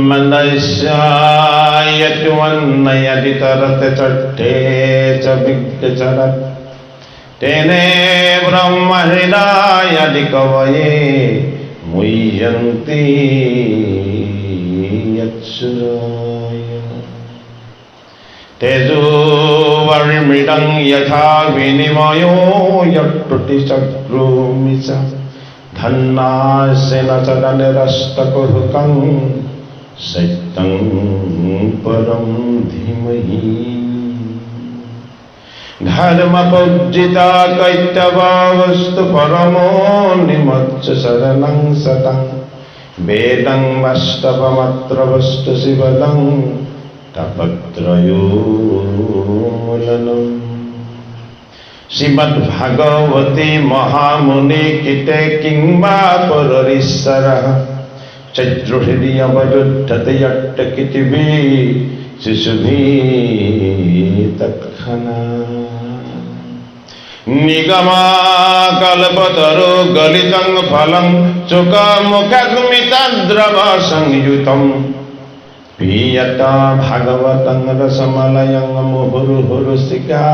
मदस्यायति वन्नयति तरते चट्टे च विघ्नचरत् तेने ब्रह्महृदायदि कवये मुह्यन्ति यत्सुराय तेजोवर्मिदं यथा विनिमयो यत्प्रतिचक्रोमि च धन्नासेन च निरस्तकुहकं सत्यं परं धीमहि धर्मपूजिता कैतवस्तु परमो निमच्च शरणं सतं वेदं वस्तवमत्र वस्तु शिवदं तपत्रयोमूलनम् श्रीमद्भागवते महामुने किते किंवा पुररीश्वरः चैत्रहृदयवरुद्धते यट्टकितिभिः शिशुभिः तत्क्षणात् निगमाकल्पतरो गलितं फलं चुकमुखग्मितद्रवसंयुतं पीयता भागवतं रसमलयं मुहुर्हुरुसिका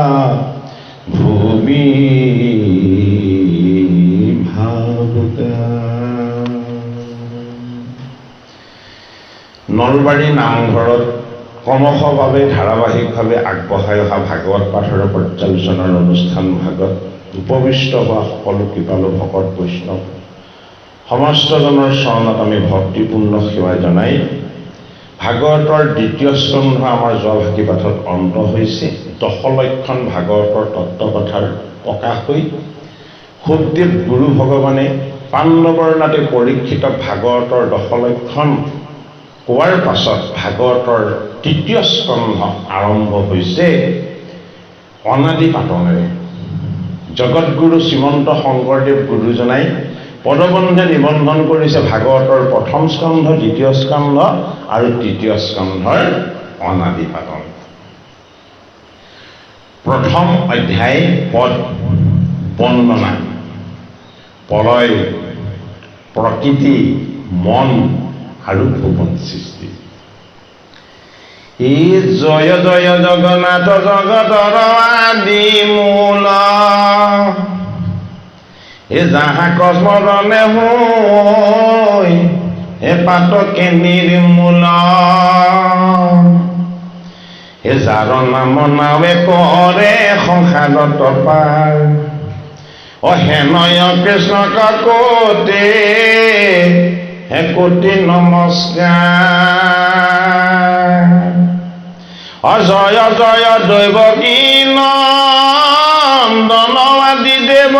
भूमि भावुका নলবাৰী নামঘৰত ক্ৰমশভাৱে ধাৰাবাহিকভাৱে আগবঢ়াই অহা ভাগৱত পাঠৰ পৰ্যালোচনাৰ অনুষ্ঠান ভাগত উপবিষ্ট হোৱা সকলো কৃপালু ভকত বৈষ্ণৱ সমস্তজনৰ চৰণত আমি ভক্তিপূৰ্ণ সেৱা জনাই ভাগৱতৰ দ্বিতীয় স্কন্ধ আমাৰ যোৱাভাষী পাঠত অন্ত হৈছে দশলক্ষণ ভাগৱতৰ তত্ত্বকথাৰ প্ৰকাশ হৈ সুখদেৱ গুৰু ভগৱানে পাণ্ডৱৰ নাতে পৰীক্ষিত ভাগৱতৰ দশলক্ষণ কোৱাৰ পাছত ভাগৱতৰ তৃতীয় স্কন্ধ আৰম্ভ হৈছে অনাদি পাতনেৰে জগতগুৰু শ্ৰীমন্ত শংকৰদেৱ গুৰুজনাই পদবন্ধে নিবন্ধন কৰিছে ভাগৱতৰ প্ৰথম স্কন্ধ দ্বিতীয় স্কন্ধ আৰু তৃতীয় স্কন্ধৰ অনাদি পাতন প্ৰথম অধ্যায় পদ বন্দনা প্ৰলয় প্ৰকৃতি মন আৰু ভুৱন সৃষ্টি ই জয় জয় জগন্নাথ জগতৰ আদি মূল এ যাহা কস্মৰণে হৈ এ পাতকে নিৰ্মূল এ যাৰ নাম নাৱে কৰে সংসাৰত পাৰ অহেনয় কৃষ্ণ কাকতে হে কোটি নমস্কাৰ অজয় জয় দৈৱকী নন্দন আদি দেৱ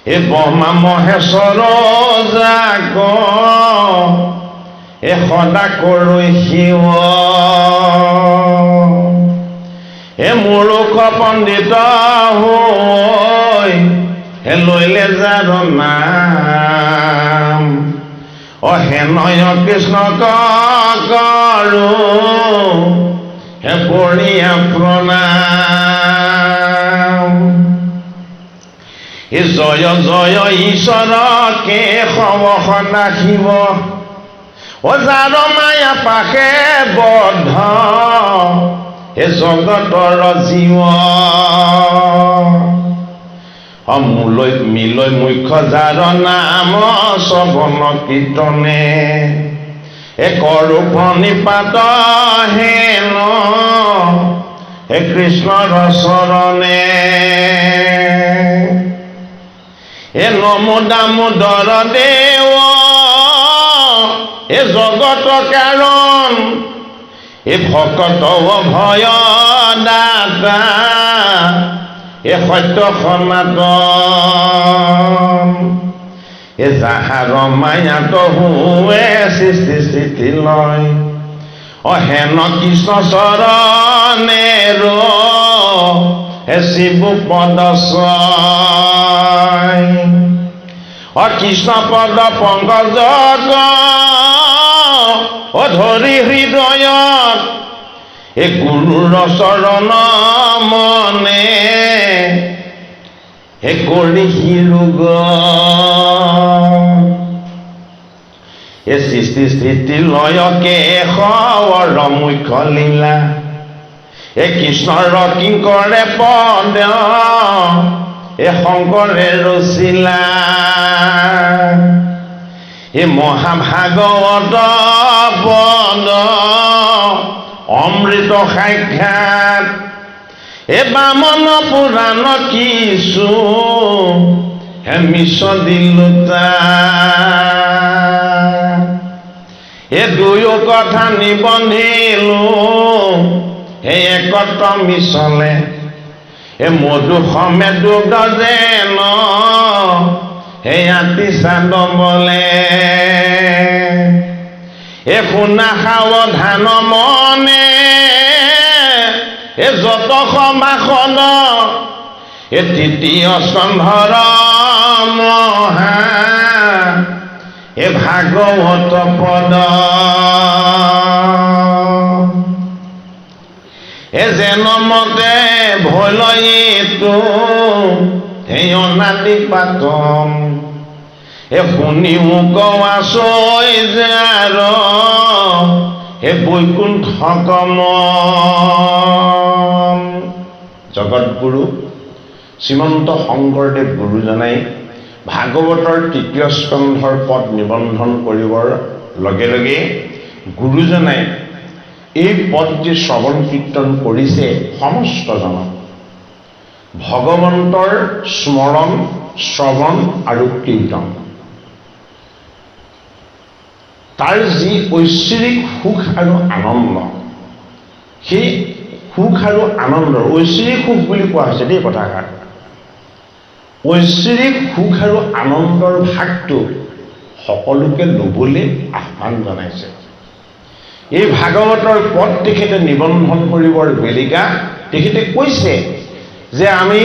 এ ব্ৰহ্মা মহেশ্বৰ যাক এ সদা কৰোঁ শিৱ এ মূৰ্খ পণ্ডিত হৈ হে লৈলে যাৰ নাম অহেনয় কৃষ্ণ কৰোঁ হে বৰিয়া প্ৰণাম এ জয় জয় ঈশ্বৰকে সৱশ নাখিব ও যাৰ মায়া পাশে বদ্ধ হে জগতৰ জীৱ অমূলৈ মিলৈ মুখ্য যাৰ নাম শ্ৰৱণ কীৰ্তনে এ কৰোঁ প্ৰণিপাত হেন হে কৃষ্ণৰ চৰণে এ নমো দামোদৰ দেৱ এ জগত কাৰণ এ ভকত ভয় দাতা এ সত্য সনাতন এ যাহাৰ মায়াত হুৱে সৃষ্টি স্থিতি লয় অহেন কৃষ্ণ চৰণেৰ হে শিৱ পদ ছয় কৃষ্ণ পদ পংকজক ধৰি হৃদয়ত এ গুৰুৰ চৰণ মনে হে কৰি শিৰোগ এই সৃষ্টি স্থিতি লয়কে সৱৰ মুখ্য লীলা এই কৃষ্ণৰ কিংকৰে পদ এই শংকৰে ৰচিলা এই মহাভাগৱত পদ অমৃত সাক্ষাৎ এ বামন পুৰাণ কিছু হে মিছ দিলোতা এ দুয়ো কথা নিবন্ধিলো হে একত মিছলে এ মধু সমেত গজেন হে আতি চাদবলে এ শুনা সাৱধান মনে এ যত সমাসন এ তৃতীয় স্কন্ধৰ মহা এ ভাগৱত পদ এ যেন মতে ভলৈতো এই অনাদি পাতম এ শুনিও কোৱা চৈ যাৰ হে বৈকুণ্ঠ গমন জগতগুৰু শ্ৰীমন্ত শংকৰদেৱ গুৰুজনাই ভাগৱতৰ তৃতীয় স্কন্ধৰ পদ নিবন্ধন কৰিবৰ লগে লগে গুৰুজনাই এই পদটি শ্ৰৱণ কীৰ্তন কৰিছে সমস্তজনক ভগৱন্তৰ স্মৰণ শ্ৰৱণ আৰু কীৰ্তন তাৰ যি ঐশ্বৰিক সুখ আৰু আনন্দ সেই সুখ আৰু আনন্দৰ ঐশ্বৰিক সুখ বুলি কোৱা হৈছে দেই কথাষাৰ ঐশ্বৰিক সুখ আৰু আনন্দৰ ভাগটো সকলোকে ল'বলৈ আহ্বান জনাইছে এই ভাগৱতৰ পদ তেখেতে নিবন্ধন কৰিবৰ বেলিকা তেখেতে কৈছে যে আমি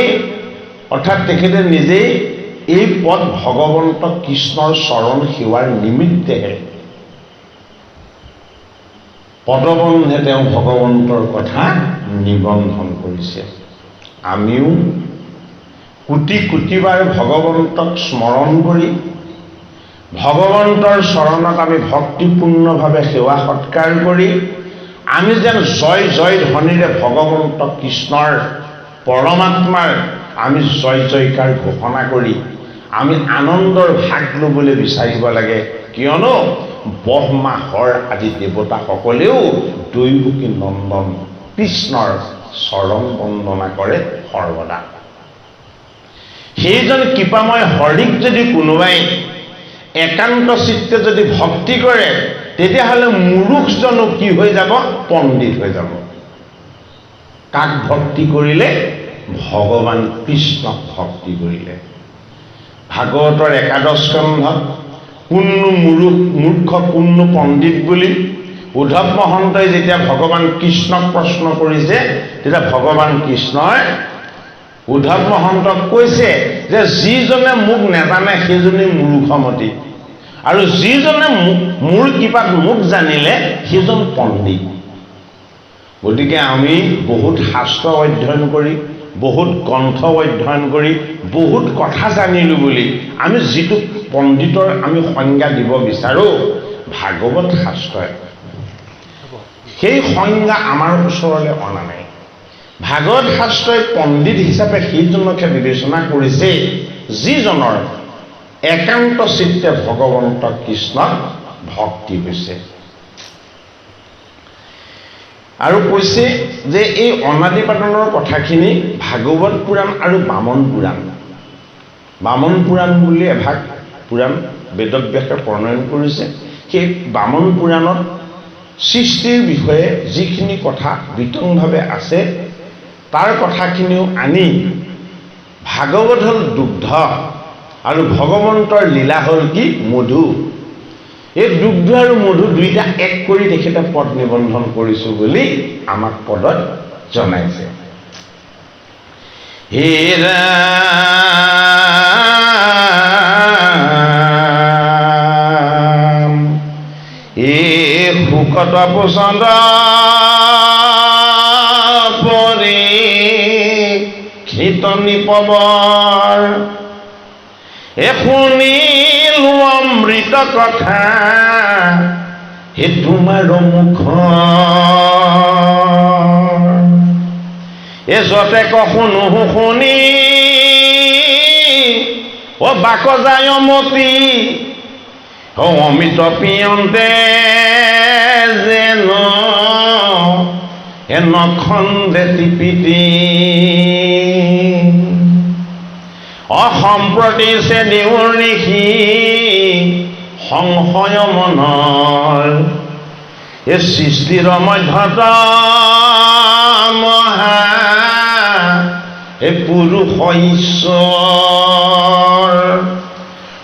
অৰ্থাৎ তেখেতে নিজেই এই পদ ভগৱন্ত কৃষ্ণৰ চৰণ সেৱাৰ নিমিত্তেহে পদবন্ধে তেওঁ ভগৱন্তৰ কথা নিবন্ধন কৰিছে আমিও কোটি কোটিবাৰ ভগৱন্তক স্মৰণ কৰি ভগৱন্তৰ চৰণত আমি ভক্তিপূৰ্ণভাৱে সেৱা সৎকাৰ কৰি আমি যেন জয় জয় ধ্বনিৰে ভগৱন্ত কৃষ্ণৰ পৰমাত্মাৰ আমি জয় জয়কাৰ ঘোষণা কৰি আমি আনন্দৰ ভাগ ল'বলৈ বিচাৰিব লাগে কিয়নো ব্ৰহ্মা হৰ আদি দেৱতাসকলেও দৈৱকী নন্দন কৃষ্ণৰ চৰণ বন্দনা কৰে সৰ্বদা সেইজন কৃপাময় হৰিক যদি কোনোবাই একান্ত চিত্তে যদি ভক্তি কৰে তেতিয়াহ'লে মূৰুখজনো কি হৈ যাব পণ্ডিত হৈ যাব কাক ভক্তি কৰিলে ভগৱান কৃষ্ণক ভক্তি কৰিলে ভাগৱতৰ একাদশ স্কন্ধত কোননো মূৰ্খ কোননো পণ্ডিত বুলি উদ্ধৱ মহন্তই যেতিয়া ভগৱান কৃষ্ণক প্ৰশ্ন কৰিছে তেতিয়া ভগৱান কৃষ্ণই উদ্ধৱ মহন্তক কৈছে যে যিজনে মোক নেজানে সেইজনে মূৰ্খমতী আৰু যিজনে মোৰ কৃপাত মোক জানিলে সেইজন পণ্ডিত গতিকে আমি বহুত শাস্ত্ৰ অধ্যয়ন কৰি বহুত গ্ৰন্থ অধ্যয়ন কৰি বহুত কথা জানিলোঁ বুলি আমি যিটো পণ্ডিতৰ আমি সংজ্ঞা দিব বিচাৰোঁ ভাগৱত শাস্ত্ৰই সেই সংজ্ঞা আমাৰ ওচৰলৈ অনা নাই ভাগৱত শাস্ত্ৰই পণ্ডিত হিচাপে সেইজনকে বিবেচনা কৰিছে যিজনৰ একান্ত চিত্তে ভগৱন্ত কৃষ্ণক ভক্তি হৈছে আৰু কৈছে যে এই অনাদি পাতনৰ কথাখিনি ভাগৱত পুৰাণ আৰু বামন পুৰাণ বুলি এভাগ পুৰাণ বেদব্যাসে প্ৰণয়ন কৰিছে সেই বামন পুৰাণত সৃষ্টিৰ বিষয়ে যিখিনি কথা বিতংভাৱে আছে তাৰ কথাখিনিও আনি ভাগৱত হ'ল দুগ্ধ আৰু ভগৱন্তৰ লীলা হ'ল কি মধু এই দুগ্ধ আৰু মধু দুইটা এক কৰি তেখেতে পদ নিবন্ধন কৰিছোঁ বুলি আমাক পদত জনাইছে হে ৰাম এই সুখত পচন্দ পৰি কীৰ্তনী পৱৰ এ শুনিলো অমৃত অমৃত কথা হে তোমাৰ মুখ এ যতে ক শুনো শুনি ও বাক যায় মতি ও অমৃত পিয়ন্তে যেন এ নখন্দে টিপিটি অসম্প্ৰতি সে দেউৰ ঋষি সংশয় মনৰ এ সৃষ্টিৰ মধ্যত মহা এ পুৰুষ ঈশ্বৰ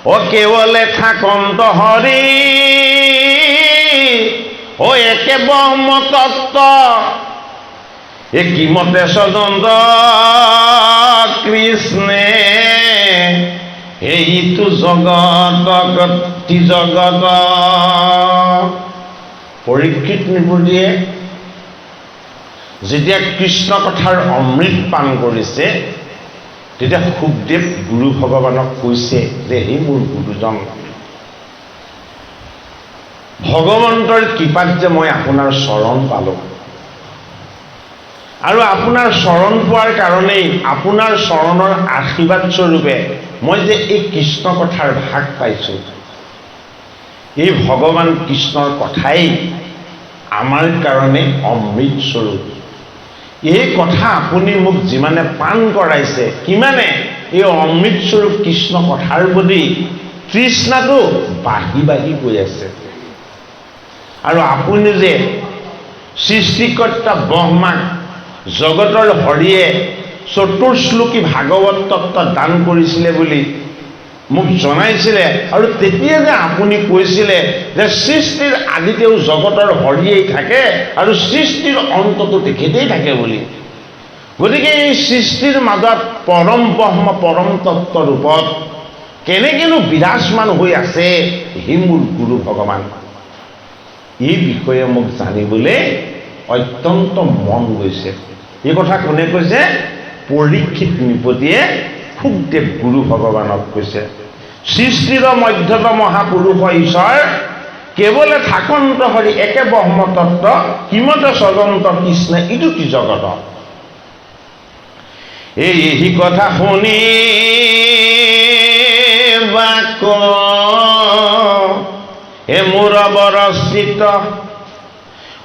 ও কেৱলে থাকন্ত হৰি ও একে ব্ৰহ্ম তত্ত্ব এ কিমতে স্বতন্ত্ৰ কৃষ্ণে এইটো জগত জগত পৰীক্ষিত নৃপতিয়ে যেতিয়া কৃষ্ণ কথাৰ অমৃত পান কৰিছে তেতিয়া সুখদেৱ গুৰু ভগৱানক কৈছে যে হে মোৰ গুৰুজন ভগৱন্তৰ কৃপাত যে মই আপোনাৰ চৰণ পালোঁ আৰু আপোনাৰ চৰণ পোৱাৰ কাৰণেই আপোনাৰ চৰণৰ আশীৰ্বাদ স্বৰূপে মই যে এই কৃষ্ণ কথাৰ ভাগ পাইছোঁ এই ভগৱান কৃষ্ণৰ কথাই আমাৰ কাৰণে অমৃত স্বৰূপ এই কথা আপুনি মোক যিমানে পান কৰাইছে কিমানে এই অমৃত স্বৰূপ কৃষ্ণ কথাৰ প্ৰতি তৃষ্ণাটো বাঢ়ি বাঢ়ি গৈ আছে আৰু আপুনি যে সৃষ্টিকৰ্তা ব্ৰহ্মাক জগতৰ হৰিয়ে চতুৰ্শ্লোকী ভাগৱত তত্ত্ব দান কৰিছিলে বুলি মোক জনাইছিলে আৰু তেতিয়া যে আপুনি কৈছিলে যে সৃষ্টিৰ আদিতেও জগতৰ হৰিয়েই থাকে আৰু সৃষ্টিৰ অন্ততো তেখেতেই থাকে বুলি গতিকে এই সৃষ্টিৰ মাজত পৰম ব্ৰহ্ম পৰম তত্ত্ব ৰূপত কেনেকেনো বিৰাজমান হৈ আছে হে মোৰ গুৰু ভগৱান এই বিষয়ে মোক জানিবলৈ অত্যন্ত মন গৈছে এই কথা কোনে কৈছে পৰীক্ষিত নৃপতিয়ে সুখদেৱ গুৰু ভগৱানক কৈছে সৃষ্টিৰ মধ্যত মহাপুৰুষ ঈশ্বৰ কেৱলে থাকন্ত হৰি একে ব্ৰহ্ম তত্ত্ব কিমতে স্বতন্ত্ৰ কৃষ্ণ ইটো কি জগত এই কথা শুনি বাক হে মোৰ বৰস্থিত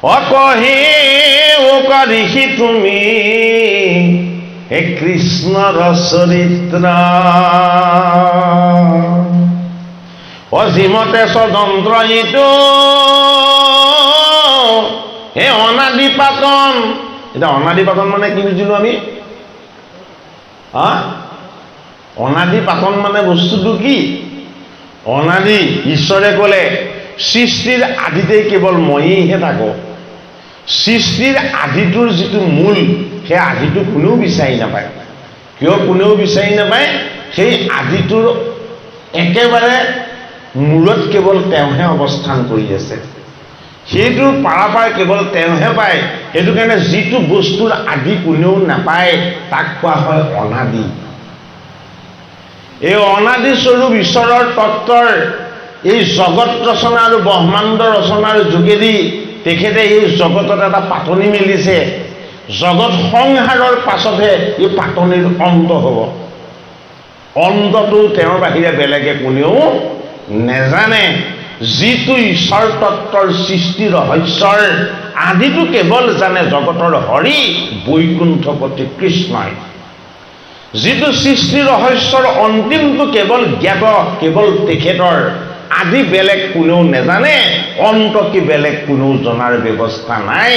অকহি ঋষি তুমি হে কৃষ্ণৰ চৰিত্ৰ অজিমতে স্বতন্ত্ৰ ইটো হে অনাদি পাতন এতিয়া অনাদি পাতন মানে কি বুজিলো আমি অনাদি পাতন মানে বস্তুটো কি অনাদি ঈশ্বৰে ক'লে সৃষ্টিৰ আদিতেই কেৱল ময়েইহে থাকো সৃষ্টিৰ আদিটোৰ যিটো মূল সেই আদিটো কোনেও বিচাৰি নাপায় কিয় কোনেও বিচাৰি নাপায় সেই আদিটোৰ একেবাৰে মূৰত কেৱল তেওঁহে অৱস্থান কৰি আছে সেইটোৰ পাৰাপাৰ কেৱল তেওঁহে পায় সেইটো কাৰণে যিটো বস্তুৰ আদি কোনেও নাপায় তাক কোৱা হয় অনাদি এই অনাদি স্বৰূপ ঈশ্বৰৰ তত্ত্বৰ এই জগত ৰচনা আৰু ব্ৰহ্মাণ্ড ৰচনাৰ যোগেদি তেখেতে এই জগতত এটা পাতনি মেলিছে জগত সংহাৰৰ পাছতহে এই পাতনিৰ অন্ত হ'ব অন্তটো তেওঁৰ বাহিৰে বেলেগে কোনেও নেজানে যিটো ঈশ্বৰ তত্ত্বৰ সৃষ্টি ৰহস্যৰ আদিটো কেৱল জানে জগতৰ হৰি বৈকুণ্ঠপতি কৃষ্ণই যিটো সৃষ্টি ৰহস্যৰ অন্তিমটো কেৱল জ্ঞাত কেৱল তেখেতৰ আদি বেলেগ কোনেও নেজানে অন্ত কি বেলেগ কোনেও জনাৰ ব্যৱস্থা নাই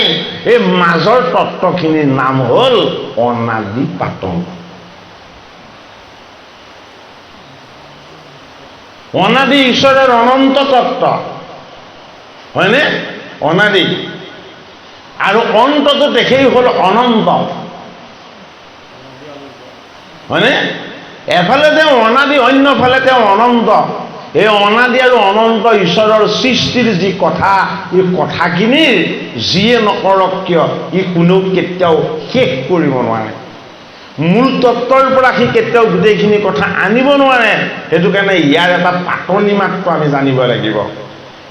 এই মাজৰ তত্ত্বখিনিৰ নাম হ'ল অনাদি পাতন অনাদি ঈশ্বৰৰ অনন্ত তত্ত্ব হয়নে অনাদি আৰু অন্তটো দেখেই হ'ল অনন্ত হয়নে এফালে তেওঁ অনাদি অন্যফালে তেওঁ অনন্ত এই অনাদি আৰু অনন্ত ঈশ্বৰৰ সৃষ্টিৰ যি কথা এই কথাখিনিৰ যিয়ে নকৰক কিয় ই কোনেও কেতিয়াও শেষ কৰিব নোৱাৰে মূল তত্ত্বৰ পৰা সি কেতিয়াও গোটেইখিনি কথা আনিব নোৱাৰে। সেইটো কাৰণে ইয়াৰ এটা পাতনি মাত্ৰ আমি জানিব লাগিব।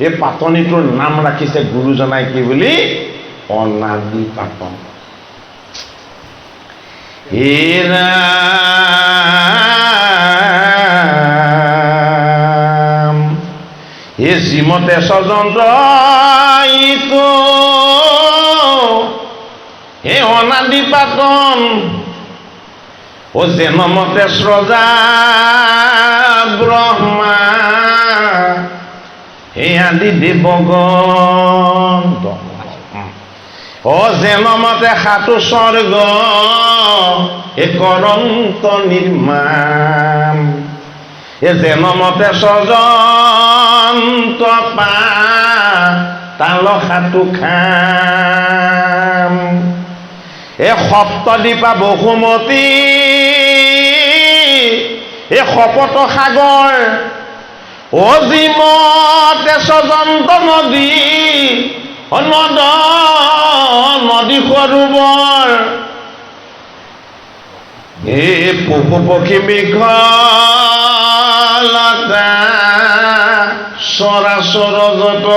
এই পাতনিটোৰ নাম ৰাখিছে গুৰুজনাই কি বুলি? অনাদি পাতন। হে ৰাম, হে শ্ৰীমতে স্বযন্ত্ৰ ইটো, হে অনাদি পাতন, ও জেনমতে স্ৰজা ব্ৰহ্মা, হে আদি দেৱগণ, ও জেনমতে সাতো স্বৰ্গ, হে কৰন্ত নিৰ্মাণ, এ জেনমতে স্বজন্ত পা তাল সাতো খাম, এ সপ্তদ্বীপা বসুমতী, এ শপত সাগৰ, ও যিমতে স্বজন্ত নদী, নদ নদী সৰোবৰ, হে পশু পক্ষী বৃক্ষলতা চৰাচৰ যত,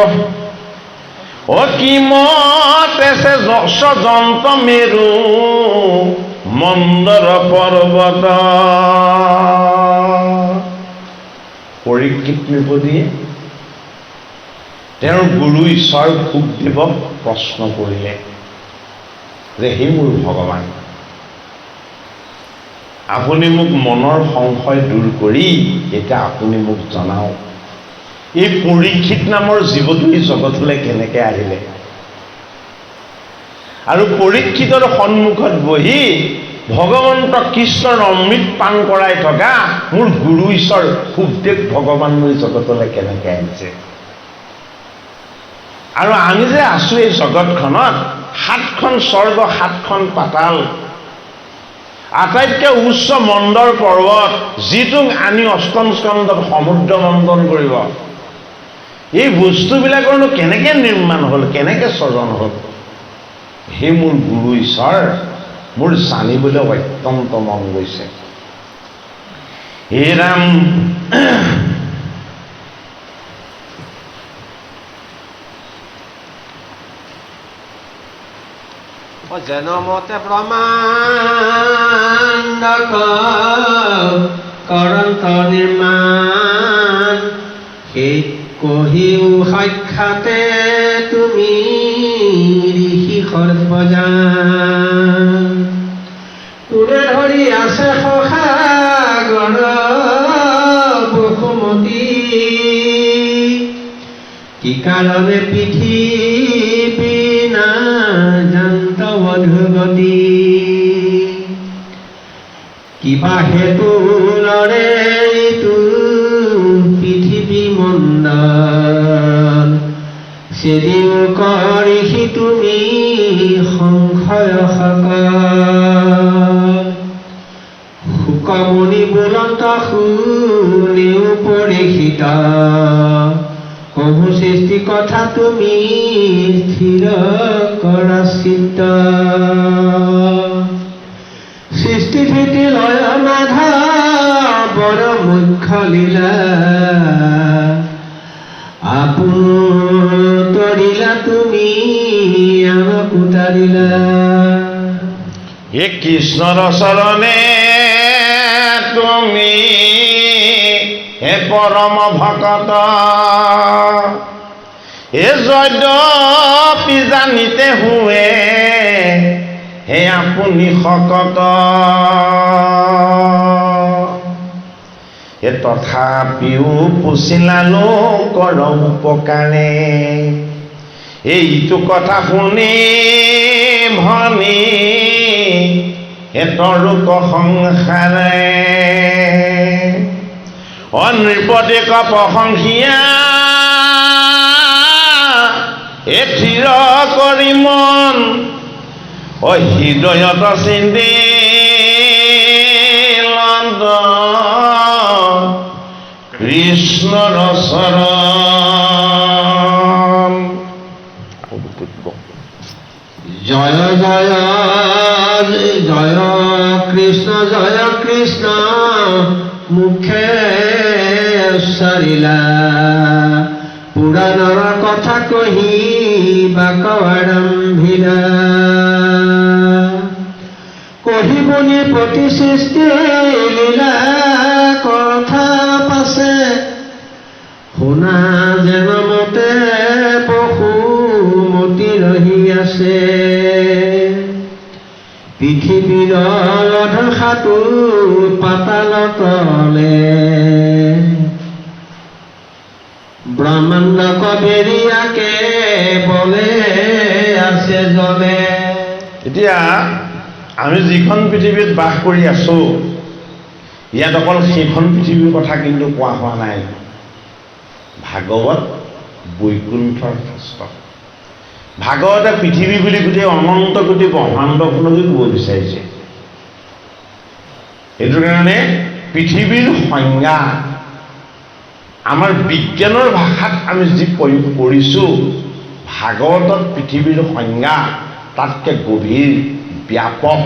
ও কিমতে স্বজন্ত মেৰু মন্দৰ পৰ্বত। পৰীক্ষিত নৃপতিয়ে তেওঁৰ গুৰু ঈশ্বৰ শুকদেৱক প্ৰশ্ন কৰিলে যে হে মোৰ ভগৱান, আপুনি মোক মনৰ সংশয় দূৰ কৰি এতিয়া আপুনি মোক জনাওক, এই পৰীক্ষিত নামৰ জীৱটো এই জগতলৈ কেনেকৈ আহিলে? আৰু পৰীক্ষিতৰ সন্মুখত বহি ভগৱন্ত কৃষ্ণৰ অমৃত পান কৰাই থকা মোৰ গুৰু ঈশ্বৰ শুকদেৱ ভগৱান মোৰ জগতলৈ কেনেকৈ আহিছে? আৰু আমি যে আছো এই জগতখনত, 7খন স্বৰ্গ 7খন পাতাল, আটাইতকৈ উচ্চ মন্দৰ পৰ্বত, যিটোক আনি অষ্টম স্কন্ধত সমুদ্ৰ মন্থন কৰিব, এই বস্তুবিলাকৰনো কেনেকৈ নিৰ্মাণ হ'ল, কেনেকৈ স্বজন হ'ল? হে মোৰ গুৰু ঈশ্বৰ, মোৰ জানিবলৈ অত্যন্ত মন গৈছে। হে ৰাম, জনমতে ব্ৰহ্মাণ্ড কৰন্ত নিৰ্মাণ, সেই কহিও সাক্ষাতে তুমি ঋষি সৰ্বজান, তোৰে ধৰি আছে সসাগৰ বসুমতী, কি কাৰণে পৃথিৱী না জান্ত অধুগতি, কিবা হেতু লৰে পৃথিৱী মণ্ডল, সেদিন কৰিহি তুমি সংশয় সকল, শুকমুনি বুলন্ত শুনিও পৰীক্ষিত, কহু সৃষ্টি কথা তুমি স্থিৰ কৰা চিত্ত, সৃষ্টি স্থিতি লয় মাধা বৰ মুখ্য লীলা, আপোন তৰিলা তুমি আমাক উতাৰিলা, হে কৃষ্ণৰ চৰণে তুমি হে পৰম ভকত, হে যদ্যপি জানিতে হুৱে হে আপুনি শকত, হে তথাপিও পুছিলালো কৰ উপকাৰে, এইটো কথা শুনি ভনী হে তৰুক সংসাৰে, নৃপতিক প্ৰশংসিয়া এ থিৰ কৰি মন, হৃদয়ত চিন্তি লন্ত কৃষ্ণৰ চৰণ। জয় জয় জয় জয় কৃষ্ণ মুখে উচ্চাৰিলা পুৰাণৰ কথা কহি বাক আৰম্ভিলা কহিবনি প্ৰতি সৃষ্টি লীলা কথা পাছে শুনা যেন মতে পশুমতি ৰহি আছে পৃথিৱীৰ অধসাটো পাতাল তলে ব্ৰহ্মাণ্ড কবেৰিয়াকে বলে আছে জলে। এতিয়া আমি যিখন পৃথিৱীত বাস কৰি আছো ইয়াত অকল সেইখন পৃথিৱীৰ কথা কিন্তু কোৱা হোৱা নাই। ভাগৱত বৈকুণ্ঠৰ শাস্ত্ৰ ভাগৱতে পৃথিৱী বুলি গোটেই অনন্ত কোটি ব্ৰহ্মাণ্ডখনকে ক'ব বিচাৰিছে। সেইটো কাৰণে পৃথিৱীৰ সংজ্ঞা আমাৰ বিজ্ঞানৰ ভাষাত আমি যি প্ৰয়োগ কৰিছোঁ ভাগৱতত পৃথিৱীৰ সংজ্ঞা তাতকৈ গভীৰ ব্যাপক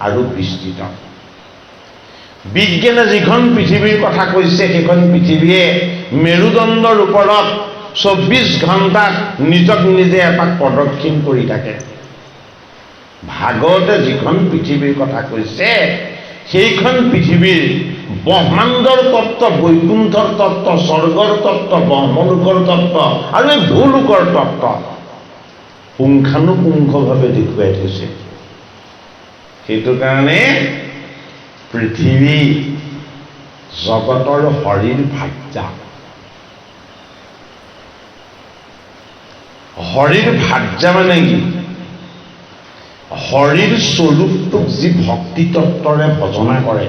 আৰু বিস্তৃত। বিজ্ঞানে যিখন পৃথিৱীৰ কথা কৈছে সেইখন পৃথিৱীয়ে মেৰুদণ্ডৰ ওপৰত 24 ঘণ্টাত নিজক নিজে এপাক প্ৰদক্ষিণ কৰি থাকে। ভাগৱতে যিখন পৃথিৱীৰ কথা কৈছে সেইখন পৃথিৱীৰ ব্ৰহ্মাণ্ডৰ তত্ত্ব বৈকুণ্ঠৰ তত্ত্ব স্বৰ্গৰ তত্ত্ব ব্ৰহ্মলোকৰ তত্ত্ব আৰু এই ভূলোকৰ তত্ত্ব পুংখানুপুংখভাৱে দেখুৱাই থৈছে। সেইটো কাৰণে পৃথিৱী জগতৰ হৰিৰ ভাৰ্যা। হৰিৰ ভাৰ্যা মানে কি? হৰিৰ স্বৰূপটোক যি ভক্তি তত্ত্বৰে ভজনা কৰে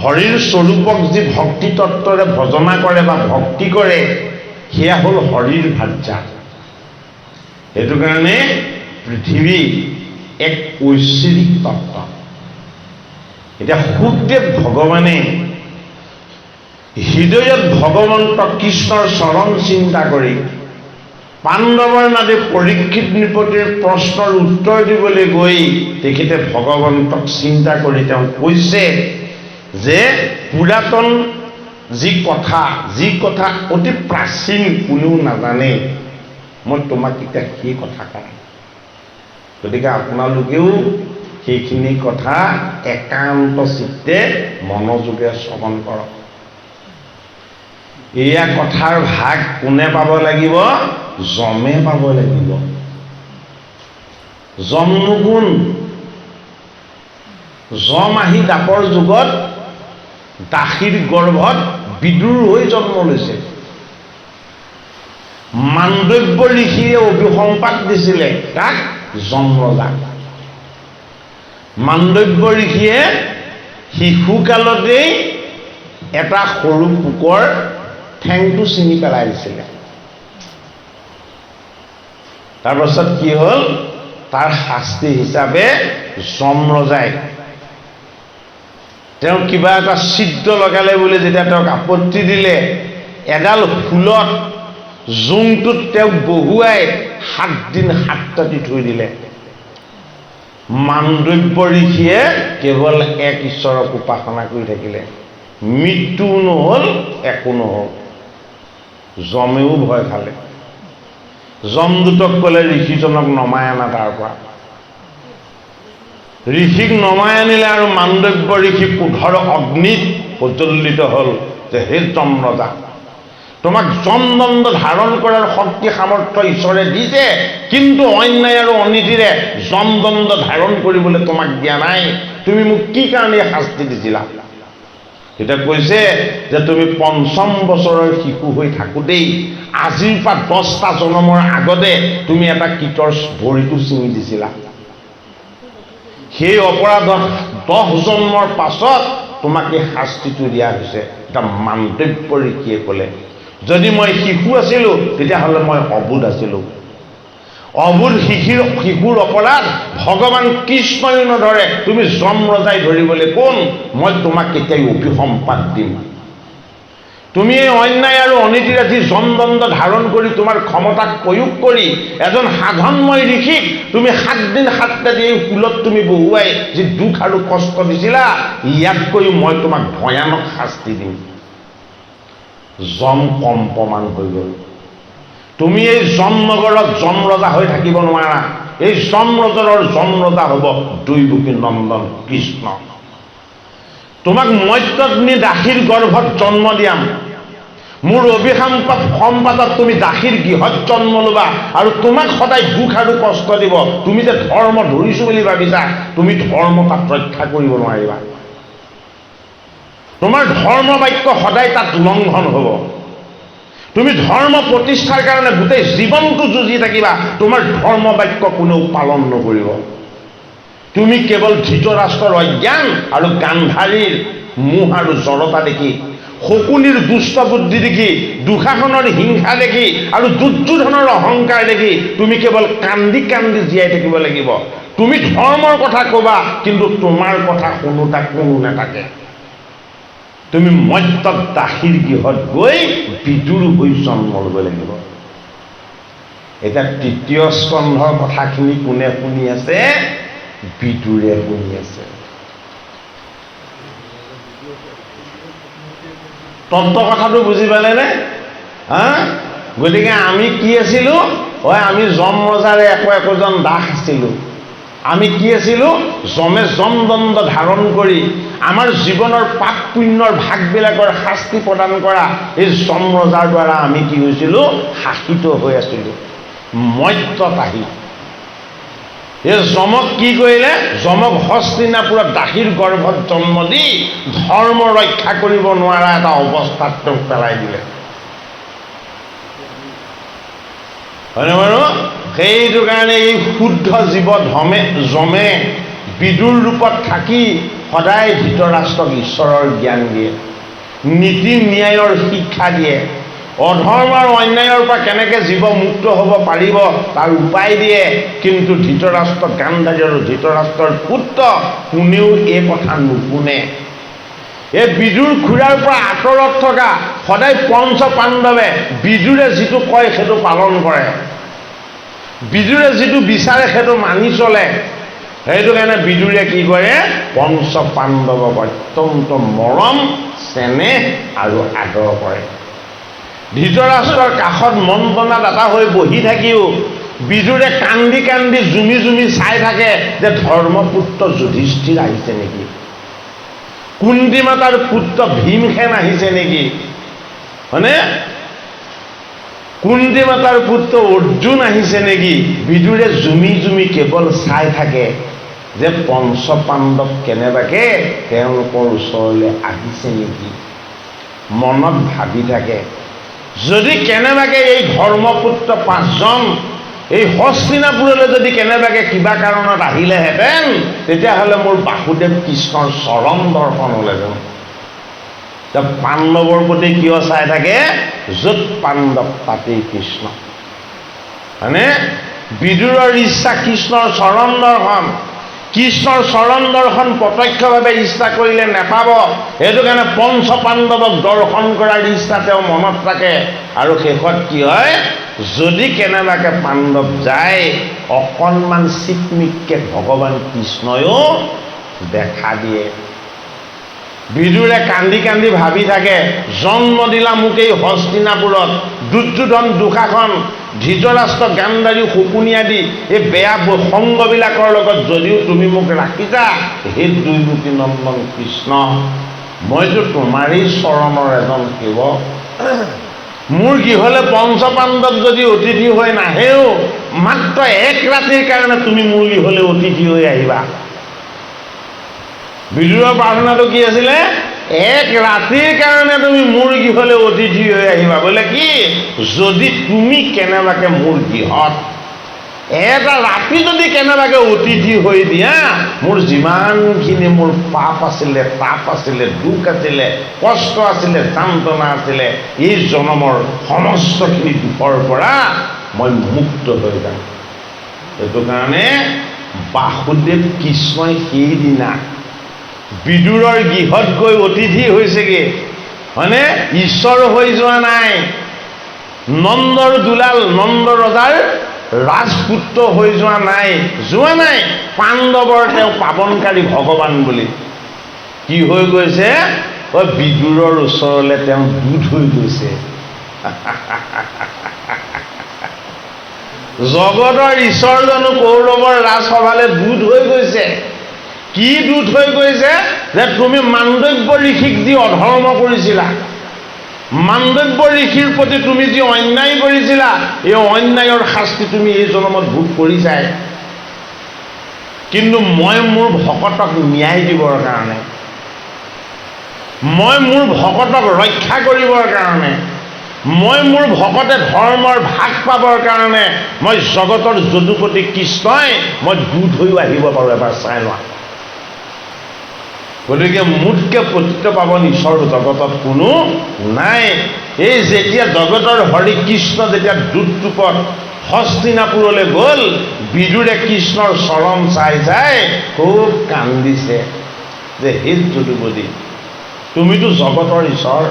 হৰিৰ স্বৰূপক যি ভক্তি তত্ত্বৰে ভজনা কৰে বা ভক্তি কৰে সেয়া হ'ল হৰিৰ ভাৰ্যা। সেইটো কাৰণে পৃথিৱী এক ঐশ্বৰিক তত্ত্ব। এতিয়া সুখদেৱ ভগৱানে হৃদয়ত ভগৱন্ত কৃষ্ণৰ চৰণ চিন্তা কৰি পাণ্ডৱৰ নাদে পৰীক্ষিত নৃপতিৰ প্ৰশ্নৰ উত্তৰ দিবলৈ গৈ তেখেতে ভগৱন্তক চিন্তা কৰি তেওঁ কৈছে যে পুৰাতন যি কথা অতি প্ৰাচীন কোনেও নাজানে মই তোমাক এতিয়া সেই কথা কওঁ। গতিকে আপোনালোকেও সেইখিনি কথা একান্ত চিত্তে মনোযোগে শ্ৰৱণ কৰক। এয়া কথাৰ ভাগ কোনে পাব লাগিব? যমে পাব লাগিব। যমনো কোন? যম আহি দাপৰ যুগত দাসীৰ গৰ্ভত বিদুৰ হৈ জন্ম লৈছে। মাণ্ডব্য ঋষিয়ে অভিসম্পাত দিছিলে তাক? যম ৰজাক। মাণ্ডব্য ঋষিয়ে শিশুকালতেই এটা সৰু পোকৰ ঠেংটো ছিঙি পেলাই দিছিলে। তাৰপাছত কি হ'ল? তাৰ শাস্তি হিচাপে যম ৰজাই তেওঁ কিবা এটা ছিদ্ৰ লগালে বুলি যেতিয়া তেওঁক আপত্তি দিলে এডাল ফুলত জোংটোত তেওঁক বহুৱাই 7 দিন 7 ৰাতি থৈ দিলে। মাণ্ডব্য ঋষিয়ে কেৱল এক ঈশ্বৰক উপাসনা কৰি থাকিলে। মৃত্যুও নহ'ল একো নহ'ল। যমেও ভয় খালে। যমদূতক ক'লে ঋষিজনক নমাই আনা তাৰ পৰা। ঋষিক নমাই আনিলে আৰু মাণ্ডব্য ঋষি 15 অগ্নিত প্ৰজ্বলিত হ'ল যে হে যম ৰজা, তোমাক যমদণ্ড ধাৰণ কৰাৰ শক্তি সামৰ্থ্য ঈশ্বৰে দিছে, কিন্তু অন্যায় আৰু অনীতিৰে যমদণ্ড ধাৰণ কৰিবলৈ তোমাক দিয়া নাই। তুমি মোক কি কাৰণে শাস্তি দিছিলা? এতিয়া কৈছে যে তুমি ৫ম বছৰৰ শিশু হৈ থাকোঁতেই আজিৰ পৰা 10টা জন্মৰ আগতে তুমি এটা কীটৰ ভৰিটো ছিঙি দিছিলা। সেই অপৰাধত 10 জন্মৰ পাছত তোমাক এই শাস্তিটো দিয়া হৈছে। এটা মাণ্ডব্য ঋষিয়ে ক'লে যদি মই শিশু আছিলোঁ তেতিয়াহ'লে মই অবুধ আছিলোঁ। অবুধ শিশুৰ অপৰাধ ভগৱান কৃষ্ণই নধৰে, তুমি যম ৰজাই ধৰিবলৈ কোন? মই তোমাক কেতিয়াই অভিসম্পাত দিম। তুমি এই অন্যায় আৰু অনীতিৰাজি জনদণ্ড ধাৰণ কৰি তোমাৰ ক্ষমতাক প্ৰয়োগ কৰি এজন সাধনময় ঋষিক তুমি 7 দিন 7 ৰাতি এই কুলত তুমি বহুৱাই যি দুখ আৰু কষ্ট দিছিলা, ইয়াতকৈও মই তোমাক ভয়ানক শাস্তি দিম। যম কম্পমান হৈ গ'ল। তুমি এই যম নগৰত যম ৰজা হৈ থাকিব নোৱাৰা। এই যম নগৰৰ যম ৰজা হ'ব দৈৱকী নন্দন কৃষ্ণ। তোমাক মৰ্ত্যত নি দাসীৰ গৰ্ভত জন্ম দিয়াম। মোৰ সম্পাদত তুমি দাসীৰ গৃহত জন্ম ল'বা আৰু তোমাক সদায় দুখ আৰু কষ্ট দিব। তুমি যে ধৰ্ম ধৰিছো বুলি ভাবিছা, তুমি ধৰ্ম তাত ৰক্ষা কৰিব নোৱাৰিবা। তোমাৰ ধৰ্ম বাক্য সদায় তাত লংঘন হ'ব। তুমি ধৰ্ম প্ৰতিষ্ঠাৰ কাৰণে গোটেই জীৱনটো যুঁজি থাকিবা, তোমাৰ ধৰ্ম বাক্য কোনেও পালন নকৰিব। তুমি কেৱল ধৃতৰাষ্ট্ৰৰ অজ্ঞান আৰু গান্ধাৰীৰ মোহ আৰু জড়তা দেখি, শকুনিৰ দুষ্ট বুদ্ধি দেখি, দুঃশাসনৰ হিংসা দেখি আৰু দুৰ্যোধনৰ অহংকাৰ দেখি তুমি কেৱল কান্দি কান্দি জীয়াই থাকিব লাগিব। তুমি ধৰ্মৰ কথা ক'বা, কিন্তু তোমাৰ কথা শুনোতা কোনো নাথাকে। তুমি মৰ্ত্যত দাসীৰ গৃহত গৈ বিদুৰ হৈ জন্ম ল'ব লাগিব। এতিয়া 3য় স্কন্ধৰ কথাখিনি কোনে শুনি আছে? বিদুৰে শুনি আছে। তত্ত্ব কথাটো বুজি পালেনে? গতিকে আমি কি আছিলোঁ? আমি যম ৰজাৰে একোজন দাস আছিলোঁ। আমি কি আছিলোঁ? যমে যমদণ্ড ধাৰণ কৰি আমাৰ জীৱনৰ পাপ পুণ্যৰ ভাগবিলাকৰ শাস্তি প্ৰদান কৰা এই যম ৰজাৰ দ্বাৰা আমি কি হৈছিলোঁ? শাসিত হৈ আছিলোঁ মৰ্ত্যত আহি। এই যমক কি কৰিলে? যমক হস্তিনাপুৰত দাসীৰ গৰ্ভত জন্ম দি ধৰ্ম ৰক্ষা কৰিব নোৱাৰা এটা অৱস্থাত তেওঁক পেলাই দিলে। হয়নে বাৰু? সেইটো কাৰণে এই শুদ্ধ জীৱ যমে বিদুৰ ৰূপত থাকি সদায় ধৃতৰাষ্ট্ৰক ঈশ্বৰৰ জ্ঞান দিয়ে, নীতি ন্যায়ৰ শিক্ষা দিয়ে, অধৰ্ম আৰু অন্যায়ৰ পৰা কেনেকৈ জীৱ মুক্ত হ'ব পাৰিব তাৰ উপায় দিয়ে। কিন্তু ধৃতৰাষ্ট্ৰ গান্ধাৰী আৰু ধৃতৰাষ্ট্ৰৰ পুত্ৰ কোনেও এই কথা নুশুনে। এই বিদুৰ খুৰাৰ পৰা আঁতৰত থকা সদায় পঞ্চ পাণ্ডৱে বিদুৰে যিটো কয় সেইটো পালন কৰে, বিদুৰে যিটো বিচাৰে সেইটো মানি চলে। সেইটো কাৰণে বিদুৰে কি কৰে? পঞ্চ পাণ্ডৱক অত্যন্ত মৰম চেনেহ আৰু আদৰ কৰে। ধৃতৰাষ্ট্ৰৰ কাষত মন্ত্ৰণা দাতা হৈ বহি থাকিও বিদুৰে কান্দি কান্দি জুমি জুমি চাই থাকে যে ধৰ্মপুত্ৰ যুধিষ্ঠিৰ আহিছে নেকি, কুন্তি মাতাৰ পুত্ৰ ভীমসেন আহিছে নেকি, হয়নে? কুন্তি মাতাৰ পুত্ৰ অৰ্জুন আহিছে নেকি? বিদুৰে জুমি জুমি কেৱল চাই থাকে যে পঞ্চ পাণ্ডৱ কেনেবাকে তেওঁলোকৰ ওচৰলৈ আহিছে নেকি, মনত ভাবি থাকে। যদি কেনেবাকে এই ধৰ্মপুত্ৰ 5জন এই হস্তিনাপুৰলৈ যদি কেনেবাকে কিবা কাৰণত আহিলেহেঁতেন, তেতিয়াহ'লে মোৰ বাসুদেৱ কৃষ্ণৰ চৰণ দৰ্শন হ'লেহেঁতেন। পাণ্ডৱৰ প্ৰতি কিয় চাই থাকে? য'ত পাণ্ডৱ তাতেই কৃষ্ণ, হয়নে? বিদুৰৰ ইচ্ছা কৃষ্ণৰ চৰণ দৰ্শন। কৃষ্ণৰ চৰণ দৰ্শন প্ৰত্যক্ষভাৱে ইচ্ছা কৰিলে নেপাব। সেইটো কাৰণে পঞ্চ পাণ্ডৱক দৰ্শন কৰাৰ ইচ্ছা তেওঁ মনত ৰাখে। আৰু শেষত কি হয়? যদি কেনেবাকে পাণ্ডৱ যায়, অকণমান চিকমিককে ভগৱান কৃষ্ণয়ো দেখা দিয়ে। বিদুৰে কান্দি কান্দি ভাবি থাকে, জন্ম দিলা মোক এই হস্তিনাপুৰত, দুৰ্যোধন দুঃশাসন ধৃতৰাষ্ট্ৰ গান্ধাৰী শকুনি আদি এই বেয়া সংগবিলাকৰ লগত যদিও তুমি মোক ৰাখিছা, হে দৈৱকী নন্দন কৃষ্ণ, মইতো তোমাৰেই চৰণৰ এজন সেৱক। মোৰ গৃহলৈ পঞ্চ পাণ্ডৱ যদি অতিথি হৈ নাহেও, মাত্ৰ 1 ৰাতিৰ কাৰণে তুমি মোৰ গৃহলৈ অতিথি হৈ আহিবা। বিদুৰৰ প্ৰাৰ্থনাটো কি আছিলে? 1 ৰাতিৰ কাৰণে তুমি মোৰ গৃহলৈ অতিথি হৈ আহিবা। বোলে কি? যদি তুমি কেনেবাকে মোৰ গৃহত এটা ৰাতি যদি কেনেবাকে অতিথি হৈ দিয়া, মোৰ যিমানখিনি মোৰ পাপ আছিলে, তাপ আছিলে, দুখ আছিলে, কষ্ট আছিলে, যান্ত্ৰণা আছিলে, এই জনমৰ সমস্তখিনি দুখৰ পৰা মই মুক্ত হৈ যাম। সেইটো কাৰণে বাসুদেৱ কৃষ্ণই সেইদিনা বিদুৰৰ গৃহত গৈ অতিথি হৈছেগে মানে ঈশ্বৰ হৈ যোৱা নাই, নন্দৰ দুলাল নন্দ ৰজাৰ ৰাজপুত্ৰ হৈ যোৱা নাই, পাণ্ডৱৰ তেওঁ পাবনকাৰী ভগৱান বুলি কি হৈ গৈছে, বিদুৰৰ ওচৰলৈ তেওঁ দূত হৈ গৈছে। জগতৰ ঈশ্বৰজনো কৌৰৱৰ ৰাজসভালৈ দূত হৈ গৈছে। কি দূত হৈ গৈছে যে তুমি মাণ্ডব্য ঋষিক যি অধৰ্ম কৰিছিলা, মাণ্ডব্য ঋষিৰ প্ৰতি তুমি যি অন্যায় কৰিছিলা, এই অন্যায়ৰ শাস্তি তুমি এই জন্মত ভোগ কৰিছাই, কিন্তু মই মোৰ ভকতক ন্যায় দিবৰ কাৰণে, মই মোৰ ভকতক ৰক্ষা কৰিবৰ কাৰণে, মই মোৰ ভকতে ধৰ্মৰ ভাগ পাবৰ কাৰণে মই জগতৰ যদুপতি কৃষ্ণই মই দূত হৈও আহিব পাৰোঁ। এবাৰ চাই লোৱা। গতিকে মোতকৈ পতিত পাৱন ঈশ্বৰ জগতত কোনো নাই। এই যেতিয়া জগতৰ হৰি কৃষ্ণ যেতিয়া দূতৰূপত হস্তিনাপুৰলৈ গ'ল, বিদুৰে কৃষ্ণৰ চৰণ চাই চাই খুব কান্দিছে যে হে যদুপতি, তুমিতো জগতৰ ঈশ্বৰ,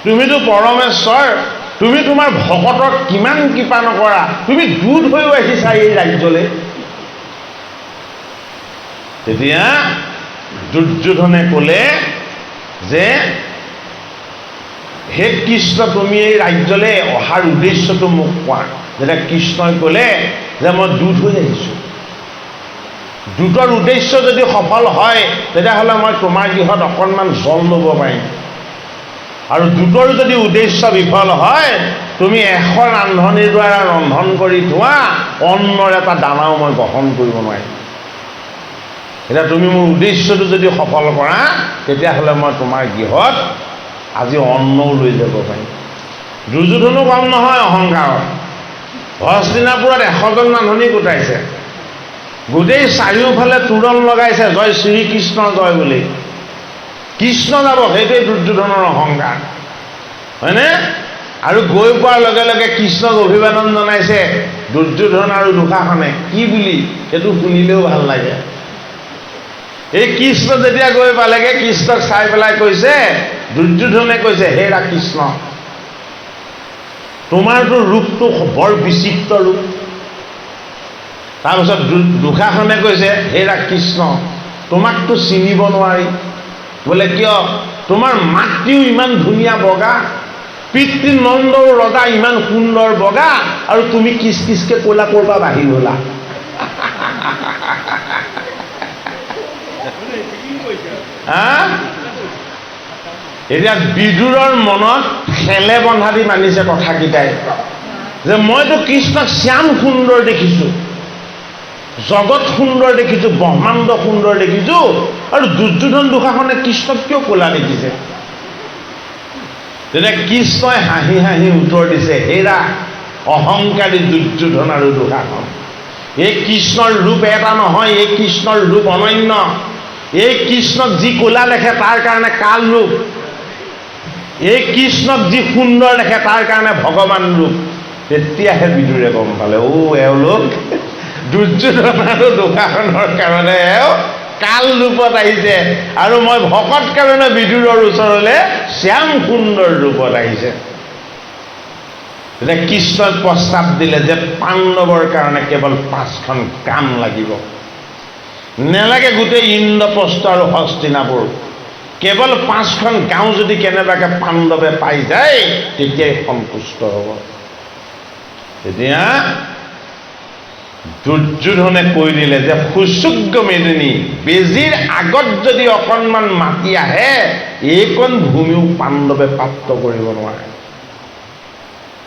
তুমিতো পৰমেশ্বৰ, তুমি তোমাৰ ভকতক কিমান কৃপা নকৰা, তুমি দূত হৈও আহিছা এই ৰাজ্যলৈ। তেতিয়া দুৰ্যোধনে ক'লে যে হে কৃষ্ণ, তুমি এই ৰাজ্যলৈ অহাৰ উদ্দেশ্যটো মোক কোৱা। যেতিয়া কৃষ্ণই ক'লে যে মই দূত হৈ আহিছোঁ, দূতৰ উদ্দেশ্য যদি সফল হয় তেতিয়াহ'লে মই তোমাৰ গৃহত অকণমান জল ল'ব পাৰিম, আৰু দূতৰ যদি উদ্দেশ্য বিফল হয় তুমি 100 ৰান্ধনিৰ দ্বাৰা ৰন্ধন কৰি থোৱা অন্নৰ এটা দানাও মই গ্ৰহণ কৰিব নোৱাৰিম। এতিয়া তুমি মোৰ উদ্দেশ্যটো যদি সফল কৰা তেতিয়াহ'লে মই তোমাৰ গৃহত আজি অন্নও লৈ যাব পাৰিম। দুৰ্যোধনো কম নহয় অহংকাৰত। হস্তিনাপুৰত 100জন ৰান্ধনি গোটাইছে, গোটেই চাৰিওফালে তোৰণ লগাইছে জয় শ্ৰীকৃষ্ণ জয় বুলি, কৃষ্ণ যাব, সেইটোৱে দুৰ্যোধনৰ অহংকাৰ, হয়নে? আৰু গৈ পোৱাৰ লগে লগে কৃষ্ণক অভিবাদন জনাইছে দুৰ্যোধন আৰু দুঃশাসনে। কি বুলি সেইটো শুনিলেও ভাল লাগে। এই কৃষ্ণ যেতিয়া গৈ পালেগে, কৃষ্ণক চাই পেলাই কৈছে, দুৰ্যোধনে কৈছে, হে কৃষ্ণ, তোমাৰতো ৰূপটো বৰ বিচিত্ৰ ৰূপ। তাৰপিছত দুঃশাসনে কৈছে, হে কৃষ্ণ, তোমাকতো চিনিব নোৱাৰি। বোলে কিয়? তোমাৰ মাতৃও ইমান ধুনীয়া বগা, পিতৃ নন্দৰ ৰজা ইমান সুন্দৰ বগা, আৰু তুমি কিচ কিচকে ক'লা ক'ৰ পৰা বাহিৰ হ'লা? এতিয়া বিদুৰৰ মনত খেলে বন্ধা দি মানিছে কথাকেইটাই যে মইতো কৃষ্ণক শ্যাম সুন্দৰ দেখিছোঁ, জগত সুন্দৰ দেখিছোঁ, ব্ৰহ্মাণ্ড সুন্দৰ দেখিছোঁ, আৰু দুৰ্যোধন দুঃশাসনে কৃষ্ণক কিয় ক'লা দেখিছে? তেতিয়া কৃষ্ণই হাঁহি হাঁহি উত্তৰ দিছে, হেৰা অহংকাৰী দুৰ্যোধন আৰু দুঃশাসন, এই কৃষ্ণৰ ৰূপ এটা নহয়, এই কৃষ্ণৰ ৰূপ অনন্য। এই কৃষ্ণক যি ক'লা দেখে তাৰ কাৰণে কাল ৰূপ, এই কৃষ্ণক যি সুন্দৰ দেখে তাৰ কাৰণে ভগৱান ৰূপ। তেতিয়াহে বিদুৰে গম পালে, এওঁলোক দুৰ্যোধন আৰু দুঃশাসনৰ কাৰণে কাল ৰূপত আহিছে, আৰু মই ভকত কাৰণে বিদুৰৰ ওচৰলৈ শ্যাম সুন্দৰ ৰূপত আহিছে। তেতিয়া কৃষ্ণই প্ৰস্তাৱ দিলে যে পাণ্ডৱৰ কাৰণে কেৱল 5খন কাম লাগিব, নেলাগে গোটেই ইন্দ্ৰপ্ৰস্থ আৰু হস্তিনাপুৰ, কেৱল 5খন গাঁও যদি কেনেবাকৈ পাণ্ডৱে পাই যায় তেতিয়াই সন্তুষ্ট হ'ব। তেতিয়া দুৰ্যোধনে কৈ দিলে যে সুযোগ্য মেদিনী, বেজীৰ আগত যদি অকণমান মাটি আহে এইকণ ভূমিও পাণ্ডৱে প্ৰাপ্ত কৰিব নোৱাৰে।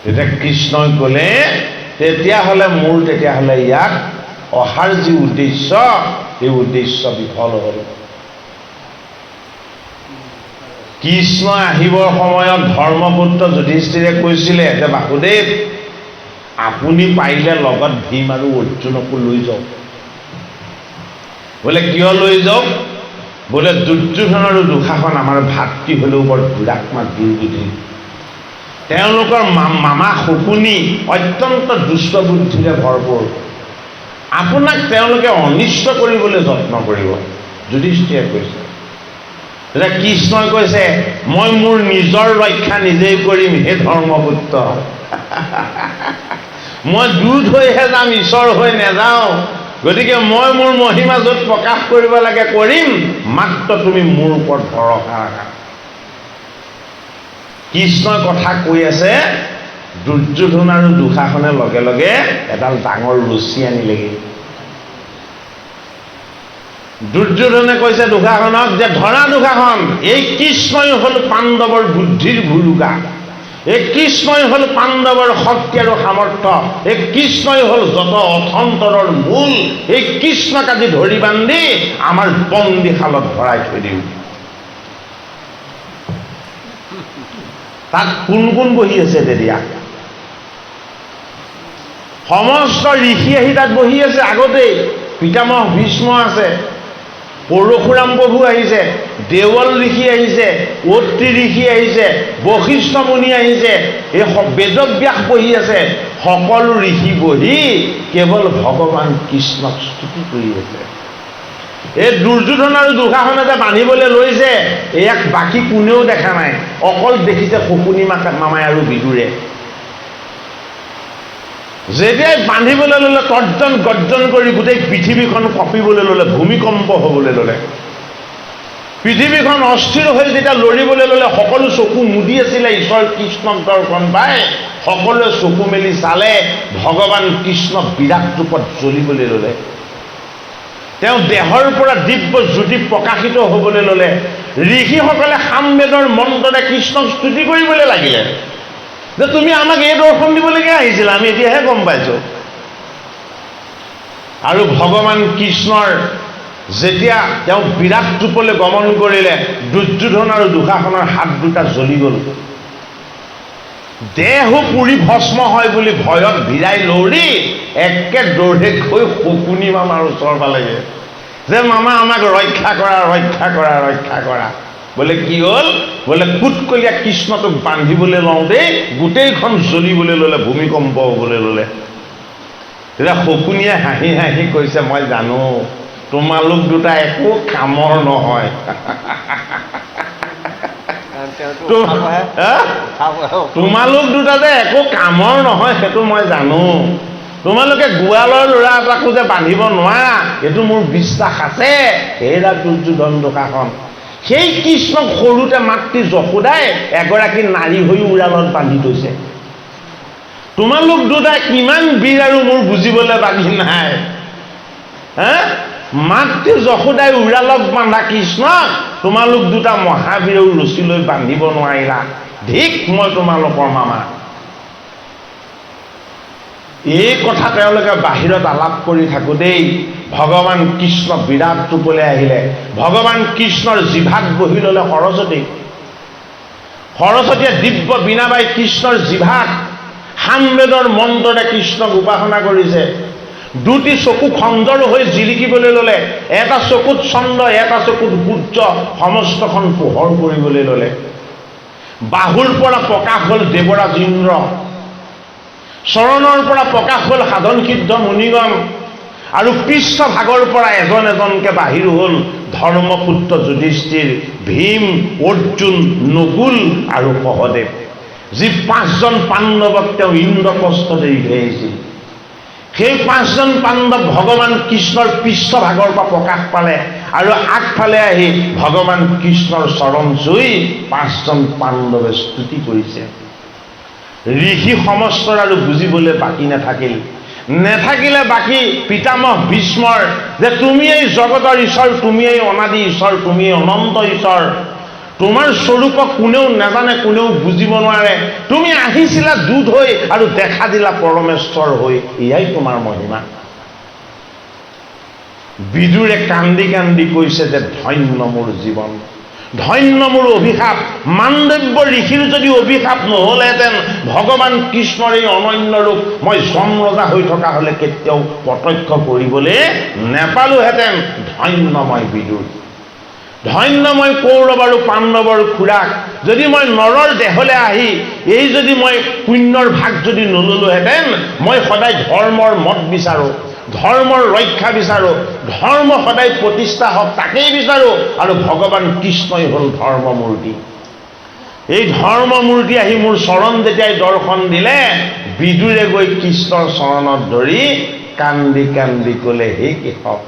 তেতিয়া কৃষ্ণই ক'লে, তেতিয়াহ'লে ইয়াত অহাৰ যি উদ্দেশ্য এই উদ্দেশ্য বিফল হ'ল। কৃষ্ণ আহিবৰ সময়ত ধৰ্মপুত্ৰ যুধিষ্ঠিৰে কৈছিলে যে বাসুদেৱ, আপুনি পাৰিলে লগত ভীম আৰু অৰ্জুনকো লৈ যাওক। বোলে কিয় লৈ যাওক? বোলে দুৰ্যোধন আৰু দুঃশাসন আমাৰ ভাতৃ হ'লেও বৰ দুৰাত্মা দুৰ্বুদ্ধি, তেওঁলোকৰ মামা শকুনি অত্যন্ত দুষ্ট বুদ্ধিৰে ভৰপূৰ, আপোনাক তেওঁলোকে অনিষ্ট কৰিবলৈ যত্ন কৰিব। যুধিষ্ঠিৰে কৈছে। এতিয়া কৃষ্ণই কৈছে মই মোৰ নিজৰ ৰক্ষা নিজেই কৰিম হে ধৰ্মপুত্ৰ মই দূত হৈহে যাম ঈশ্বৰ হৈ নাযাওঁ গতিকে মই মোৰ মহিমা য'ত প্ৰকাশ কৰিব লাগে কৰিম মাত্ৰ তুমি মোৰ ওপৰত ভৰসা ৰাখা কৃষ্ণই কথা কৈ আছে দুৰ্যোধন আৰু দুঃশাসনে লগে লগে এডাল ডাঙৰ ৰছী আনিলেগৈ দুৰ্যোধনে কৈছে দুঃশাসনক যে ধৰা দুঃশাসন এই কৃষ্ণই হল পাণ্ডৱৰ বুদ্ধিৰ ভুৰুকা এই কৃষ্ণই হল পাণ্ডৱৰ শক্তি আৰু সামৰ্থ্য এই কৃষ্ণই হল যত অথন্তৰৰ মূল এই কৃষ্ণক আজি ধৰি বান্ধি আমাৰ বন্দীশালত ভৰাই থৈ দিওঁ তাত কোন কোন বহি আছে তেতিয়া সমস্ত ঋষি আহি তাত বহি আছে আগতেই পিতামহ ভীষ্ম আছে পৰশুৰাম প্ৰভু আহিছে দেৱল ঋষি আহিছে অত্ৰি ঋষি আহিছে বশিষ্ঠ মুনি আহিছে এই বেদব্যাস বহি আছে সকলো ঋষি বহি কেৱল ভগৱান কৃষ্ণক স্তুতি কৰি আছে এই দুৰ্যোধন আৰু দুঃশাসনে যে বান্ধিবলৈ লৈছে ইয়াক বাকী কোনেও দেখা নাই অকল দেখিছে শকুনি মামাই আৰু বিদুৰে যেতিয়াই বান্ধিবলৈ ল'লে তৰ্জন গৰ্জন কৰি গোটেই পৃথিৱীখন কঁপিবলৈ ল'লে ভূমিকম্প হ'বলৈ ল'লে পৃথিৱীখন অস্থিৰ হৈ যেতিয়া লৰিবলৈ ল'লে সকলো চকু মুদি আছিলে ঈশ্বৰ কৃষ্ণক দৰ্শন পাই সকলোৱে চকু মেলি চালে ভগৱান কৃষ্ণ বিৰাট ৰূপত জ্বলিবলৈ ল'লে তেওঁ দেহৰ পৰা দিব্য জ্যোতি প্ৰকাশিত হ'বলৈ ল'লে ঋষিসকলে সামবেদৰ মন্ত্ৰৰে কৃষ্ণক স্তুতি কৰিবলৈ লাগিলে যে তুমি আমাক এই দৰ্শন দিবলৈকে আহিছিলা আমি এতিয়াহে গম পাইছো আৰু ভগৱান কৃষ্ণৰ যেতিয়া তেওঁ বিৰাট ৰূপলৈ গমন কৰিলে দুৰ্যোধন আৰু দুঃশাসনৰ হাত দুটা জ্বলি গ'ল দেহ পুৰি ভস্ম হয় বুলি ভয়ত ভিৰাই লৰি একে দৌৰে গৈ শকুনি মামাৰ ওচৰ পালেগে যে মামা আমাক ৰক্ষা কৰা ৰক্ষা কৰা ৰক্ষা কৰা বোলে কি হ'ল বোলে কুটকলীয়া কৃষ্ণটোক বান্ধিবলৈ লওঁতে গোটেইখন জ্বলিবলৈ ল'লে ভূমিকম্প হ'বলৈ ল'লে তেতিয়া শকুনিয়ে হাঁহি হাঁহি কৈছে মই জানো তোমালোক দুটা একো কামৰ নহয় তোমালোক দুটা যে একো কামৰ নহয় সেইটো মই জানো তোমালোকে গোৱালৰ ল'ৰা এটাকো যে বান্ধিব নোৱাৰা এইটো মোৰ বিশ্বাস আছে সেইৰা দুৰ্যোধন দুঃশাসন সেই কৃষ্ণক সৰুতে মাতৃ যশোদাই এগৰাকী নাৰী হৈ উৰালত বান্ধি থৈছে তোমালোক দুটা কিমান বীৰ আৰু মোৰ বুজিবলৈ বাকী নাই মাতৃ যশোদাই উৰালত বান্ধা কৃষ্ণক তোমালোক দুটা মহাবীৰেও ৰছী লৈ বান্ধিব নোৱাৰিলা ধিক মই তোমালোকৰ মামা এই কথা তেওঁলোকে বাহিৰত আলাপ কৰি থাকোঁতেই ভগৱান কৃষ্ণ বিৰাট ৰূপলৈ আহিলে ভগৱান কৃষ্ণৰ জিভাত বহি ল'লে সৰস্বতী সৰস্বতীয়ে দিব্য বীণাবাই কৃষ্ণৰ জিভাত সামবেদৰ মন্ত্ৰৰে কৃষ্ণক উপাসনা কৰিছে দুটি চকু খঞ্জৰ হৈ জিলিকিবলৈ ল'লে এটা চকুত চন্দ্ৰ এটা চকুত সূৰ্য সমস্তখন পোহৰ কৰিবলৈ ল'লে বাহুৰ পৰা প্ৰকাশ হ'ল দেৱৰাজ ইন্দ্ৰ চৰণৰ পৰা প্ৰকাশ হ'ল সাধন সিদ্ধ মুনিগণ আৰু পৃষ্ঠভাগৰ পৰা এজন এজনকে বাহিৰ হ'ল ধৰ্মপুত্ৰ যুধিষ্ঠিৰ ভীম অৰ্জুন নকুল আৰু সহদেৱ যি পাঁচজন পাণ্ডৱক তেওঁ ইন্দ্ৰপ্ৰস্থত এৰি থৈ আহিছিল সেই পাঁচজন পাণ্ডৱ ভগৱান কৃষ্ণৰ পৃষ্ঠভাগৰ পৰা প্ৰকাশ পালে আৰু আগফালে আহি ভগৱান কৃষ্ণৰ চৰণ চুই পাঁচজন পাণ্ডৱে স্তুতি কৰিছে ঋষি সমস্তৰ আৰু বুজিবলৈ বাকী নেথাকিলে বাকী পিতামহ ভীষ্মৰ যে তুমি এই জগতৰ ঈশ্বৰ তুমি এই অনাদি ঈশ্বৰ তুমি এই অনন্ত ঈশ্বৰ তোমাৰ স্বৰূপক কোনেও নাজানে কোনেও বুজিব নোৱাৰে তুমি আহিছিলা দূত হৈ আৰু দেখা দিলা পৰমেশ্বৰ হৈ এয়াই তোমাৰ মহিমা বিদুৰে কান্দি কান্দি কৈছে যে ধন্য মোৰ জীৱন ধন্য মোৰ অভিশাপ মাণ্ডব্য ঋষিৰ যদি অভিশাপ নহ'লহেঁতেন ভগৱান কৃষ্ণৰ এই অনন্য ৰূপ মই যমৰজা হৈ থকা হ'লে কেতিয়াও প্ৰত্যক্ষ কৰিবলৈ নেপালোহেঁতেন ধন্য মই বিদুৰ ধন্য মই কৌৰৱ আৰু পাণ্ডৱৰ খুৰাক যদি মই নৰৰ দেহলৈ আহি এই যদি মই পুণ্যৰ ভাগ যদি নললোহেঁতেন মই সদায় ধৰ্মৰ মত বিচাৰোঁ ধৰ্মৰ ৰক্ষা বিচাৰোঁ, ধৰ্ম সদায় প্ৰতিষ্ঠা হওক তাকেই বিচাৰোঁ, আৰু ভগৱান কৃষ্ণই হ'ল ধৰ্মমূৰ্তি। এই ধৰ্মমূৰ্তি আহি মোৰ চৰণ যেতিয়াই দৰ্শন দিলে, বিদুৰে গৈ কৃষ্ণৰ চৰণত ধৰি কান্দি কান্দি ক'লে, হে কেশৱ,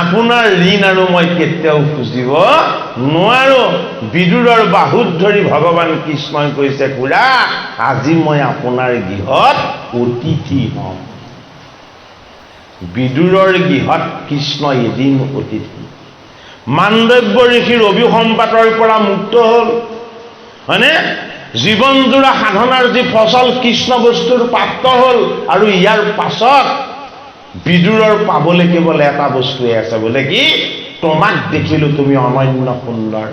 আপোনাৰ ঋণ আৰু মই কেতিয়াও খুজিব নোৱাৰো। বিদুৰৰ বাহুত ধৰি ভগৱান কৃষ্ণই কৈছে, খুৰা আজি মই আপোনাৰ গৃহত অতিথি হ'ম। বিদুৰৰ গৃহত কৃষ্ণ এদিন অতিথি। মাণ্ডব্য ঋষিৰ অভিসম্পাতৰ পৰা মুক্ত হ'ল, হয়নে? জীৱনজোৰা সাধনাৰ যি ফচল কৃষ্ণ বস্তুৰ প্ৰাপ্ত হ'ল, আৰু ইয়াৰ পাছত বিদুৰৰ পাবলৈ কেৱল এটা বস্তুৱে আছে, বোলে কি? তোমাক দেখিলোঁ তুমি অনন্য সুন্দৰ,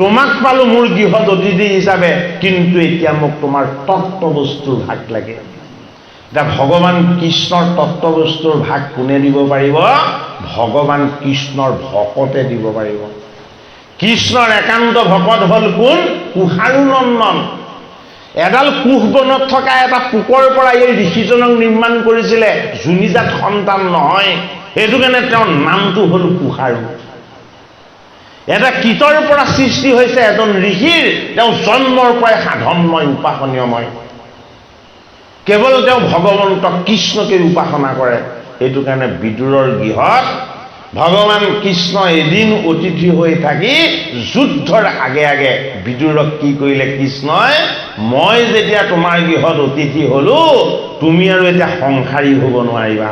তোমাক পালোঁ মোৰ গৃহত অতিথি হিচাপে, কিন্তু এতিয়া মোক তোমাৰ তত্ত্ব বস্তুৰ ভাগ লাগে। এতিয়া ভগৱান কৃষ্ণৰ তত্ত্ব বস্তুৰ ভাগ কোনে দিব পাৰিব? ভগৱান কৃষ্ণৰ ভকতে দিব পাৰিব। কৃষ্ণৰ একান্ত ভকত হ'ল কোন? কুশাৰু নন্দন। এডাল কুশ বনত থকা এটা পোকৰ পৰা এই ঋষিজনক নিৰ্মাণ কৰিছিলে, যোনিজাত সন্তান নহয়, সেইটো কাৰণে তেওঁৰ নামটো হ'ল কুশাৰু। এটা কীটৰ পৰা সৃষ্টি হৈছে এজন ঋষিৰ, তেওঁ জন্মৰ পৰাই সাধনময়, উপাসনীয়ময়। কেৱল তেওঁ ভগৱন্ত কৃষ্ণকে উপাসনা কৰে। সেইটো কাৰণে বিদুৰৰ গৃহত ভগৱান কৃষ্ণ এদিন অতিথি হৈ থাকি যুদ্ধৰ আগে আগে বিদুৰক কি কৰিলে কৃষ্ণই? মই যেতিয়া তোমাৰ গৃহত অতিথি হলো, তুমি আৰু এতিয়া সংসাৰী হ'ব নোৱাৰিবা।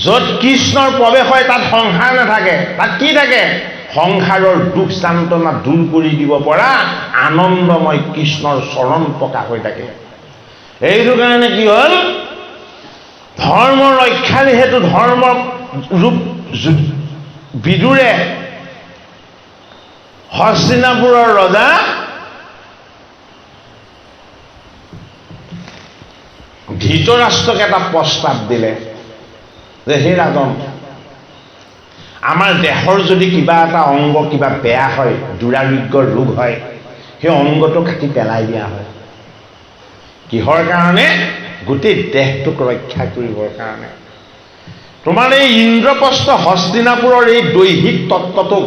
য'ত কৃষ্ণৰ প্ৰৱেশ হয় তাত সংসাৰ নাথাকে, তাত কি থাকে? সংসাৰৰ দুখ যান্ত্ৰণা দূৰ কৰি দিব পৰা আনন্দময় কৃষ্ণৰ চৰণ প্ৰকাশ হৈ থাকে। এইটো কাৰণে কি হ'ল? ধৰ্ম ৰক্ষাৰ হেতু ধৰ্ম ৰূপ বিদুৰে হস্তিনাপুৰৰ ৰজা ধৃতৰাষ্ট্ৰক এটা প্ৰস্তাৱ দিলে যে, হে ৰাজন, আমাৰ দেহৰ যদি কিবা এটা অংগ কিবা বেয়া হয়, দুৰাৰোগ্যৰ ৰোগ হয়, সেই অংগটো কাটি পেলাই দিয়া হয়। কিহৰ কাৰণে? গোটেই দেহটোক ৰক্ষা কৰিবৰ কাৰণে। তোমাৰ এই ইন্দ্ৰপ্ৰস্থ হস্তিনাপুৰৰ এই দৈহিক তত্ত্বটোক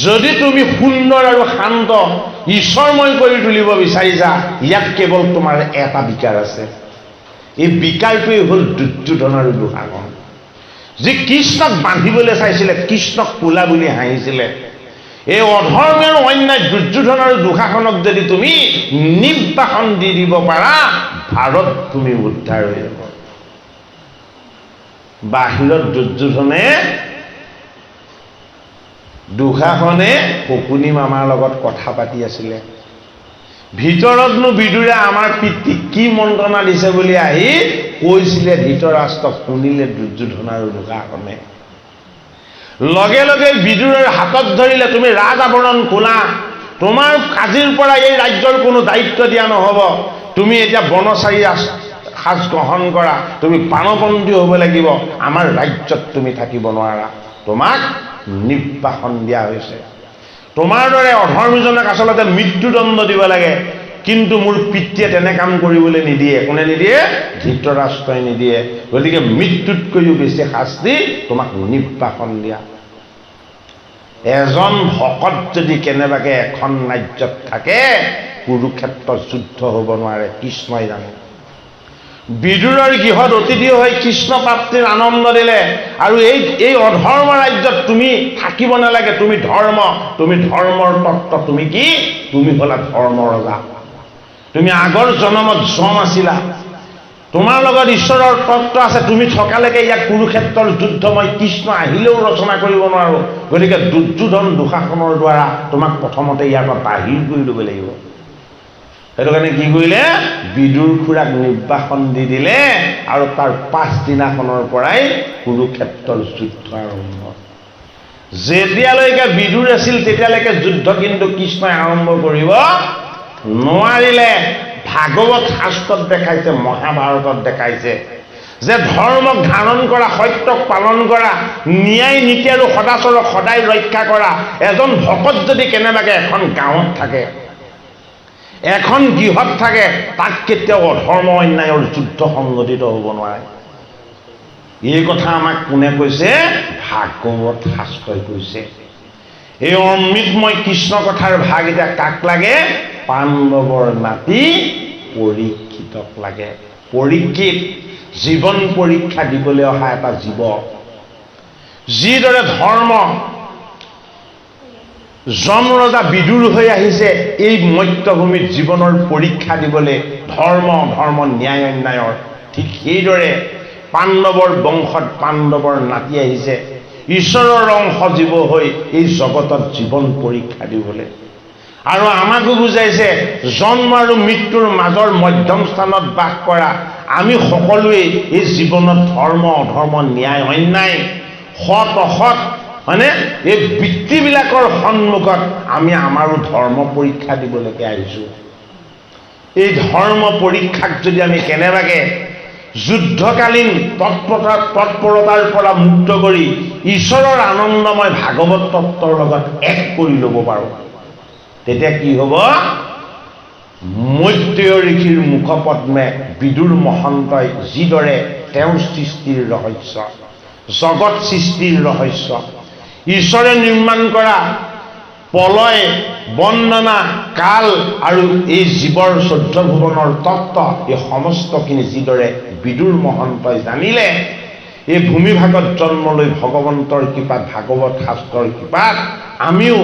যদি তুমি সুন্দৰ আৰু শান্ত ঈশ্বৰময় কৰি তুলিব বিচাৰিছা, ইয়াত কেৱল তোমাৰ এটা বিকাৰ আছে। এই বিকাৰটোৱেই হ'ল দুৰ্যোধন আৰু দুঃশাসন। যি কৃষ্ণক বান্ধিবলৈ চাইছিলে, কৃষ্ণক কোলা বুলি হাঁহিছিলে, এই অধৰ্মী আৰু অন্যায় দুৰ্যোধন আৰু দুঃশাসনক যদি তুমি নিৰ্বাসন দি দিব পাৰা, ভাৰত তুমি উদ্ধাৰ হৈ যাব। বাহিৰত দুৰ্যোধনে দুঃশাসনে শকুনি মামাৰ লগত কথা পাতি আছিলে, ভিতৰতনো বিদুৰে আমাৰ পিতৃক কি মন্ত্ৰণা দিছে বুলি আহি কৈছিলে ধৃতৰাষ্ট্ৰক। শুনিলে দুৰ্যোধন আৰু দুঃশাসনে, লগে লগে বিদুৰৰ হাতত ধৰিলে, তুমি ৰাজ আৱৰণ খোলা, তোমাৰ আজিৰ পৰা এই ৰাজ্যৰ কোনো দায়িত্ব দিয়া নহ'ব, তুমি এতিয়া বনচাৰী সাজ গ্ৰহণ কৰা, তুমি বানপন্থী হ'ব লাগিব, আমাৰ ৰাজ্যত তুমি থাকিব নোৱাৰা, তোমাক নিৰ্বাসন দিয়া হৈছে। তোমাৰ দৰে অধৰ্মীজনক আচলতে মৃত্যুদণ্ড দিব লাগে, কিন্তু মোৰ পিতৃয়ে তেনে কাম কৰিবলৈ নিদিয়ে। কোনে নিদিয়ে? ধৃতৰাষ্ট্ৰই নিদিয়ে। গতিকে মৃত্যুতকৈও বেছি শাস্তি তোমাক নিৰ্বাসন দিয়া। এজন ভকত যদি কেনেবাকে এখন ৰাজ্যত থাকে, কুৰুক্ষেত্ৰত যুদ্ধ হ'ব নোৱাৰে, কৃষ্ণই জানে। বিদুৰৰ গৃহত অতিথি হৈ কৃষ্ণ প্ৰাপ্তিৰ আনন্দ দিলে, আৰু এই অধৰ্ম ৰাজ্যত তুমি থাকিব নালাগে, তুমি ধৰ্মৰ তত্ত্ব, তুমি কি? তুমি হলা ধৰ্ম ৰজা। তুমি আগৰ জন্মত যম আছিলা, তোমাৰ লগত ঈশ্বৰৰ তত্ত্ব আছে, তুমি থকালৈকে ইয়াত কুৰুক্ষেত্ৰৰ যুদ্ধ মই কৃষ্ণ আহিলেও ৰচনা কৰিব নোৱাৰো। গতিকে দুৰ্যোধন দুঃশাসনৰ দ্বাৰা তোমাক প্ৰথমতে ইয়াৰ পৰা বাহিৰ কৰি ল'ব লাগিব। সেইটো কাৰণে কি কৰিলে? বিদুৰ খুৰাক নিৰ্বাসন দি দিলে, আৰু তাৰ পাছদিনাখনৰ পৰাই কুৰুক্ষেত্ৰৰ যুদ্ধ আৰম্ভ। যেতিয়ালৈকে বিদুৰ আছিল তেতিয়ালৈকে যুদ্ধ কিন্তু কৃষ্ণই আৰম্ভ কৰিব নোৱাৰিলে। ভাগৱত শাস্ত্ৰত দেখাইছে, মহাভাৰতত দেখাইছে যে ধৰ্মক ধাৰণ কৰা, সত্যক পালন কৰা, ন্যায় নীতি আৰু সদাচৰক সদায় ৰক্ষা কৰা এজন ভকত যদি কেনেবাকে এখন গাঁৱত থাকে, এখন গৃহত থাকে তাক কেতিয়াও অধৰ্ম অন্যায়ৰ যুদ্ধ সংগঠিত হ'ব নোৱাৰে। এই কথা আমাক কোনে কৈছে? ভাগৱত শাস্ত্ৰই কৈছে। এই অমৃতময় কৃষ্ণ কথাৰ ভাগ এতিয়া কাক লাগে? পাণ্ডৱৰ নাতি পৰীক্ষিতক লাগে। পৰীক্ষিত জীৱন পৰীক্ষা দিবলৈ অহা এটা জীৱ, যিদৰে ধৰ্ম যম ৰজা বিদুৰ হৈ আহিছে এই মত্যভূমিত জীৱনৰ পৰীক্ষা দিবলৈ, ধৰ্ম ন্যায় অন্যায়ৰ, ঠিক সেইদৰে পাণ্ডৱৰ বংশত পাণ্ডৱৰ নাতি আহিছে ঈশ্বৰৰ অংশ জীৱ হৈ এই জগতত জীৱন পৰীক্ষা দিবলৈ। আৰু আমাকো বুজাইছে জন্ম আৰু মৃত্যুৰ মাজৰ মধ্যম স্থানত বাস কৰা আমি সকলোৱে এই জীৱনত ধৰ্ম অধৰ্ম ন্যায় অন্যায় সৎ অসৎ হয়নে এই বৃত্তিবিলাকৰ সন্মুখত আমি আমাৰো ধৰ্ম পৰীক্ষা দিবলৈকে আহিছোঁ। এই ধৰ্ম পৰীক্ষাক যদি আমি কেনেবাকে যুদ্ধকালীন তৎপৰতাৰ পৰা মুক্ত কৰি ঈশ্বৰৰ আনন্দময় ভাগৱত তত্ত্বৰ লগত এক কৰি ল'ব পাৰোঁ, তেতিয়া কি হ'ব? মৈত্ৰেয় ঋষিৰ মুখপদ্মে বিদুৰ মহন্তই যিদৰে তেওঁৰ সৃষ্টিৰ ৰহস্য, জগত সৃষ্টিৰ ৰহস্য, ঈশ্বৰে নিৰ্মাণ কৰা প্ৰলয় বন্দনা কাল আৰু এই জীৱৰ 14 ভুৱনৰ তত্ত্ব, এই সমস্তখিনি যিদৰে বিদুৰ মহন্তই জানিলে, এই ভূমিভাগত জন্ম লৈ ভগৱন্তৰ কৃপাত ভাগৱত শাস্ত্ৰৰ কৃপাত আমিও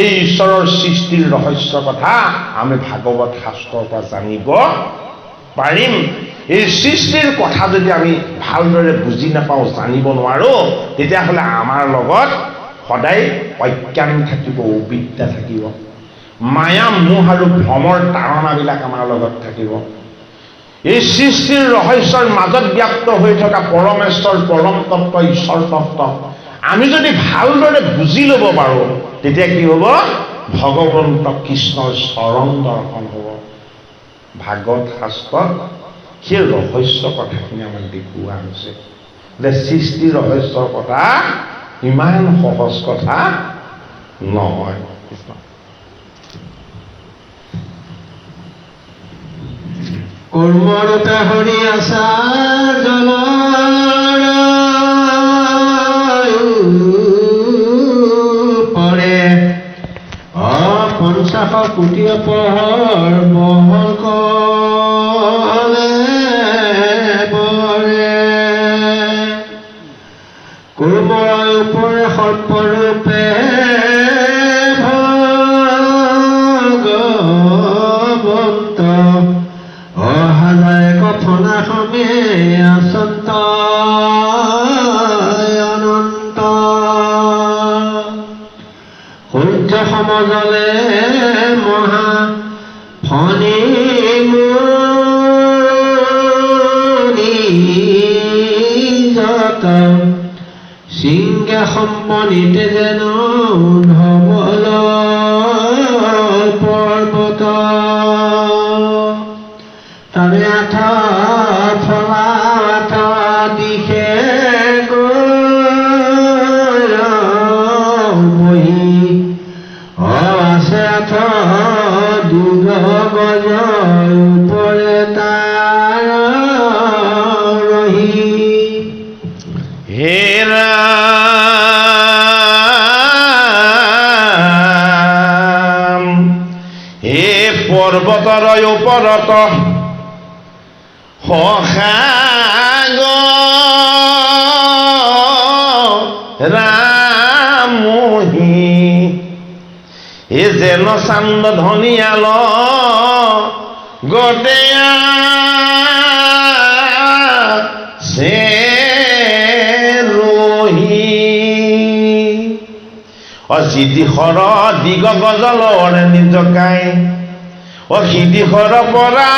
এই ঈশ্বৰৰ সৃষ্টিৰ ৰহস্য কথা আমি ভাগৱত শাস্ত্ৰৰ পৰা জানিব পাৰিম। এই সৃষ্টিৰ কথা যদি আমি ভালদৰে বুজি নাপাওঁ, জানিব নোৱাৰোঁ, তেতিয়াহ'লে আমাৰ লগত সদায় অজ্ঞান থাকিব, অবিদ্যা থাকিব, মায়া মোহ আৰু ভ্ৰমৰ তাৰণাবিলাক আমাৰ লগত থাকিব। এই সৃষ্টিৰ ৰহস্যৰ মাজত ব্যাপ্ত হৈ থকা পৰমেশ্বৰ পৰম তত্ত্ব ঈশ্বৰ তত্ত্ব আমি যদি ভালদৰে বুজি ল'ব পাৰোঁ, তেতিয়া কি হ'ব? ভগৱন্ত কৃষ্ণৰ চৰণ দৰ্শন হ'ব। ভাগৱত শাস্ত্ৰত সেই ৰহস্য কথাখিনি আমাক দেখুওৱা হৈছে যে সৃষ্টিৰ ৰহস্যৰ কথা ইমান সহজ কথা নহয়। কৰ্মৰূপে হৰি আছা জলৰ পৰে, 50 কোটি পহৰ বহল কলে বৰে, কৰ্মৰ ওপৰে সৰ্পৰূপে ভগৱন্ত, অহাজাৰে কথনা সমে আচন্ত অনন্ত, সূৰ্য সমজলে মহা ফণী মুনিজত, সিংহে সম্পনিতে যেন ধবল পৰ্বত, তাৰে আঠ ফলা আঠ দিশে বহি, আছে আঠ দুৰ্গ গজ ওপৰে তাৰ ৰহি, হে ৰাম, হে পৰ্বতৰ ওপৰত সখাগ ৰামহি, এ যেন চান্দ ধনিয়াল গতেয়া সে ৰহি, অজিদিশৰ দিগ গজলৰে নিজকাই, সিদিশৰ পৰা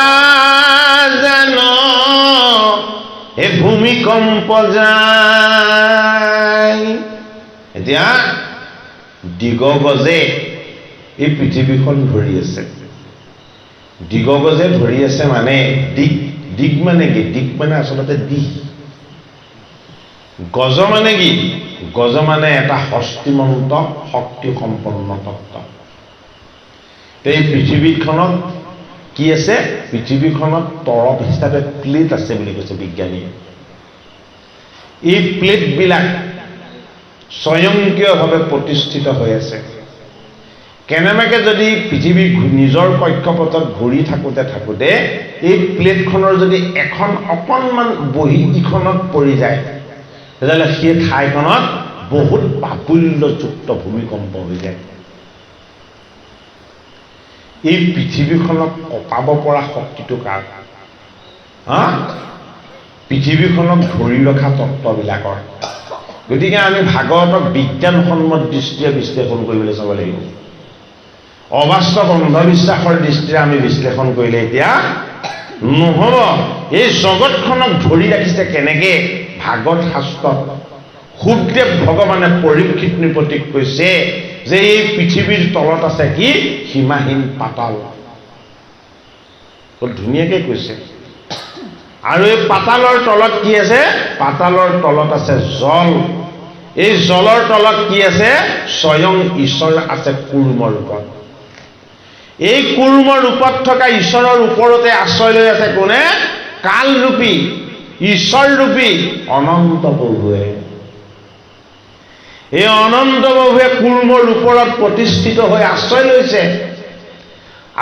যেন এই ভূমিকম্প যায়। এতিয়া দিগগজে এই পৃথিৱীখন ধৰি আছে, দিগগজে ধৰি আছে মানে দিগ, দিগ মানে কি? দিগ মানে আচলতে দিশ। গজ মানে কি? গজ মানে এটা হস্তিমন্ত শক্তি সম্পন্ন তত্ত্ব। এই পৃথিৱীখনক কি আছে পৃথিৱীখনত তৰপ হিচাপে প্লেট আছে বুলি কৈছে বিজ্ঞানীয়ে এই প্লেটবিলাক স্বয়ংক্ৰিয়ভাৱে প্ৰতিষ্ঠিত হৈ আছে কেনেবাকে যদি পৃথিৱী নিজৰ কক্ষপথত ঘূৰি থাকোঁতে এই প্লেটখনৰ যদি এখন অকণমান বহি ইখনত পৰি যায় তেতিয়াহ'লে সেই ঠাইখনত বহুত প্ৰাবল্যযুক্ত ভূমিকম্প হৈ যায় এই পৃথিৱীখনক কঁপাব পৰা শক্তিটো কাৰ পৃথিৱীখনক ধৰি ৰখা তত্ত্ববিলাকৰ গতিকে আমি ভাগৱতক বিজ্ঞানসন্মত দৃষ্টিৰে বিশ্লেষণ কৰিবলৈ চাব লাগিব অবাস্তৱ অন্ধবিশ্বাসৰ দৃষ্টিৰে আমি বিশ্লেষণ কৰিলে এতিয়া নহ'ব এই জগতখনক ধৰি ৰাখিছে কেনেকে ভাগৱত শাস্ত্ৰত শুকদেৱ ভগৱানে পৰীক্ষিত নৃপতিক কৈছে যে এই পৃথিৱীৰ তলত আছে কি সীমাহীন পাতাল বৰ ধুনীয়াকৈ কৈছে আৰু এই পাতালৰ তলত কি আছে পাতালৰ তলত আছে জল এই জলৰ তলত কি আছে স্বয়ং ঈশ্বৰ আছে কুৰ্ম ৰূপত এই কুৰ্ম ৰূপত থকা ঈশ্বৰৰ ওপৰতে আশ্ৰয় লৈ আছে কোনে কালৰূপী ঈশ্বৰৰূপী অনন্ত প্ৰভুৱে এই অনন্ত প্ৰভুৱে কুৰ্মৰ ওপৰত প্ৰতিষ্ঠিত হৈ আশ্ৰয় লৈছে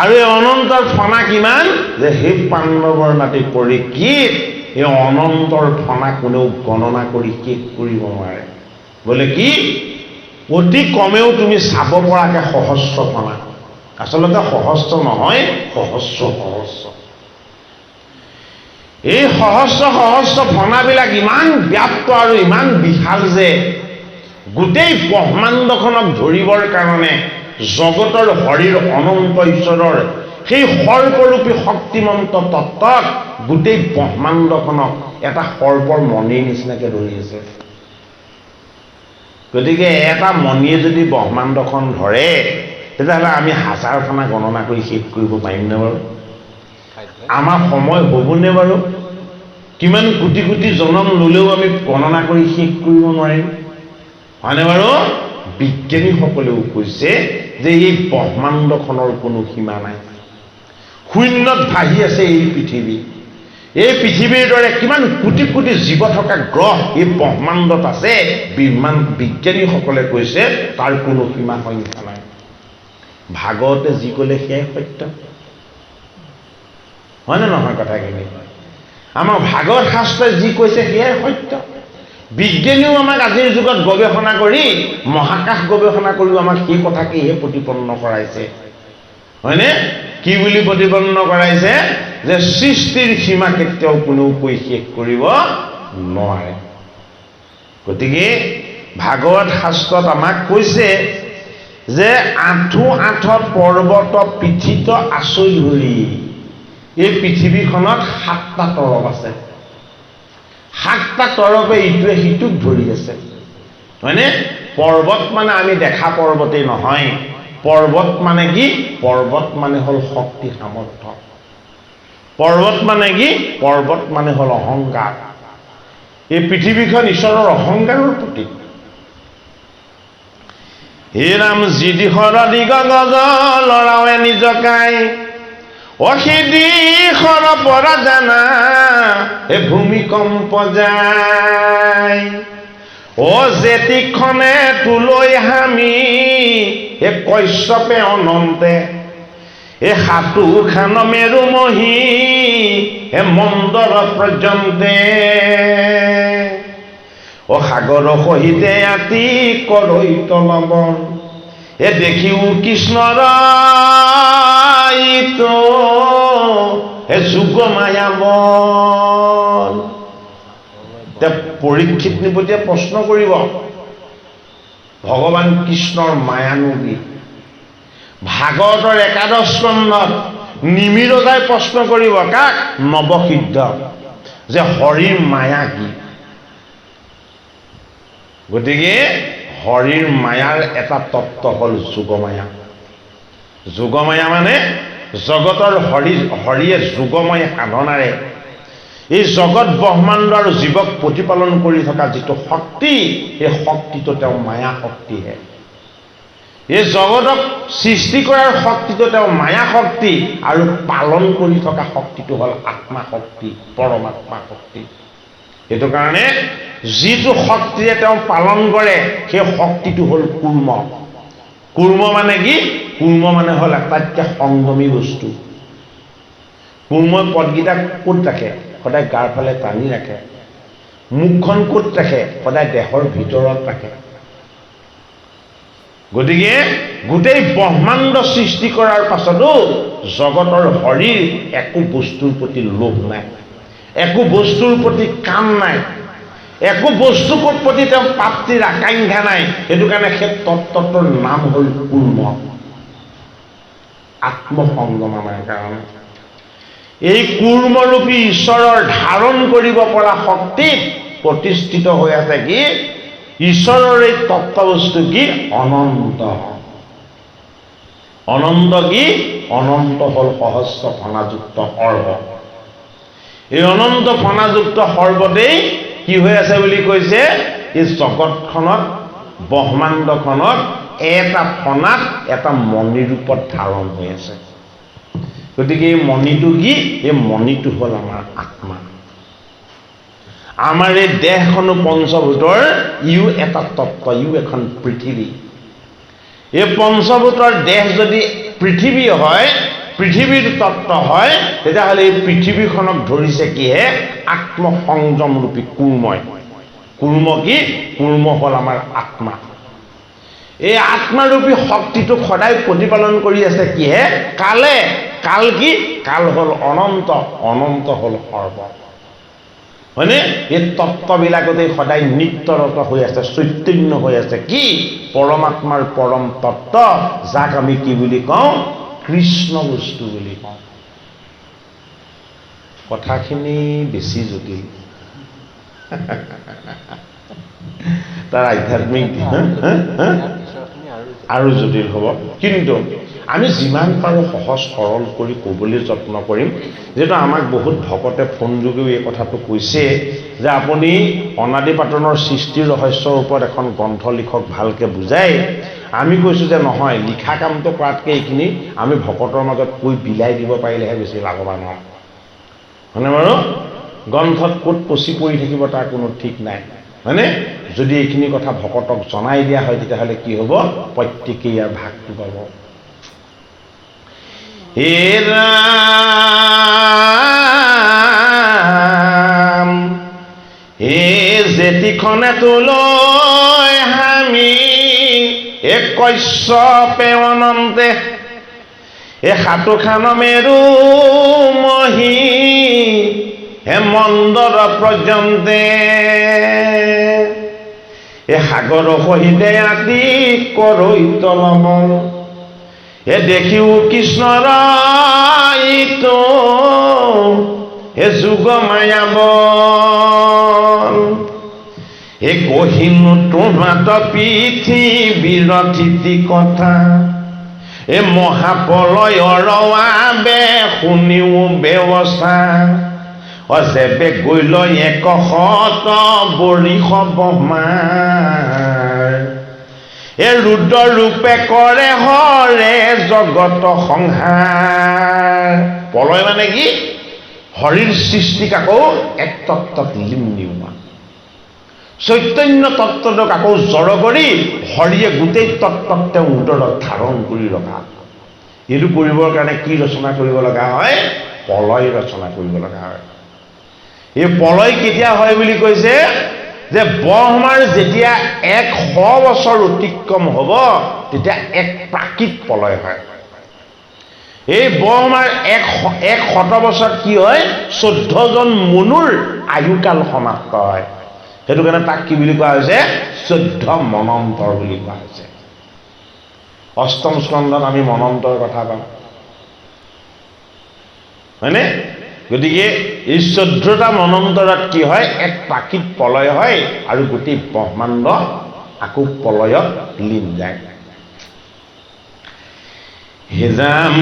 আৰু এই অনন্তৰ ফণা কিমান যে সেই পাণ্ডৱৰ নাতি পৰীক্ষিত এই অনন্তৰ ফণা কোনেও গণনা কৰি শেষ কৰিব নোৱাৰে বোলে কি অতি কমেও তুমি চাব পৰাকে সহস্ৰ ফণা আচলতে সহস্ৰ নহয় সহস্ৰ এই সহস্ৰ ফণাবিলাক ইমান ব্যাপ্ত আৰু ইমান বিশাল যে গোটেই ব্ৰহ্মাণ্ডখনক ধৰিবৰ কাৰণে জগতৰ হৰিৰ অনন্ত ঈশ্বৰৰ সেই সৰ্পৰূপী শক্তিমন্ত তত্ত্বক গোটেই ব্ৰহ্মাণ্ডখনক এটা সৰ্পৰ মণিৰ নিচিনাকৈ ধৰি আছে গতিকে এটা মণিয়ে যদি ব্ৰহ্মাণ্ডখন ধৰে তেতিয়াহ'লে আমি হাজাৰ ফণা গণনা কৰি শেষ কৰিব পাৰিমনে বাৰু আমাৰ সময় হ'বনে বাৰু কিমান কোটি কোটি জনম ল'লেও আমি গণনা কৰি শেষ কৰিব নোৱাৰিম হয়নে বাৰু বিজ্ঞানীসকলেও কৈছে যে এই ব্ৰহ্মাণ্ডখনৰ কোনো সীমা নাই শূন্যত ভাহি আছে এই পৃথিৱীৰ দৰে কিমান কোটি কোটি জীৱ থকা গ্ৰহ এই ব্ৰহ্মাণ্ডত আছে বিজ্ঞানীসকলে কৈছে তাৰ কোনো সীমা সংখ্যা নাই ভাগৱতে যি ক'লে সেয়াই সত্য হয়নে নহয় কথাখিনি আমাৰ ভাগৱত শাস্ত্ৰই যি কৈছে সেয়াই সত্য বিজ্ঞানীও আমাক আজিৰ যুগত গৱেষণা কৰি মহাকাশ গৱেষণা কৰিও আমাক সেই কথাকেহে প্ৰতিপন্ন কৰাইছে হয়নে কি বুলি প্ৰতিপন্ন কৰাইছে যে সৃষ্টিৰ সীমা কেতিয়াও কোনেও কৈ শেষ কৰিব নোৱাৰে গতিকে ভাগৱত শাস্ত্ৰত আমাক কৈছে যে আঁঠু পৰ্বত পিঠিত আচৈ ধৰি এই পৃথিৱীখনত 7টা তৰপ আছে 7টা তৰপে ইটোৱে সিটোক ধৰি আছে হয়নে পৰ্বত মানে আমি দেখা পৰ্বতেই নহয় পৰ্বত মানে কি পৰ্বত মানে হ'ল শক্তি সামৰ্থ্য পৰ্বত মানে কি পৰ্বত মানে হ'ল অহংকাৰ এই পৃথিৱীখন ঈশ্বৰৰ অহংকাৰৰ প্ৰতীক হে ৰাম যি দিশৰ দিগ গজ লৰাৱে নিজকাই সেই দিশৰ পৰা জানা হে ভূমিকম্প যায় জেতিখনে তোলৈ হামি হে কশ্যপে অনন্তে সাতু খান মেৰু মহি হে মন্দৰ পৰ্যন্তে সাগৰ সহিতে আতি কৰৈত লবন দেখিও কৃষ্ণৰ যোগ মায়া বল পৰীক্ষিত নিপতিয়ে প্ৰশ্ন কৰিব ভগৱান কৃষ্ণৰ মায়ানো কি ভাগৱতৰ 11 স্কন্ধত নিমিৰজাই প্ৰশ্ন কৰিব কাক নৱসিদ্ধ যে হৰিৰ মায়া কি গতিকে হৰিৰ মায়াৰ এটা তত্ত্ব হ'ল যোগমায়া যোগমায়া মানে জগতৰ হৰিয়ে যোগময় সাধনাৰে এই জগত ব্ৰহ্মাণ্ড আৰু জীৱক প্ৰতিপালন কৰি থকা যিটো শক্তি সেই শক্তিটো তেওঁ মায়া শক্তিহে এই জগতক সৃষ্টি কৰাৰ শক্তিটো তেওঁ মায়া শক্তি আৰু পালন কৰি থকা শক্তিটো হ'ল আত্মা শক্তি, পৰমাত্মা শক্তি। সেইটো কাৰণে যিটো শক্তিৰে তেওঁ পালন কৰে সেই শক্তিটো হ'ল কুৰ্ম। কুৰ্ম মানে কি? কুৰ্ম মানে হ'ল আটাইতকৈ সংযমী বস্তু। কুৰ্মই পদকেইটা ক'ত ৰাখে? সদায় গাৰ ফালে টানি ৰাখে। মুখখন ক'ত ৰাখে? সদায় দেহৰ ভিতৰত ৰাখে। গতিকে গোটেই ব্ৰহ্মাণ্ড সৃষ্টি কৰাৰ পাছতো জগতৰ হৰিৰ একো বস্তুৰ প্ৰতি লোভ নাই, একো বস্তুৰ প্ৰতি কাম নাই, একো বস্তুৰ প্ৰতি তেওঁ প্ৰাপ্তিৰ আকাংক্ষা নাই। সেইটো কাৰণে সেই তত্ত্বটোৰ নাম হ'ল কুৰ্ম, আত্মসংযমৰ কাৰণে। এই কুৰ্মৰূপী ঈশ্বৰৰ ধাৰণ কৰিব পৰা শক্তিত প্ৰতিষ্ঠিত হৈ আছে কি? ঈশ্বৰৰ এই তত্ত্ববস্তু কি? অনন্ত। অনন্ত কি? অনন্ত হ'ল সহস্ৰ ফণাযুক্ত সৰ্ব। এই অনন্ত ফণাযুক্ত সৰ্বতেই কি হৈ আছে বুলি কৈছে? এই জগতখনত, ব্ৰহ্মাণ্ডখনত এটা ফণাত এটা মণিৰ ৰূপত ধাৰণ হৈ আছে। গতিকে এই মণিটো কি? এই মণিটো হ'ল আমাৰ আত্মা। আমাৰ এই দেহখনো পঞ্চভূতৰ ইও এটা তত্ত্ব, ইও এখন পৃথিৱী। এই পঞ্চভূতৰ দেহ যদি পৃথিৱী হয়, পৃথিৱীৰ তত্ত্ব হয়, তেতিয়াহ'লে এই পৃথিৱীখনক ধৰিছে কিহে? আত্মসংযমৰূপী কুৰ্মই। কুৰ্ম কি? কুৰ্ম হ'ল আমাৰ আত্মা। এই আত্মাৰূপী শক্তিটোক সদায় প্ৰতিপালন কৰি আছে কিহে? কালে। কাল কি? কাল হ'ল অনন্ত, অনন্ত হ'ল সৰ্ব। হয়নে? এই তত্ত্ববিলাকতে সদায় নিত্যৰত হৈ আছে, চৈতন্য হৈ আছে। কি? পৰমাত্মাৰ পৰম তত্ত্ব, যাক আমি কি বুলি কওঁ? কৃষ্ণ বস্তু বুলি কওঁ। কথাখিনি বেছি জটিল, তাৰ আধ্যাত্মিক আৰু জটিল হ'ব। কিন্তু আমি যিমান পাৰোঁ সহজ সৰল কৰি ক'বলৈ যত্ন কৰিম। যিহেতু আমাক বহুত ভকতে ফোন যোগেও এই কথাটো কৈছে যে আপুনি অনাদি পাতনৰ সৃষ্টিৰ ৰহস্যৰ ওপৰত এখন গ্ৰন্থ লিখক, ভালকৈ বুজাই। আমি কৈছোঁ যে নহয়, লিখা কামটো কৰাতকৈ এইখিনি আমি ভকতৰ মাজত কৈ বিলাই দিব পাৰিলেহে বেছি লাভৱান হ'ম। হয়নে বাৰু? গ্ৰন্থত ক'ত পচি পৰি থাকিব তাৰ কোনো ঠিক নাই, হয়নে? যদি এইখিনি কথা ভকতক জনাই দিয়া হয়, তেতিয়াহ'লে কি হ'ব? প্ৰত্যেকেই ইয়াৰ ভাগটো পাব। হে ৰাম, হে জেতিখনে তোলৈ হামি, এ কশ্যপে অনন্তে, এ সাতোখান মেৰু মহি, হে মন্দৰ পৰ্যন্তে, এ সাগৰ সহিতে আতি কৰৈ তলমল, এ দেখিও কৃষ্ণৰ ইটো, হে যুগ মায়াবল, এ কহিনো তোমাত পৃথিৱীৰ থিতি কথা, এ মহাপ্ৰলয়ৰ বাবে শুনিও ব্যৱস্থা, অজেবে গৈল 100 বৰিষ ব্ৰহ্মাৰ, এ ৰুদ্ৰ ৰূপে কৰে হৰে জগত সংহাৰ। প্ৰলয় মানে কি? হৰিৰ সৃষ্টিক আকৌ এক তত্ত্বত লীন নিওৱা, চৈতন্য তত্ত্বটোক আকৌ জড় কৰি হৰিয়ে গোটেই তত্ত্বক তেওঁ উদৰত ধাৰণ কৰি ৰখা। এইটো কৰিবৰ কাৰণে কি ৰচনা কৰিব লগা হয়? প্ৰলয় ৰচনা কৰিব লগা হয়। এই প্ৰলয় কেতিয়া হয় বুলি কৈছে? যে ব্ৰহ্মাৰ যেতিয়া 100 বছৰ অতিক্ৰম হ'ব, তেতিয়া এক প্ৰাকৃত প্ৰলয় হয়। এই ব্ৰহ্মাৰ 100 বছৰত কি হয়? 14জন মনুৰ আয়ুকাল সমাপ্ত হয়। সেইটো কাৰণে তাক কি বুলি কোৱা হৈছে? 14 মনন্তৰ বুলি কোৱা হৈছে। অষ্টম স্কন্ধত আমি মনন্তৰ কথা পাম, হয়নে? গতিকে এই 14টা মনন্তৰত কি হয়? এক প্ৰাকৃত প্ৰলয় হয় আৰু গোটেই ব্ৰহ্মাণ্ড আকৌ প্ৰলয়ত লীন যায়। হেজাম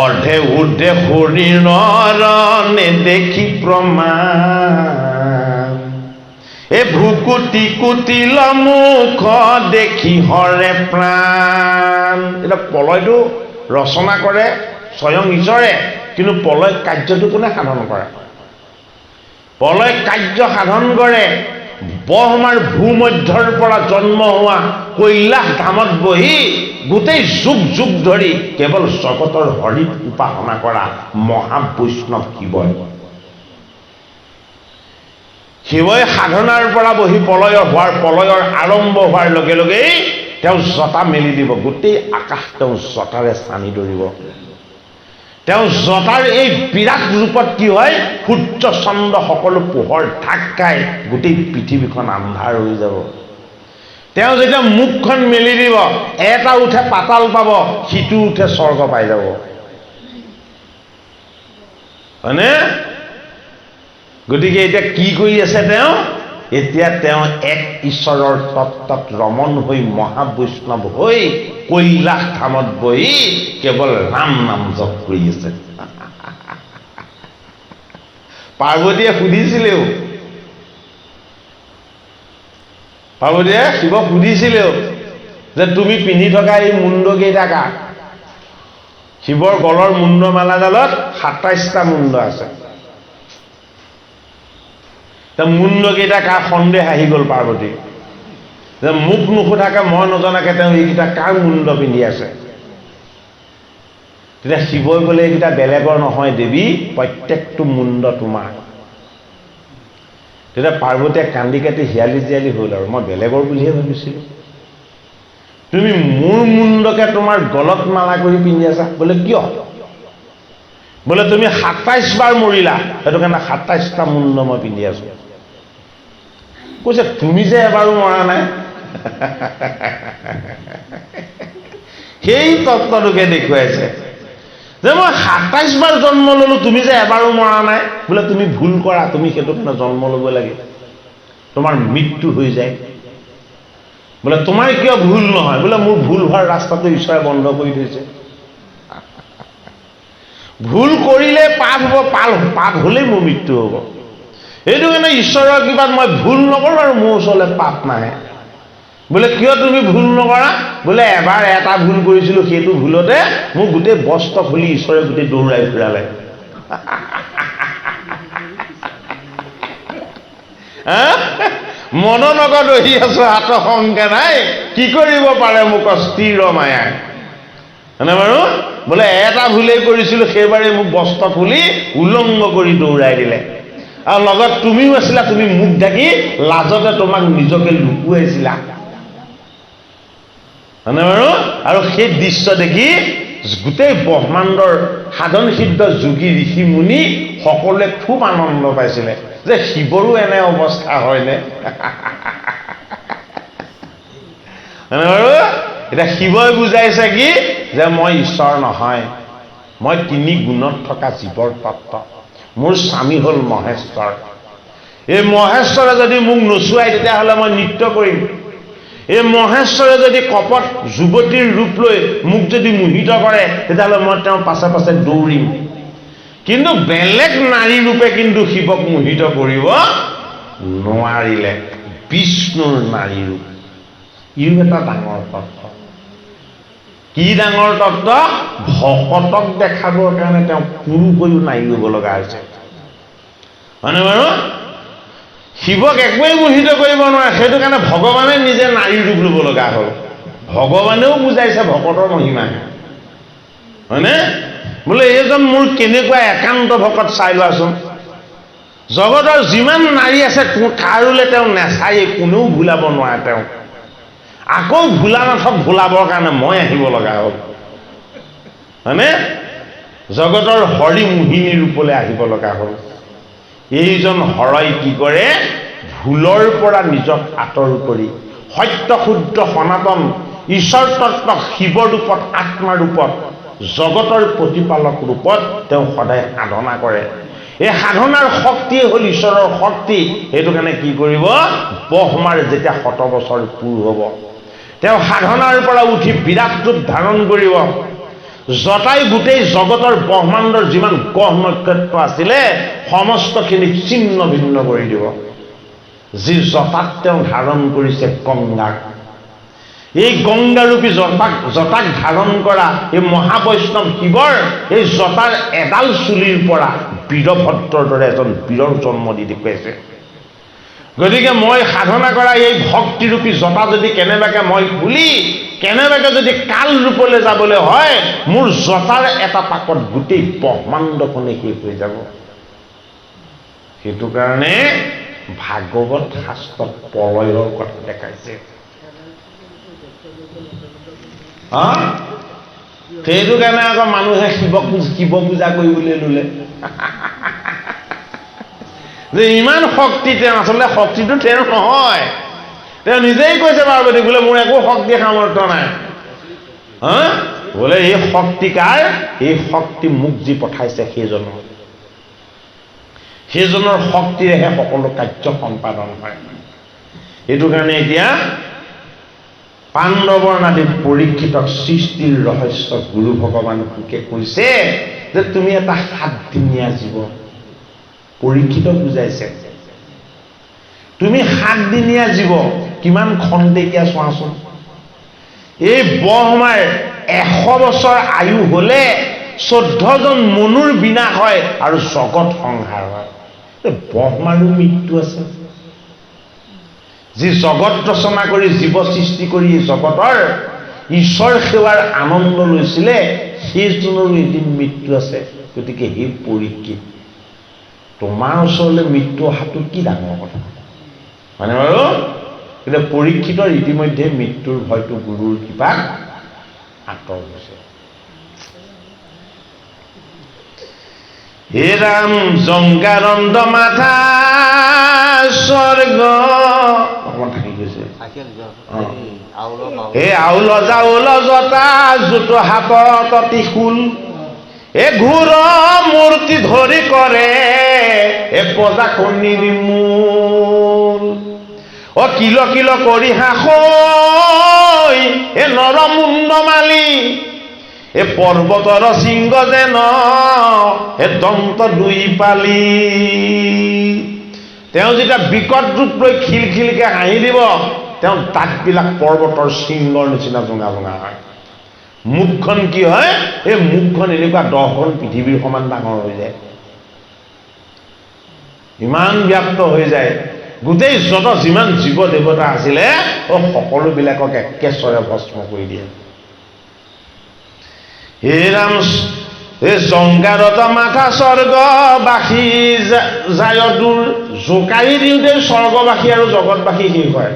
অৰ্ধে ঊৰ্ধে শৰীৰৰ নেদেখি প্ৰমাণ, এই ভুকুটি কুটিল মুখ দেখি হৰে প্ৰাণ। এটা পলয়টো ৰচনা কৰে স্বয়ং ঈশ্বৰে, কিন্তু পলয় কাৰ্যটো কোনে সাধন কৰে? পলয় কাৰ্য সাধন কৰে ব্ৰহ্মাৰ ভূমধ্যৰ পৰা জন্ম হোৱা কৈলাশ ধামত বহি গোটেই যুগ যুগ ধৰি কেৱল জগতৰ হৰিক উপাসনা কৰা মহাবৈষ্ণৱ শিৱই। শিৱই সাধনাৰ পৰা বহি পলয়ৰ আৰম্ভ হোৱাৰ লগে লগেই তেওঁ জটা মেলি দিব, গোটেই আকাশ তেওঁ জটাৰে ছানি ধৰিব। তেওঁ জটাৰ এই বিৰাট ৰূপত কি হয়, সূৰ্য চন্দ্ৰ সকলো পোহৰ ঢাক খাই গোটেই পৃথিৱীখন আন্ধাৰ হৈ যাব। তেওঁ যেতিয়া মুখখন মেলি দিব, এটা উঠে পাতাল পাব, সিটো উঠে স্বৰ্গ পাই যাব, হয়নে? গতিকে এতিয়া কি কৰি আছে তেওঁ? এতিয়া তেওঁ এক ঈশ্বৰৰ তত্ত্বত ৰমণ হৈ মহাবৈষ্ণৱ হৈ কৈলাশ ধামত বহি কেৱল ৰাম নাম জপ কৰি আছে। পাৰ্বতীয়ে সুধিছিলেও, পাৰ্বতীয়ে শিৱক সুধিছিলেও যে তুমি পিন্ধি থকা এই মুণ্ডকেইটা কাৰ? শিৱৰ গলৰ মুণ্ডমালাডালত ২৭টা মুণ্ড আছে। মুণ্ডকেইটা কাৰ? সন্দেহ আহি গ'ল পাৰ্বতী যে মোক নুসুধাকে মই নজনাকে তেওঁ এইকেইটা কাৰ মুণ্ড পিন্ধি আছে। তেতিয়া শিৱই ক'লে এইকেইটা বেলেগৰ নহয় দেৱী, প্ৰত্যেকটো মুণ্ড তোমাৰ। তেতিয়া পাৰ্বতীয়ে কান্দি কাটি হিয়ালি জিয়ালি হ'ল আৰু মই বেলেগৰ বুলিহে ভাবিছিলোঁ, তুমি মোৰ মুণ্ডকে তোমাৰ গলত মালা কৰি পিন্ধি আছা। বোলে কিয়? বোলে তুমি ২৭ বাৰ মৰিলা, সেইটো কাৰণে ২৭টা মুণ্ড মই পিন্ধি আছো। কৈছে তুমি যে এবাৰো মৰা নাই। সেই তত্ত্বটোকে দেখুৱাইছে যে মই ২৭ বাৰ জন্ম ললো, তুমি যে এবাৰো মৰা নাই। বোলে তুমি ভুল কৰা, তুমি সেইটো কাৰণে জন্ম ল'ব লাগে, তোমাৰ মৃত্যু হৈ যায়। বোলে তোমাৰ কিয় ভুল নহয়? বোলে মোৰ ভুল হোৱাৰ ৰাস্তাটো ঈশ্বৰে বন্ধ কৰি থৈছে। ভুল কৰিলে পাপ হ'ব, পাপ হ'লেই মোৰ মৃত্যু হ'ব। সেইটো কাৰণে ঈশ্বৰৰ কৃপাত মই ভুল নকৰোঁ আৰু মোৰ ওচৰলৈ পাপ নাহে। বোলে কিয় তুমি ভুল নকৰা? বোলে এবাৰ এটা ভুল কৰিছিলোঁ, সেইটো ভুলতে মোক গোটেই বস্ত্ৰ খুলি ঈশ্বৰে গোটেই দৌৰাই ফুৰালে। মনৰ লগত ৰহি আছো, হাত সংকে নাই, কি কৰিব পাৰে মোক স্থিৰ মায়াই, হয়নে বাৰু? বোলে এটা ভুলেই কৰিছিলোঁ, সেইবাৰেই মোক বস্ত্ৰ খুলি উলংগ কৰি দৌৰাই দিলে। আৰু লগত তুমিও আছিলা, তুমি মুখ ঢাকি লাজতে তোমাক নিজকে লুকুৱাইছিলা, হয়নে বাৰু? আৰু সেই দৃশ্য দেখি গোটেই ব্ৰহ্মাণ্ডৰ সাধন সিদ্ধ যোগী ঋষি মুনি সকলোৱে খুব আনন্দ পাইছিলে যে শিৱৰো এনে অৱস্থা হয়নে? হয়নে বাৰু? এতিয়া শিৱই বুজাইছে কি যে মই ঈশ্বৰ নহয়, মই ৩ গুণত থকা জীৱৰ তত্ত্ব, মোৰ স্বামী হ'ল মহেশ্বৰ। এই মহেশ্বৰে যদি মোক নচুৱাই তেতিয়াহ'লে মই নৃত্য কৰিম। এই মহেশ্বৰে যদি কপট যুৱতীৰ ৰূপ লৈ মোক যদি মোহিত কৰে তেতিয়াহ'লে মই তেওঁৰ পাছে পাছে দৌৰিম। কিন্তু বেলেগ নাৰী ৰূপে কিন্তু শিৱক মোহিত কৰিব নোৱাৰিলে। বিষ্ণুৰ নাৰী ৰূপ, ইও এটা ডাঙৰ তত্ত্ব। কি ডাঙৰ তত্ত্ব? ভকতক দেখাবৰ কাৰণে তেওঁ পুৰুষ হৈও নাৰী ল'ব লগা হৈছে, হয়নে বাৰু? শিৱক একোৱেই মোহিত কৰিব নোৱাৰে, সেইটো কাৰণে ভগৱানে নিজে নাৰী ৰূপ ল'ব লগা হ'ল। ভগৱানেও বুজাইছে ভকতৰ মহিমা, হয়নে? বোলে এইজন মোৰ কেনেকুৱা একান্ত ভকত চাই লোৱাচোন। জগতৰ যিমান নাৰী আছে কাৰোলে তেওঁ নেচায়ে, কোনেও ভুলাব নোৱাৰে তেওঁ। আকৌ ভোলানাথক ভুলাবৰ কাৰণে মই আহিব লগা হ'ল, হয়নে? জগতৰ হৰি মোহিনী ৰূপলৈ আহিব লগা হ'ল। এইজন হৰই কি কৰে? ভুলৰ পৰা নিজক আঁতৰ কৰি সত্য শুদ্ধ সনাতন ঈশ্বৰ তত্ত্বক শিৱ ৰূপত, আত্মা ৰূপত, জগতৰ প্ৰতিপালক ৰূপত তেওঁ সদায় সাধনা কৰে। এই সাধনাৰ শক্তিয়ে হ'ল ঈশ্বৰৰ শক্তি। সেইটো কাৰণে কি কৰিব? ব্ৰহ্মাৰ যেতিয়া 100 বছৰ পূৰ হ'ব, তেওঁ সাধনাৰ পৰা উঠি বিৰাট ৰূপ ধাৰণ কৰিব। জটাই গোটেই জগতৰ ব্ৰহ্মাণ্ডৰ যিমান গ্ৰহ নক্ষত্ৰ আছিলে সমস্তখিনি ছিন্ন ভিন্ন কৰি দিব। যি জটাত তেওঁ ধাৰণ কৰিছে গংগাক। এই গংগাৰূপী জটাক ধাৰণ কৰা এই মহাবৈষ্ণৱ শিৱৰ এই জটাৰ এডাল চুলিৰ পৰা বীৰভদ্ৰৰ দৰে এজন বীৰৰ জন্ম দি দেখুৱাইছে। গতিকে মই সাধনা কৰা এই ভক্তিৰূপী জটা যদি কেনেবাকৈ মই খুলি কেনেবাকৈ যদি কাল ৰূপলৈ যাবলৈ হয়, মোৰ জটাৰ এটা পাকত গোটেই ব্ৰহ্মাণ্ডখনে শেষ হৈ যাব। সেইটো কাৰণে ভাগৱত শাস্ত্ৰত প্ৰলয়ৰ কথা দেখাইছে। সেইটো কাৰণে আকৌ মানুহে শিৱ পূজা কৰিবলৈ ললে যে ইমান শক্তি তেওঁ, আচলতে শক্তিটো তেওঁৰ নহয়, তেওঁ নিজেই কৈছে পাৰ্বতী বোলে মোৰ একো শক্তি সামৰ্থ্য নাই। বোলে এই শক্তি কাৰ? এই শক্তি মোক যি পঠাইছে সেইজনৰ শক্তিৰেহে সকলো কাৰ্য সম্পাদন হয়। সেইটো কাৰণে এতিয়া পাণ্ডৱৰ নাতি পৰীক্ষিতক সৃষ্টিৰ ৰহস্য গুৰু ভগৱান শিকে কৈছে যে তুমি এটা 7 দিনীয়া জীৱ। পৰীক্ষিতক বুজাইছে তুমি 7 দিনীয়া জীৱ, কিমান খন্তেকীয়া চোৱাচোন। এই ব্ৰহ্মাৰ 100 বছৰ আয়ু হলে 14 জন মনুৰ বিনাশ হয় আৰু জগত সংহাৰ হয়। ব্ৰহ্মাৰো মৃত্যু আছে। যি জগত ৰচনা কৰি জীৱ সৃষ্টি কৰি জগতৰ ঈশ্বৰ সেৱাৰ আনন্দ লৈছিলে সেইজনৰো এদিন মৃত্যু আছে। গতিকে সেই পৰীক্ষিত তোমাৰ ওচৰলৈ মৃত্যু অহাটো কি ডাঙৰ কথা মানে বাৰু? কিন্তু পৰীক্ষিতৰ ইতিমধ্যে মৃত্যুৰ ভয়টো গুৰুৰ কৃপাত আঁতৰ হৈছে। হে ৰাম জংকাৰন্দ মাথা স্বৰ্গ অকমান থাকি গৈছে। হে আউল জাউল জটা জোত হাতত ত্ৰিশূল, এ ঘূৰ মূৰ্তি ধৰি কৰে এ পজা কণী নিৰ্মূল। অ কিল কিল কৰি হাসৈ এ নৰমুণ্ড মালি, এ পৰ্বতৰ সিংহ যেন এ দন্ত 2 পালি। তেওঁ যেতিয়া বিকট ৰূপ লৈ খিলখিলকে হাঁহি দিব, তেওঁ দাঁতবিলাক পৰ্বতৰ সিংহৰ নিচিনা জোঙা জোঙা হয়। মুখখন কি হয়? এই মুখখন এনেকুৱা 10খন পৃথিৱীৰ সমান ডাঙৰ হৈ যায়, ইমান ব্যাপ্ত হৈ যায়। গোটেই যিমান জীৱ দেৱতা আছিলে সকলোবিলাকক একেস্বৰে ভস্ম কৰি দিয়ে। হে ৰাম হে জংকাৰত মাথা স্বৰ্গবাসী যায় দূৰ, জোকাৰি দিওঁতে স্বৰ্গবাসী আৰু জগতবাসী শেষ হয়।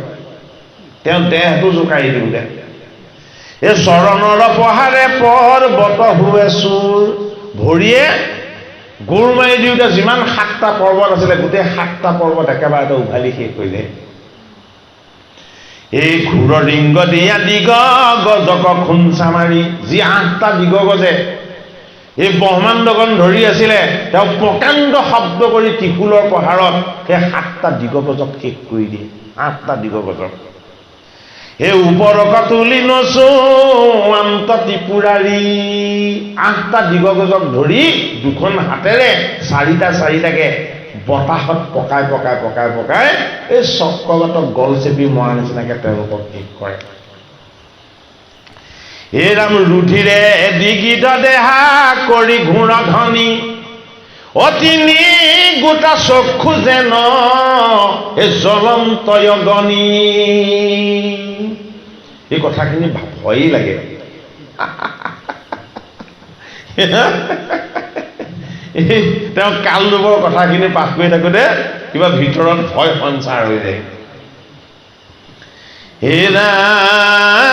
তেওঁ দেহটো জোকাৰি দিওঁতে এই চৰণৰ পহাৰে পৰ্বত হুৱে চুৰ, ভৰিয়ে গোৰ মাৰি দিওঁতে যিমান 7টা পৰ্বত আছিলে গোটেই 7টা পৰ্বত একেবাৰতে উভালি শেষ হৈ যায়। এই ঘূৰ ৰিংগ দিয়া দিগ গজক খুঞ্চা মাৰি, যি 8টা দিগ গজে এই ব্ৰহ্মাণ্ডখন ধৰি আছিলে, তেওঁ প্ৰকাণ্ড শব্দ কৰি ত্ৰিশূলৰ প্ৰহাৰত সেই 7টা দিগ গজক শেষ কৰি দিয়ে। 8টা দিগ গজক এই ওপৰক তুলি নচো অন্ত ত্ৰিপুৰাৰী, 8টা দিগ গজক ধৰি 2খন হাতেৰে 4টাকে বতাহত পকাই পকাই পকাই পকাই এই চক্ৰগতক গল চেপি মৰা নিচিনাকে তেওঁলোকক শেষ কৰে। হে ৰাম ৰুধিৰে দিগিত দেহা কৰি ঘূৰ ধনী, অতিনি গোটা চক্ষু যেন এই জ্বলন্ত অগ্নি। এই কথাখিনি ভয়েই লাগে। তেওঁ কাল ৰূপৰ কথাখিনি পাঠ কৰি থাকোঁতে কিবা ভিতৰত ভয় সঞ্চাৰ হৈ যায়। হে ৰাম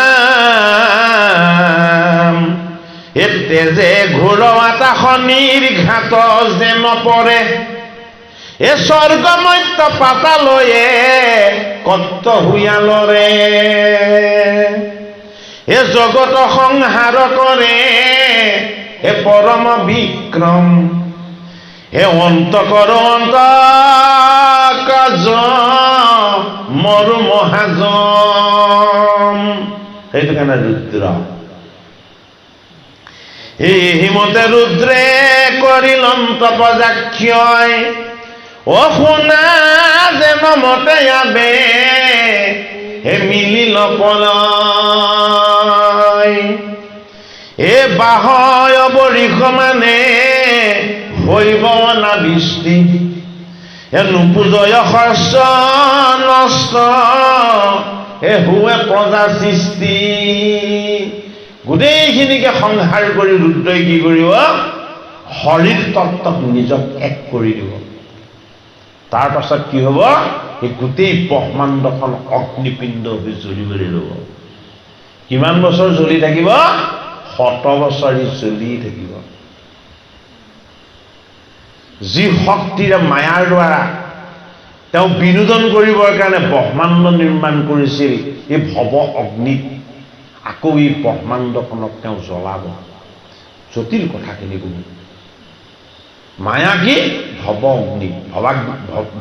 হে তেজে ঘোৰ এটা শনিৰ ঘাট যে নপৰে, এ স্বৰ্গ মত্য পাতালয়ে কত্ত হুয়ালৰে, এ জগত সংহাৰ কৰে হে পৰম বিক্ৰম, হে অন্তকৰ অন্ত কাজ মৰু মহাজম। সেইটো কাৰণে ৰুদ্ৰ এই হিমতে ৰুদ্ৰে কৰিলন্ত প্ৰজাক্ষয়, অ শুনা যে নমতে আবে হে মিলিল পলয় এ বাহয় অবৰিষ মানে হৈব অনাবৃষ্টি এ নুপুজয় শস্য নষ্ট এ হুৱে প্ৰজা সৃষ্টি গোটেইখিনিকে সংহাৰ কৰি ৰুদ্ৰই কি কৰিব হৰিৰ তত্ত্বক নিজক এক কৰি দিব তাৰ পাছত কি হ'ব এই গোটেই ব্ৰহ্মাণ্ডখন অগ্নিপিণ্ড হৈ জ্বলিবলৈ ল'ব কিমান বছৰ জ্বলি থাকিব 100 বছৰ জ্বলি থাকিব যি শক্তিৰে মায়াৰ দ্বাৰা তেওঁ বিনোদন কৰিবৰ কাৰণে ব্ৰহ্মাণ্ড নিৰ্মাণ কৰিছিল এই ভৱ অগ্নিত আকৌ এই ব্ৰহ্মাণ্ডখনক তেওঁ জ্বলাব জটিল কথাখিনি বুলি মায়া কি ভৱ অগ্নি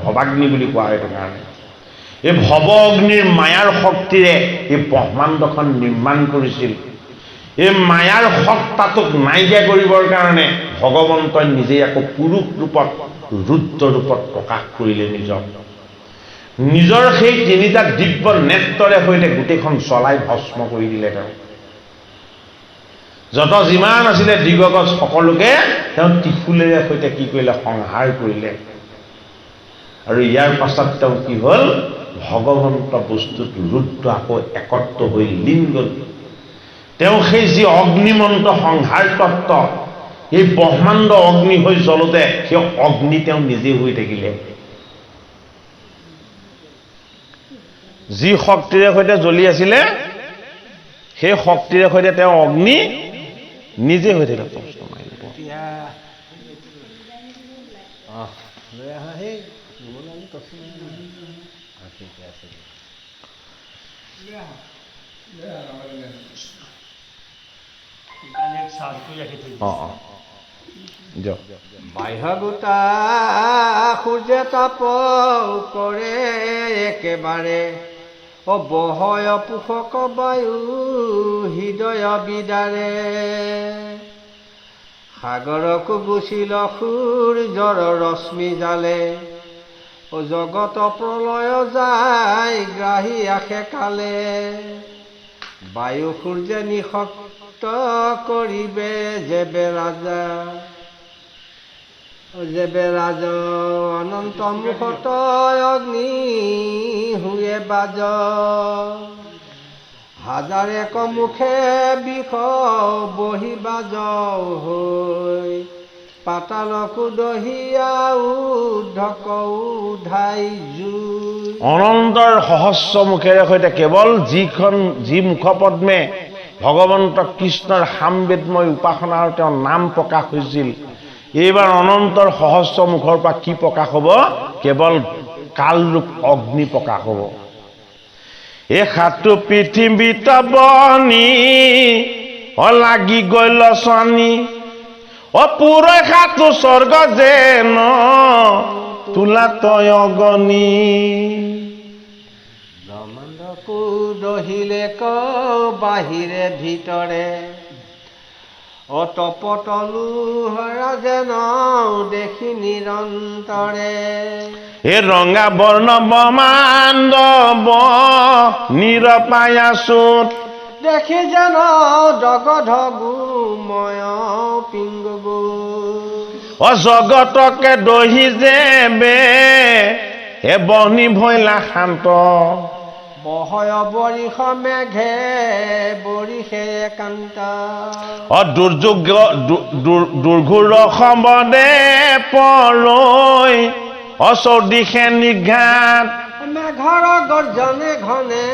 ভৱাগ্নি বুলি কোৱা হয় এইটো কাৰণে এই ভৱ অগ্নিৰ মায়াৰ শক্তিৰে এই ব্ৰহ্মাণ্ডখন নিৰ্মাণ কৰিছিল এই মায়াৰ সত্তাটোক নাইকিয়া কৰিবৰ কাৰণে ভগৱন্তই নিজেই আকৌ পুৰুষ ৰূপত ৰুদ্ৰ ৰূপত প্ৰকাশ কৰিলে নিজৰ সেই তিনিটা দিব্য নেত্ৰৰে সৈতে গোটেইখন জ্বলাই ভস্ম কৰি দিলে তেওঁ যত যিমান আছিলে দিগগজ সকলোকে তেওঁ ত্ৰিশূলেৰে সৈতে কি কৰিলে সংহাৰ কৰিলে আৰু ইয়াৰ পাছত তেওঁ কি হ'ল ভগৱন্ত বস্তুত ৰুদ্ৰ আকৌ একত্ৰ হৈ লীন গ'ল তেওঁ সেই যি অগ্নিমন্ত সংহাৰ তত্ত্ব এই ব্ৰহ্মাণ্ড অগ্নি হৈ জ্বলোতে সেই অগ্নি তেওঁ নিজে হৈ থাকিলে যি শক্তিৰে সৈতে জ্বলি আছিলে সেই শক্তিৰে সৈতে তেওঁ অগ্নি নিজে হৈ থাকিলে প্ৰশ্ন মাৰিব বাহ্য গোটা সূৰ্য তাপ কৰে একেবাৰে অবহয় পোষক বায়ু হৃদয় বিদাৰে সাগৰকো গুচিল সূৰ্যৰ ৰশ্মি জালে জগত প্ৰলয় যায় গ্ৰাহী আশে কালে বায়ু সূৰ্য নিশক্ত কৰিবে যেবে ৰাজ অনন্ত মুখত অগ্নি হুৱে বাজ হাজাৰ এক মুখে বিষ বহি বাজ হৈ পাতালকো দহিয়া উদ্ধক উধাই জুই অনন্তৰ সহস্ৰ মুখেৰে সৈতে কেৱল যি মুখপদ্মে ভগৱন্ত কৃষ্ণৰ সামবেদময় উপাসনা আৰু তেওঁৰ নাম প্ৰকাশ হৈছিল এইবাৰ অনন্তৰ সহস্ৰ মুখৰ পৰা কি প্ৰকাশ হ'ব কেৱল কালৰূপ অগ্নি প্ৰকাশ হ'ব এই সাতটো পৃথিৱীত বনি লাগি গল স্বামী পুৰৈ সাতটো স্বৰ্গ যেন তোলা তয় অগনি ব্ৰহ্মাণ্ডকো দহিলে ক বাহিৰে ভিতৰে অতপতলু হৰা যেন দেখি নিৰন্তৰে এই ৰঙা বৰ্ণ ব্ৰহ্মাণ্ড নিৰপায়াচোত দেখি যেন জগধগুময় পিংগু অজগতকে দহি যেবে হে বহনি ভৈলা শান্ত বহয় বৰিষ মেঘে বৰিষে একান্ত দুৰ্ঘোৰ সম্বদে পৰৈ অচৌদিশে নিঘাত মেঘৰ গৰ্জনে ঘনে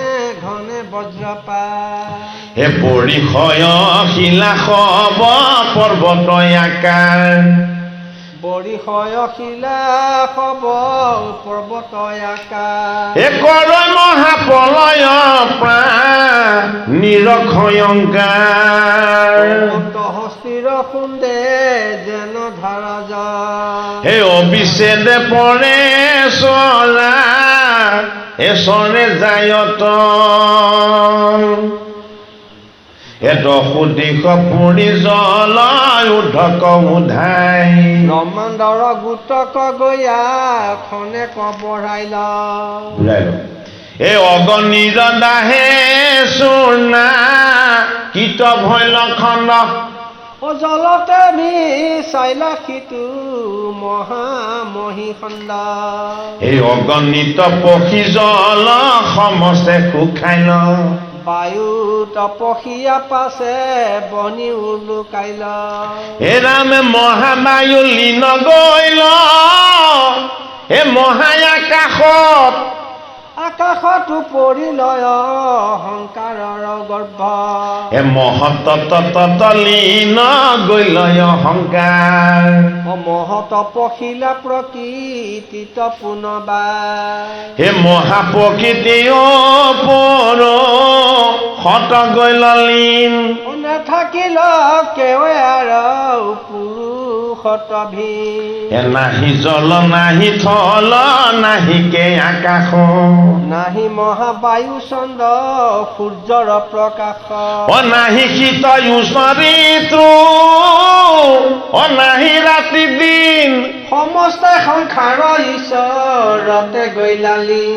ঘনে বজ্ৰপাত হে পৰিষয় শিলা সব পৰ্বত আকাৰ বৰিষয় শিলা সব পৰ্বত আকাৰ হে কৰৈ মহাপ্ৰলয় প্ৰাণ নিৰক্ষয়ংকাৰ হস্তিৰ খুন্দে যেন ধাৰা যায় হে অবিচ্ছেদে পৰে চৰা এচৰে যায়ত দশো দিশ পুৰি জ্বলাই উদ্ধক উধাই ব্ৰহ্মাণ্ডৰ গোটক গয়া খনেক বঢ়াই ল বুজাই লওঁ এই অগণিৰ দাহে চূৰ্ণা কীট ভৈল খণ্ড জলতে মিছাইল সিটো মহামহী খণ্ড এই অগণিত পক্ষী জল সমছে শুকাই ল বায়ু তপসিয়া পাছে বনি উলুকাইল হে ৰামে মহাবায়ু লীন গৈল হে মহায়াকাশত আকাশতো পৰিলয় অহংকাৰৰ গৰ্ভ হে মহত লীন গৈল অহংকাৰ মহত পখিলা প্ৰকৃতিত পুনবাৰ হে মহাপ্ৰকৃতি পৰ সত গৈল লীন নাথাকিল কেৱে আৰু পুৰুষত ভীম হে নাহি জল নাহি থল নাহিকে আকাশ নাহি মহাবায়ু চন্দ্ৰ সূৰ্যৰ প্ৰকাশ নাহি শীত ঋতু নাহি ৰাতি দিন সমস্ত সংসাৰৰ ঈশ্বৰতে গৈলালি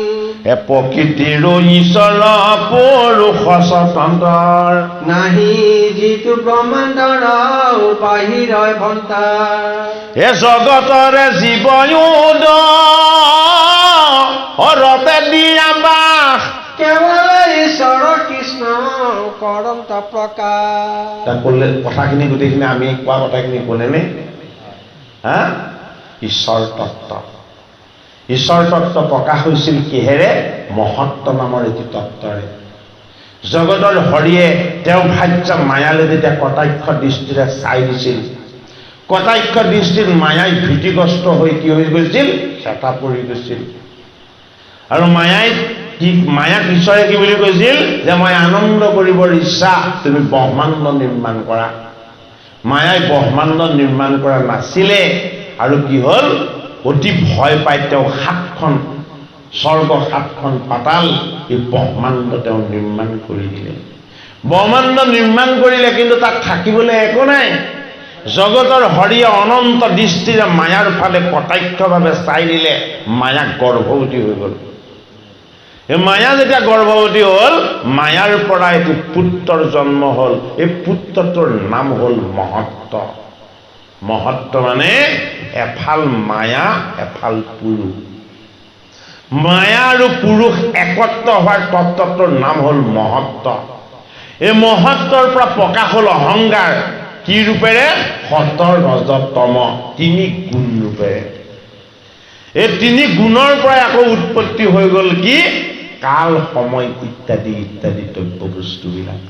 হে প্ৰকৃতিৰ ঈশ্বৰ পুৰুষ স্বতন্ত্ৰ নাহি যিটো ব্ৰহ্মাণ্ডৰ বাহিৰ ভণ্টাৰ হে জগতৰে জীৱয়ুদ ৰতে দিয়া বাস কেৱল ঈশ্বৰ কৃষ্ণ কৰন্ত প্ৰকাশ ক'লে কথাখিনি গোটেইখিনি আমি কোৱা কথাখিনি ক'লেনে হা ঈশ্বৰ তত্ত্ব প্ৰকাশ হৈছিল কিহেৰে মহত্ব নামৰ এটি তত্ত্বৰে জগতৰ হৰিয়ে তেওঁ ভাজ্য মায়ালৈ যেতিয়া কটাক্ষ দৃষ্টিৰে চাই দিছিল কটাক্ষ দৃষ্টিত মায়াই ভীতিগ্ৰস্ত হৈ কি হৈ গৈছিল চেতা পৰি গৈছিল আৰু মায়াক ঈশ্বৰে কি বুলি কৈছিল যে মই আনন্দ কৰিবৰ ইচ্ছা তুমি ব্ৰহ্মাণ্ড নিৰ্মাণ কৰা মায়াই ব্ৰহ্মাণ্ড নিৰ্মাণ কৰা নাছিলে আৰু কি হ'ল অতি ভয় পাই তেওঁ সাতখন স্বৰ্গ সাতখন পাতাল এই ব্ৰহ্মাণ্ড তেওঁ নিৰ্মাণ কৰি দিলে ব্ৰহ্মাণ্ড নিৰ্মাণ কৰিলে কিন্তু তাত থাকিবলৈ একো নাই জগতৰ হৰিয়ে অনন্ত দৃষ্টিৰে মায়াৰ ফালে কটাক্ষভাৱে চাই দিলে মায়া গৰ্ভৱতী হৈ গ'ল এই মায়া যেতিয়া গৰ্ভৱতী হ'ল মায়াৰ পৰা এটি পুত্ৰৰ জন্ম হ'ল এই পুত্ৰটোৰ নাম হ'ল মহত্ব মানে এফাল মায়া এফাল পুৰুষ মায়া আৰু পুৰুষ একত্ৰ হোৱাৰ তত্ত্বটোৰ নাম হ'ল মহত্ব এই মহত্বৰ পৰা প্ৰকাশ হ'ল অহংকাৰ কি ৰূপেৰে সত ৰজ তম তিনি গুণ ৰূপেৰে এই তিনি গুণৰ পৰাই আকৌ উৎপত্তি হৈ গ'ল কি কাল সময় ইত্যাদি দ্ৰব্য বস্তুবিলাক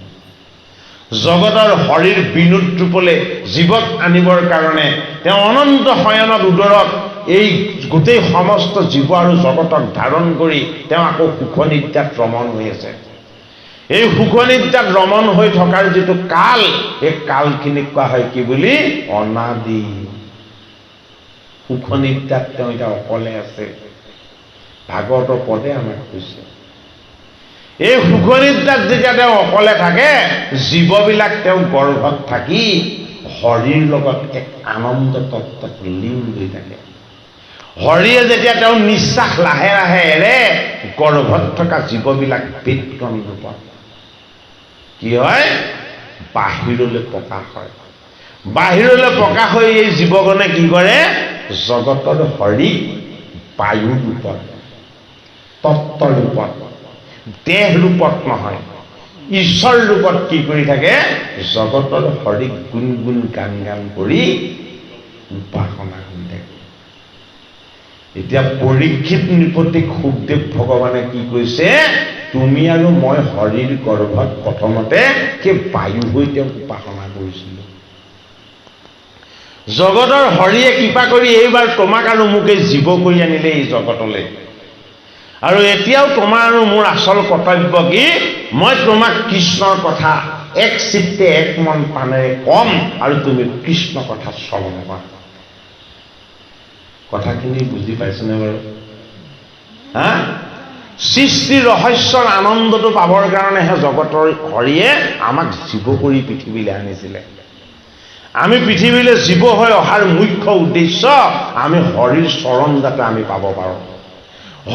জগতৰ হৰিৰ বিনোদ ৰূপলৈ জীৱক আনিবৰ কাৰণে তেওঁ অনন্ত শয়নত উদৰত এই গোটেই সমস্ত জীৱ আৰু জগতক ধাৰণ কৰি তেওঁ আকৌ সুখনিদ্ৰাত ৰমণ হৈ আছে এই সুখনিদ্ৰাত ৰমণ হৈ থকাৰ যিটো কাল এই কালখিনিক কোৱা হয় কি বুলি অনাদি সুখনিদ্ৰাত তেওঁ এতিয়া অকলে আছে ভাগৱতৰ পদে আমাক কৈছে এই সুখনিদ্ৰাত যেতিয়া তেওঁ অকলে থাকে জীৱবিলাক তেওঁ গৰ্ভত থাকি হৰিৰ লগত এক আনন্দ তত্ত্বত লীন হৈ থাকে হৰিয়ে যেতিয়া তেওঁ নিশ্বাস লাহে লাহে এৰে গৰ্ভত থকা জীৱবিলাক বিক্ৰম ৰূপত কি হয় বাহিৰলৈ প্ৰকাশ হয় বাহিৰলৈ প্ৰকাশ হৈ এই জীৱগণে কি কৰে জগতৰ হৰিক বায়ু ৰূপত তত্ত্ব ৰূপত দেহ ৰূপত নহয় ঈশ্বৰ ৰূপত কি কৰি থাকে জগতৰ হৰিক গুণ গুণ গান গান কৰি উপাসনা কৰি থাকে এতিয়া পৰীক্ষিত নৃপতিক সুখদেৱ ভগৱানে কি কৈছে তুমি আৰু মই হৰিৰ গৰ্ভত প্ৰথমতে সেই বায়ু হৈ তেওঁক উপাসনা কৰিছিলোঁ জগতৰ হৰিয়ে কৃপা কৰি এইবাৰ তোমাক আৰু মোকে জীৱ কৰি আনিলে এই জগতলৈ আৰু এতিয়াও তোমাৰ আৰু মোৰ আচল কৰ্তব্য কি মই তোমাক কৃষ্ণৰ কথা এক চিত্তে এক মন প্ৰাণেৰে কম আৰু তুমি কৃষ্ণ কথা শ্ৰৱণ কৰা কথাখিনি বুজি পাইছেনে বাৰু হা সৃষ্টি ৰহস্যৰ আনন্দটো পাবৰ কাৰণেহে জগতৰ হৰিয়ে আমাক জীৱ কৰি পৃথিৱীলৈ আনিছিলে। আমি পৃথিৱীলৈ জীৱ হৈ অহাৰ মুখ্য উদ্দেশ্য আমি হৰিৰ চৰণ যাতে আমি পাব পাৰোঁ।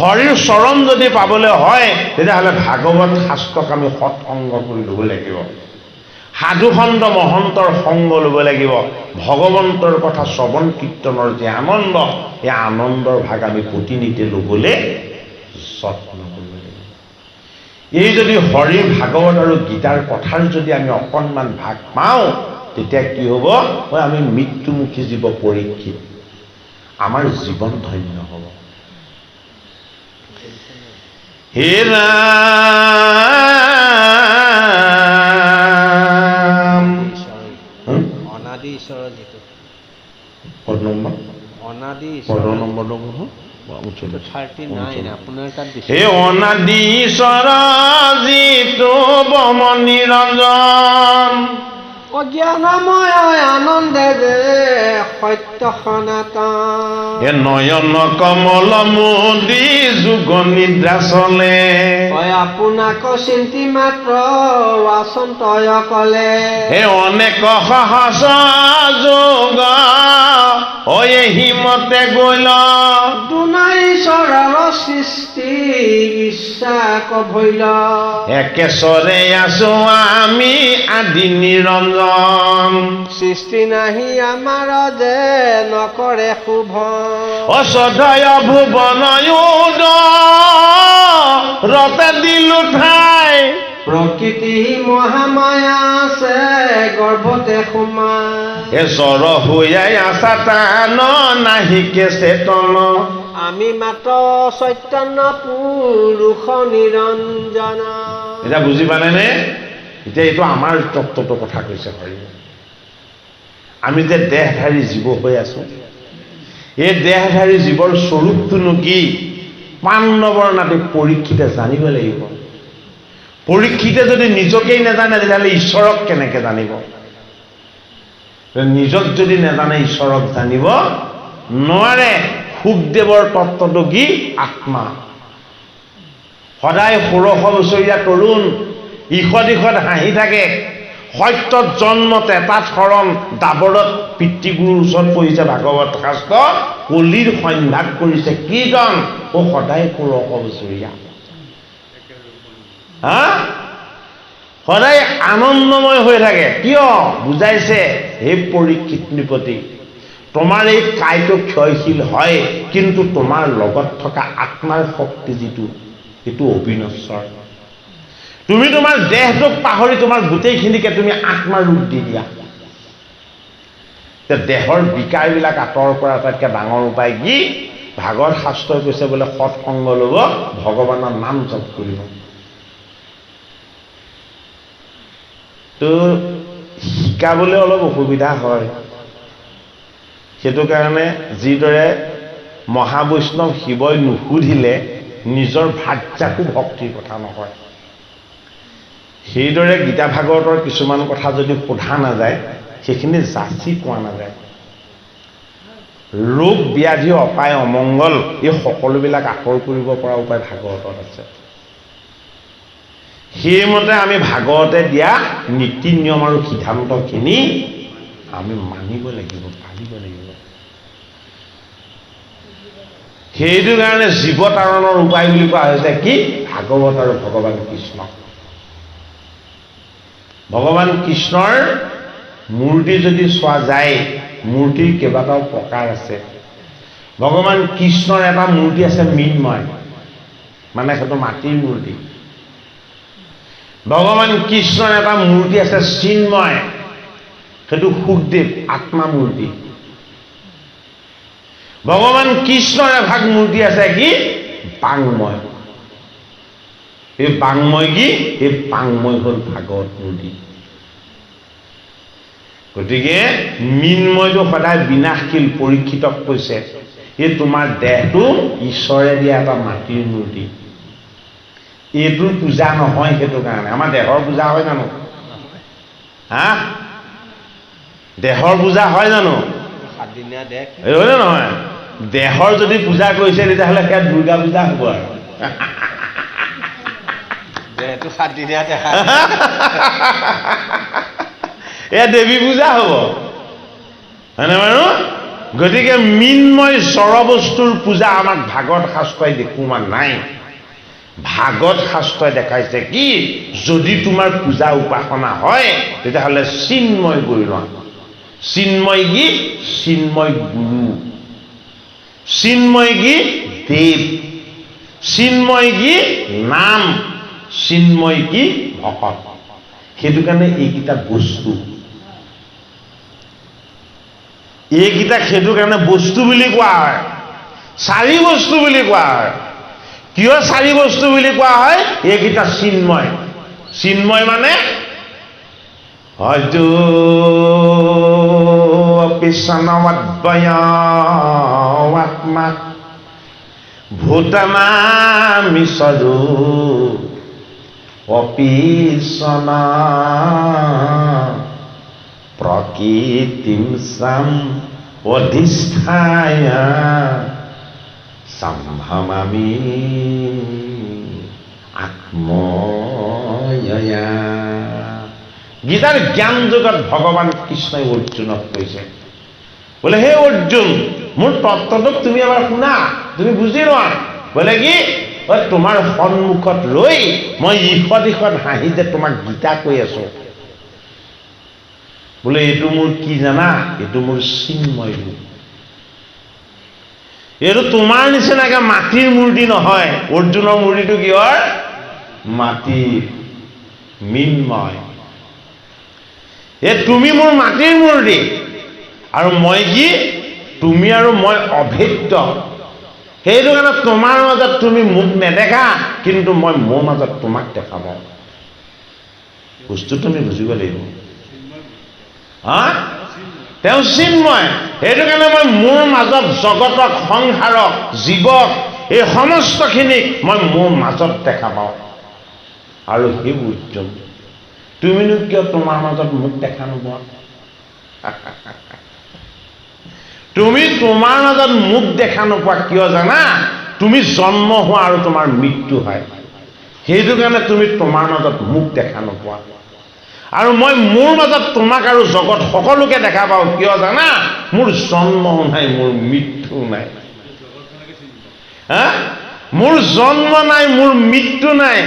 হৰিৰ চৰণ যদি পাবলৈ হয় তেতিয়াহ'লে ভাগৱত শাস্ত্ৰক আমি সৎসংগ কৰি ল'ব লাগিব, সাধুসন্ত মহন্তৰ সংগ ল'ব লাগিব। ভগৱন্তৰ কথা শ্ৰৱণ কীৰ্তনৰ যে আনন্দ, এই আনন্দৰ ভাগ আমি প্ৰতিনিধি ল'বলৈ যত্ন কৰিব লাগিব। এই যদি হৰিৰ ভাগৱত আৰু গীতাৰ কথাৰ যদি আমি অকণমান ভাগ পাওঁ তেতিয়া কি হ'ব? আমি মৃত্যুমুখী জীৱ পৰীক্ষিত, আমাৰ জীৱন ধন্য হ'ব। হে ৰাম অনাদি ঈশ্বৰৰ যিটো পদ নম্বৰ অনাদি পদ নম্বৰটো নহয় 39 আপোনাৰ তাত দিছে। হে অনাদি ঈশ্বৰ যিটো ব্ৰহ্ম নিৰঞ্জন, অজ্ঞানময় আনন্দে যে সত্য সনাতন, হে নয়ন কমল মোদী যুগ নিদ্ৰা চলে, তই আপোনাক চিন্তি মাত্ৰ আচন্তয় কলে, হে অনেক সহস্ৰ যোগ হিমতে গৈল, দুনাই ঈশ্বৰৰ সৃষ্টি বিশ্বাস ভৈল, একেশ্বৰে আছো আমি আদি নিৰঞ্জন, সৃষ্টি নাহি আমাৰ যে নকৰে শুভ, অশ্ৰদ্ধেয় ভুৱনয়ুদ ৰতে দিলো ঠাই, প্ৰকৃতি মহামায়া আছে গৰ্ভতে সোমাই, হে স্বৰ হৈয়াই আছা তান নাহিকে চেতন, আমি মাত্ৰ চৈতন্য পুৰুষ নিৰঞ্জন। এতিয়া বুজি পালেনে? এতিয়া এইটো আমাৰ তত্ত্বটোৰ কথা কৈছে হৰি। আমি যে দেহধাৰী জীৱ হৈ আছো, এই দেহধাৰী জীৱৰ স্বৰূপটোনো কি? পাণ্ডৱৰ নাতি পৰীক্ষিতে জানিব লাগিব। পৰীক্ষিতে যদি নিজকেই নাজানে তেতিয়াহ'লে ঈশ্বৰক কেনেকৈ জানিব? নিজক যদি নাজানে ঈশ্বৰক জানিব নোৱাৰে। সুখদেৱৰ তত্ত্বটো কি? আত্মা। সদায় 1600 বছৰীয়া তৰুণ ইষদ ইষদ হাঁহি থাকে, সত্যত জন্মতে তাত শৰণ দাবৰত পিতৃগুৰুৰ ওচৰত পঢ়িছে ভাগৱত শাস্ত্ৰ, কলিৰ সন্ধ্যাত কৰিছে কীৰ্তন, সদায় 1600 বছৰীয়া। সদায় আনন্দময় হৈ থাকে। কিয়? বুজাইছে, হে পৰীক্ষিত নৃপতি, তোমাৰ এই কায়টো ক্ষয়শীল হয়, কিন্তু তোমাৰ লগত থকা আত্মাৰ শক্তি যিটো সেইটো অবিনশ্বৰ। তুমি তোমাৰ দেহটোক পাহৰি তোমাৰ গোটেইখিনিকে তুমি আত্মাৰ ৰূপ দি দিয়া। দেহৰ বিকাৰবিলাক আঁতৰ কৰা আটাইতকৈ ডাঙৰ উপায় কি? ভাগৱত শাস্ত্ৰই কৈছে বোলে সৎসংগ ল'ব, ভগৱানৰ নাম জপ কৰিব। তো শিকাবলৈ অলপ অসুবিধা হয়। সেইটো কাৰণে যিদৰে মহাবৈষ্ণৱ শিৱই নুসুধিলে নিজৰ ভাৰ্যাকো ভক্তিৰ কথা নকয়, সেইদৰে গীতা ভাগৱতৰ কিছুমান কথা যদি সোধা নাযায় সেইখিনি যাচি কোৱা নাযায়। ৰোগ ব্যাধি অপায় অমংগল এই সকলোবিলাক আঁতৰ কৰিব পৰা উপায় ভাগৱতত আছে। সেইমতে আমি ভাগৱতে দিয়া নীতি নিয়ম আৰু সিদ্ধান্তখিনি আমি মানিব লাগিব, পালিব লাগিব। সেইটো কাৰণে জীৱতাৰণৰ উপায় বুলি কোৱা হৈছে কি? ভাগৱত আৰু ভগৱান কৃষ্ণ। ভগৱান কৃষ্ণৰ মূৰ্তি যদি চোৱা যায়, মূৰ্তিৰ কেইবাটাও প্ৰকাৰ আছে। ভগৱান কৃষ্ণৰ এটা মূৰ্তি আছে মৃন্ময়, মানে সেইটো মাটিৰ মূৰ্তি। ভগৱান কৃষ্ণৰ এটা মূৰ্তি আছে চিন্ময়, সেইটো সুখদেৱ আত্মা মূৰ্তি। ভগৱান কৃষ্ণৰ এভাগ মূৰ্তি আছে কি? বাংময়। এই বাংময় কি? এই বাংময় হ'ল ভাগৱত মূৰ্তি। গতিকে মৃন্ময়টো সদায় বিনাশশীল। পৰীক্ষিতক কৈছে এই তোমাৰ দেহটো ঈশ্বৰে দিয়া এটা মাটিৰ মূৰ্তি, এইটোৰ পূজা নহয়। সেইটো কাৰণে আমাৰ দেহৰ পূজা হয় জানো? দেহৰ পূজা হয় জানো? হয় নহয়? দেহৰ যদি পূজা কৰিছে তেতিয়াহ'লে সেয়া দুৰ্গা পূজা হ'ব আৰু দেহটো 7 দিনীয়া দেখা এয়া দেৱী পূজা হ'ব হয়নে বাৰু গতিকে মৃন্ময় জড়বস্তুৰ পূজা আমাক ভাগৱত শাস্ত্ৰই দেখুওৱা নাই ভাগৱত শাস্ত্ৰই দেখাইছে কি যদি তোমাৰ পূজা উপাসনা হয় তেতিয়াহ'লে চিন্ময় কৰি লোৱা চিন্ময় কি চিন্ময় গুৰু চিন্ময় কি দেৱ চিন্ময় কি নাম চিন্ময় কি ভকত সেইটো কাৰণে এইকেইটা বস্তু এইকেইটা সেইটো কাৰণে বস্তু বুলি কোৱা হয় 4 বস্তু বুলি কোৱা হয় কিয় 4 বস্তু বুলি কোৱা হয় এইকেইটা চিন্ময় চিন্ময় মানে হয়তো পিছনৱদ্বয়াত্মা ভূতানামিছৰু অপিছনা প্ৰকৃতিম সাম অধিষ্ঠায় সম্ভমামি আত্ময়া গীতাৰ জ্ঞান যোগত ভগৱান কৃষ্ণই অৰ্জুনক কৈছে বোলে হে অৰ্জুন মোৰ তত্ত্বটোক তুমি এবাৰ শুনা তুমি বুজি লোৱা বোলে কি তোমাৰ সন্মুখত ৰৈ মই ইষত হাঁহি যে তোমাক গীতা কৈ আছো বোলে এইটো মোৰ কি জানা এইটো মোৰ চিন্ময় ৰূপ এইটো তোমাৰ নিচিনাকে মাটিৰ মূৰ্তি নহয় অৰ্জুনৰ মূৰ্তিটো কিহৰ মাটিৰ মৃন্ময় তুমি মোৰ মাটিৰ মূৰ্তি আৰু মই কি তুমি আৰু মই অভেদ্য সেইটো কাৰণে তোমাৰ মাজত তুমি মোক নেদেখা কিন্তু মই মোৰ মাজত তোমাক দেখা পাওঁ বস্তু তুমি বুজিব লাগিব তেওঁ চিন্ময় সেইটো কাৰণে মই মোৰ মাজত জগতক সংসাৰক জীৱক এই সমস্তখিনিক মই মোৰ মাজত দেখা পাওঁ আৰু সেই অৰ্জুন তুমিনো কিয় তোমাৰ মাজত মোক দেখা নোপোৱা তুমি তোমাৰ মাজত মোক দেখা নোপোৱা কিয় জানা তুমি জন্ম হোৱা আৰু তোমাৰ মৃত্যু হয় সেইটো কাৰণে তুমি তোমাৰ মাজত মোক দেখা নোপোৱা আৰু মই মোৰ মাজত তোমাক আৰু জগত সকলোকে দেখা পাওঁ কিয় জানা মোৰ জন্মও নাই মোৰ মৃত্যু নাই মোৰ জন্ম নাই মোৰ মৃত্যু নাই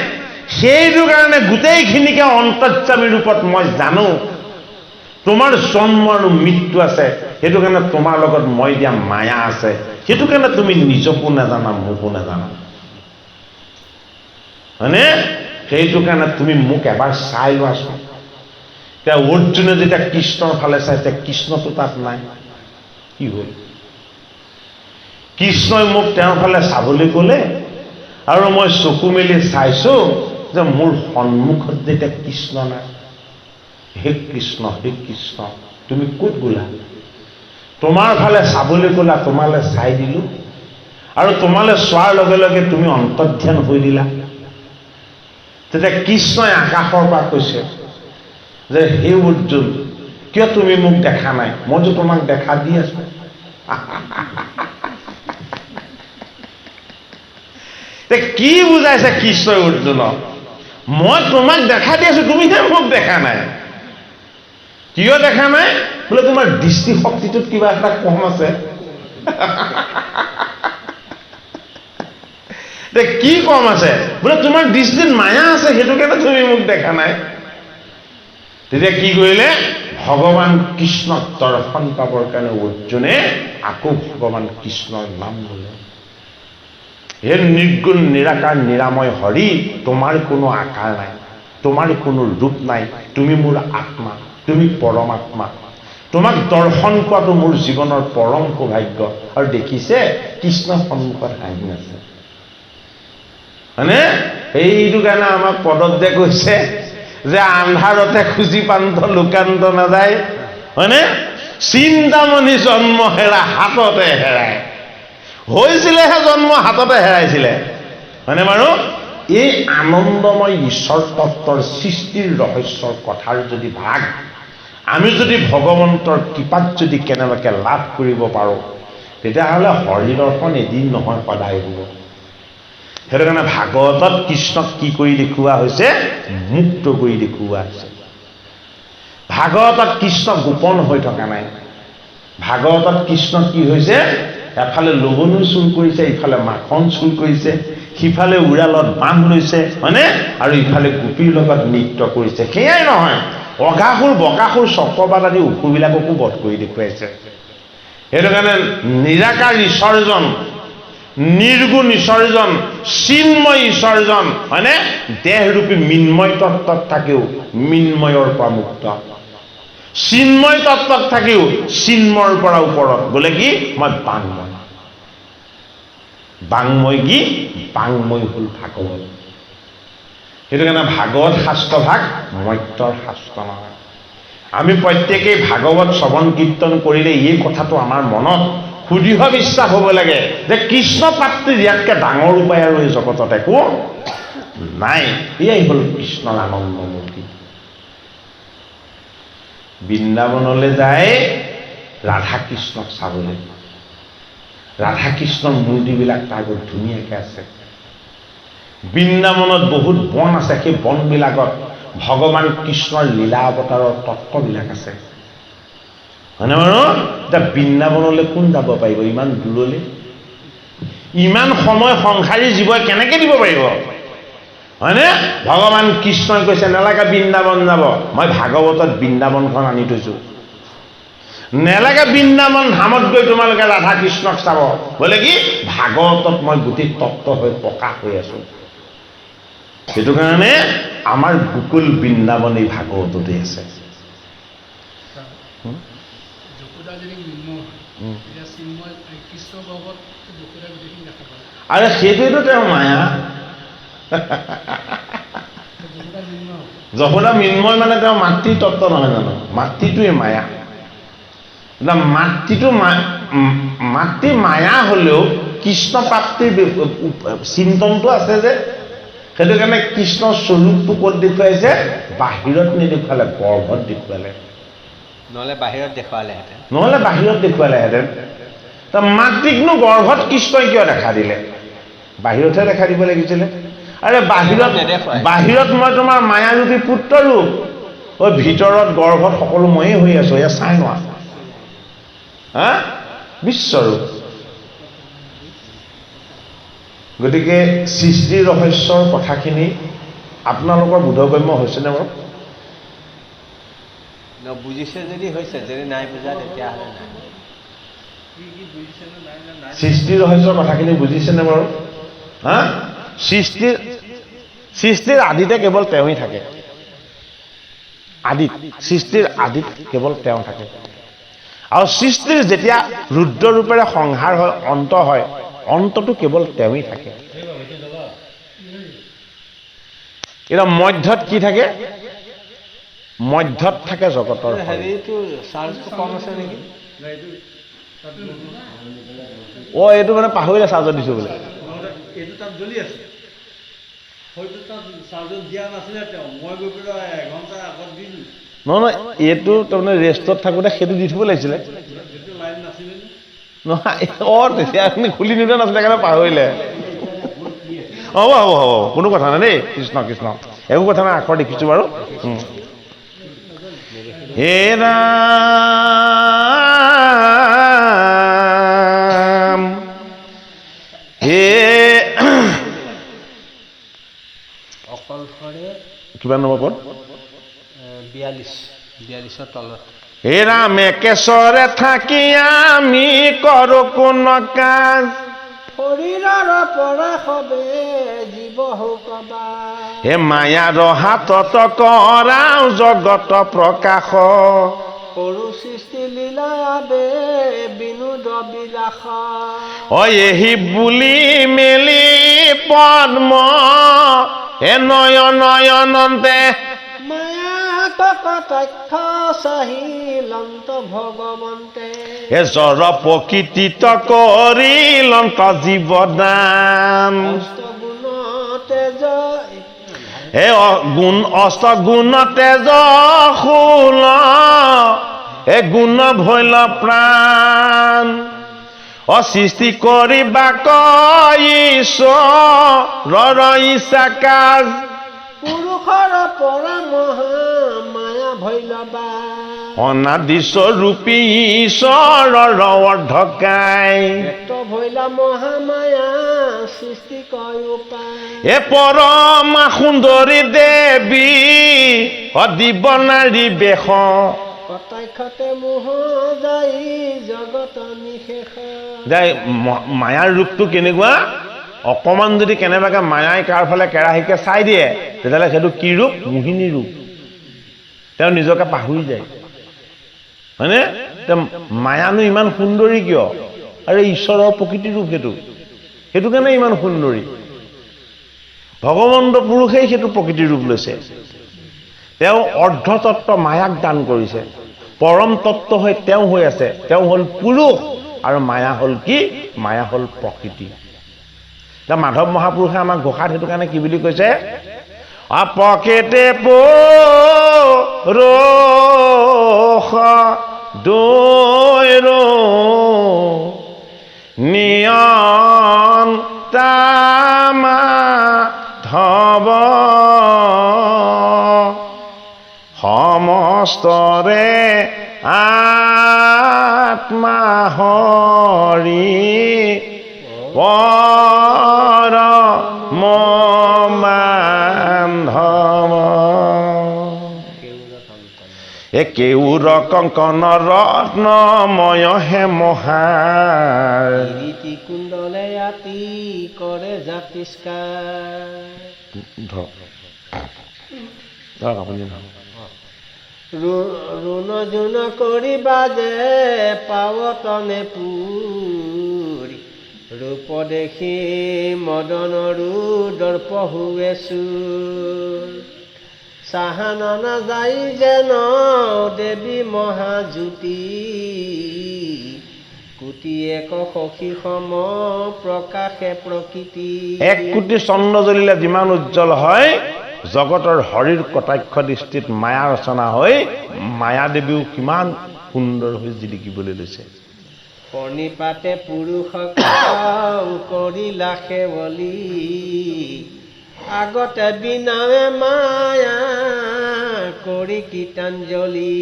সেইটো কাৰণে গোটেইখিনিকে অন্তৰ্যামী ৰূপত মই জানো তোমাৰ জন্ম আৰু মৃত্যু আছে সেইটো কাৰণে তোমাৰ লগত মই দিয়া মায়া আছে সেইটো কাৰণে তুমি নিজকো নাজানা মোকো নাজানা হয়নে সেইটো কাৰণে তুমি মোক এবাৰ চাই লোৱাচোন এতিয়া অৰ্জুনে যেতিয়া কৃষ্ণৰ ফালে চাইছে কৃষ্ণটো তাত নাই কি হ'ল কৃষ্ণই মোক তেওঁৰ ফালে চাবলৈ ক'লে আৰু মই চকু মেলি চাইছো যে মোৰ সন্মুখত যেতিয়া কৃষ্ণ নাই হে কৃষ্ণ তুমি ক'ত গ'লা তোমাৰ ফালে চাবলৈ ক'লা তোমালৈ চাই দিলো আৰু তোমালৈ চোৱাৰ লগে লগে তুমি অন্তৰ্ধান হৈ দিলা তেতিয়া কৃষ্ণই আকাশৰ পৰা কৈছে যে হে অৰ্জুন কিয় তুমি মোক দেখা নাই মইতো তোমাক দেখা দি আছো কি বুজাইছে কৃষ্ণই অৰ্জুনক মই তোমাক দেখা দি আছো তুমিহে মোক দেখা নাই কিয় দেখা নাই বোলে তোমাৰ দৃষ্টিশক্তিটোত কিবা এটা কম আছে কি কম আছে বোলে তোমাৰ দৃষ্টিত মায়া আছে সেইটো কাৰণে তুমি মোক দেখা নাই তেতিয়া কি কৰিলে ভগৱান কৃষ্ণক দৰ্শন পাবৰ কাৰণে অৰ্জুনে আকৌ ভগৱান কৃষ্ণৰ নাম ল'লে হে নিৰ্গুণ নিৰাকাৰ নিৰাময় হৰি তোমাৰ কোনো আকাৰ নাই তোমাৰ কোনো ৰূপ নাই তুমি মোৰ আত্মা তুমি পৰমাত্মা তোমাক দৰ্শন কৰাটো মোৰ জীৱনৰ পৰম সৌভাগ্য আৰু দেখিছে কৃষ্ণৰ সন্মুখত হাঁহি আছে হয়নে এইটো কাৰণে আমাক পদতে কৈছে যে আন্ধাৰতে খুজি পান্ত লোকান্ত নাযায় হয়নে চিন্তামণি জন্ম হেৰা হাততে হেৰায় হৈছিলেহে জন্ম হাততে হেৰাইছিলে হয়নে বাৰু এই আনন্দময় ঈশ্বৰ তত্ত্বৰ সৃষ্টিৰ ৰহস্যৰ কথাৰ যদি ভাগ আমি যদি ভগৱন্তৰ কৃপাত যদি কেনেবাকৈ লাভ কৰিব পাৰোঁ তেতিয়াহ'লে হৰি দৰ্শন এদিন নহয় সদায় হ'ব সেইটো কাৰণে ভাগৱতত কৃষ্ণক কি কৰি দেখুওৱা হৈছে? মুক্ত কৰি দেখুওৱা হৈছে। ভাগৱতত কৃষ্ণ গোপন হৈ থকা নাই। ভাগৱতত কৃষ্ণ কি হৈছে? এফালে লৱণো চুৰ কৰিছে, ইফালে মাখন চুৰ কৰিছে, সিফালে উৰালত বান্ধ লৈছে, হয়নে? আৰু ইফালে গোপীৰ লগত নৃত্য কৰিছে। সেয়াই নহয়, অঘাসুৰ বকাসুৰ চক্ৰবাদ আদি অসুৰবিলাককো বধ কৰি দেখুৱাইছে। সেইটো কাৰণে নিৰাকাৰ ঈশ্বৰজন, নিৰ্গুণ ঈশ্বৰজন, চিন্ময় ঈশ্বৰজন, হয়নে? দেহৰূপী মিন্ময় তত্ত্বত থাকিও মিন্ময়ৰ পৰা মুক্ত, চিন্ময় তত্ত্বত থাকিও চিন্ময়ৰ পৰা ওপৰত বোলে কি? মই বাংময়। বাংময় কি? বাংময় হ'ল ভাগৱত। সেইটো কাৰণে ভাগৱত শাস্ত্ৰভাগ মত্যৰ শাস্ত্ৰ নহয়। আমি প্ৰত্যেকেই ভাগৱত শ্ৰৱণ কীৰ্তন কৰিলে এই কথাটো আমাৰ মনত সুদৃঢ় বিশ্বাস হ'ব লাগে যে কৃষ্ণ প্ৰাপ্তিৰ ইয়াতকৈ ডাঙৰ উপায় আৰু এই জগতত একো নাই। এয়াই হ'ল কৃষ্ণৰ আনন্দ মূৰ্তি। বৃন্দাবনলৈ যায় ৰাধা কৃষ্ণক চাবলৈ। ৰাধা কৃষ্ণৰ মূৰ্তিবিলাক তাৰ বৰ ধুনীয়াকৈ আছে। বৃন্দাবনত বহুত বন আছে, সেই বনবিলাকত ভগৱান কৃষ্ণৰ লীলা অৱতাৰৰ তত্ত্ববিলাক আছে, হয়নে বাৰু? এতিয়া বৃন্দাবনলৈ কোন যাব পাৰিব? ইমান দূৰলৈ ইমান সময় সংসাৰী জীৱই কেনেকৈ দিব পাৰিব, হয়নে? ভগৱান কৃষ্ণই কৈছে নেলাগে বৃন্দাবন যাব, মই ভাগৱতত বৃন্দাবনখন আনি থৈছোঁ। নেলাগে বৃন্দাবন ধামত গৈ তোমালোকে ৰাধা কৃষ্ণক চাব, বোলে কি? ভাগৱতত মই গোটেই তত্ত্ব হৈ প্ৰকাশ হৈ আছোঁ। সেইটো কাৰণে আমাৰ গোকুল বৃন্দাবন এই ভাগৱততে আছে। আৰে সেইটোৱেতো তেওঁৰ মায়া। যশোদা মৃন্ময় মানে তেওঁৰ মাতৃ তত্ত্ব নহয় জানো? মাতৃটোৱে মায়া। মাতৃ মায়া হ'লেও কৃষ্ণ প্ৰাপ্তিৰ চিন্তনটো আছে যে, সেইটো কাৰণে কৃষ্ণৰ স্বৰূপটো ক'ত দেখুৱাইছে? বাহিৰত নেদেখুৱালে, গৰ্ভত দেখুৱালে। নহ'লে বাহিৰত দেখুৱালেহেঁতেন। মাতৃকনো গৰ্ভত কৃষ্ণই কিয় দেখা দিলে? বাহিৰতহে দেখা দিব লাগিছিলে। আৰে বাহিৰত মই তোমাৰ মায়াৰূপী পুত্ৰৰূপ, ভিতৰত গৰ্ভত সকলো ময়ে হৈ আছো। এয়া চাই নোৱা হা বিশ্বৰূপ। গতিকে সৃষ্টি ৰহস্যৰ কথাখিনি আপোনালোকৰ বোধগম্য হৈছেনে বাৰু? বুজিছে যদি হৈছে, যদি নাই বুজা তেতিয়াহ'লে নাই। সৃষ্টি ৰহস্যৰ কথাখিনি বুজিছেনে বাৰু? হা সৃষ্টিৰ আদিতে কেৱল তেওঁই থাকে। সৃষ্টিৰ আদিত কেৱল তেওঁ থাকে। আৰু সৃষ্টিৰ যেতিয়া ৰুদ্ৰৰূপেৰে সংহাৰ হয়, অন্ত হয়, অন্তটো কেৱল তেওঁই থাকে। এতিয়া মধ্যত কি থাকে? মধ্যত থাকে জগতৰ। এইটো মানে পাহৰিলে চাৰ্জত দিছো বোলে। নহয়, এইটো তাৰমানে ৰেষ্টত থাকোঁতে সেইটো দি থব লাগিছিলে। নহয়, তেতিয়া আপুনি খুলি নিদিয়া নাছিলে, সেইকাৰণে পাহৰিলে। হ'ব, কোনো কথা নাই দেই। কৃষ্ণ কৃষ্ণ, একো কথা নাই। আখৰ দেখিছোঁ বাৰু। হে ৰাম, হে কিমান নম্বৰ পদ? 42ৰ তলত। হে ৰাম একেশ্বৰে থাকি আমি কৰো কোন কাজ, শৰীৰৰ পৰা সবে জীৱ হৌকবা। হে মায়াৰ হাতত কৰাও জগত প্ৰকাশ, সৰু সৃষ্টি লীলা আবে বিনোদ বিলাস। এহি বুলি মেলি পদ্ম হে নয়নয়নন্তে, কটাক্ষ চাহিলন্ত ভগৱন্তে। হে জৰ প্ৰকৃতিত কৰিলন্ত জীৱদান, হে অষ্টগুণ তেজ শূল, হে গুণ ভৈল প্ৰাণ। সৃষ্টি কৰিবা ঈশ্বৰৰ ইচ্ছাকাৰ পুৰুষৰ পৰা মহা মায়া ভৈলবা অনাদি স্বৰূপী ঈশ্বৰৰ অৰ্ধকাই ব্যক্ত ভৈলা মহামায়া সৃষ্টি কয় উপায় পৰমা সুন্দৰী দেৱী অদিব নাৰী বেশ কটাক্ষতে মোহ যাই জগত নিশেষ মায়াৰ ৰূপটো কেনেকুৱা অকমান যদি কেনেবাকে মায়াই কাৰ ফালে কেৰাহীকে চাই দিয়ে তেতিয়াহ'লে সেইটো কি ৰূপ মোহিনী ৰূপ তেওঁ নিজকে পাহৰি যায় হয়নে মায়ানো ইমান সুন্দৰী কিয় আৰু ঈশ্বৰৰ প্ৰকৃতি ৰূপ সেইটো কাৰণে ইমান সুন্দৰী ভগৱন্ত পুৰুষেই সেইটো প্ৰকৃতিৰ ৰূপ লৈছে তেওঁ অৰ্ধতত্ত্ব মায়াক দান কৰিছে পৰম তত্ত্ব হৈ তেওঁ হৈ আছে তেওঁ হ'ল পুৰুষ আৰু মায়া হ'ল কি মায়া হ'ল প্ৰকৃতি মাধৱ মহাপুৰুষে আমাক ঘোষাত সেইটো কাৰণে কি বুলি কৈছে প্ৰকৃতি পুৰুষ দৈৰ নিয়ন্তামাধৱ সমস্তৰে আত্মা হৰি পৰম বান্ধৱ কেউৰ কংকন ৰত্নময় হে মহাৰ ৰীতি কুণ্ডলে আতি কৰে জাতিষ্কাৰ আপুনি ৰুণ জুন কৰিবা যে পাৱতনে পুৰি ৰূপ দেখি মদনৰো দৰ্প হুৱে চুৰ চাহান যাই যেন দেৱী মহাজ্যোতি কোটি এক সখী সম প্ৰকাশে প্ৰকৃতি এক কোটি চন্দ্ৰ জ্বলিলে যিমান উজ্জ্বল হয় জগতৰ হৰিৰ কটাক্ষ দৃষ্টিত মায়া ৰচনা হৈ মায়াদেৱীও কিমান সুন্দৰ হৈ জিলিকিবলৈ লৈছে প্ৰণিপাতে পুৰুষক কৰিলা সেৱলী আগতে বিনাৱে মায়া কৰি কীৰ্তঞ্জলি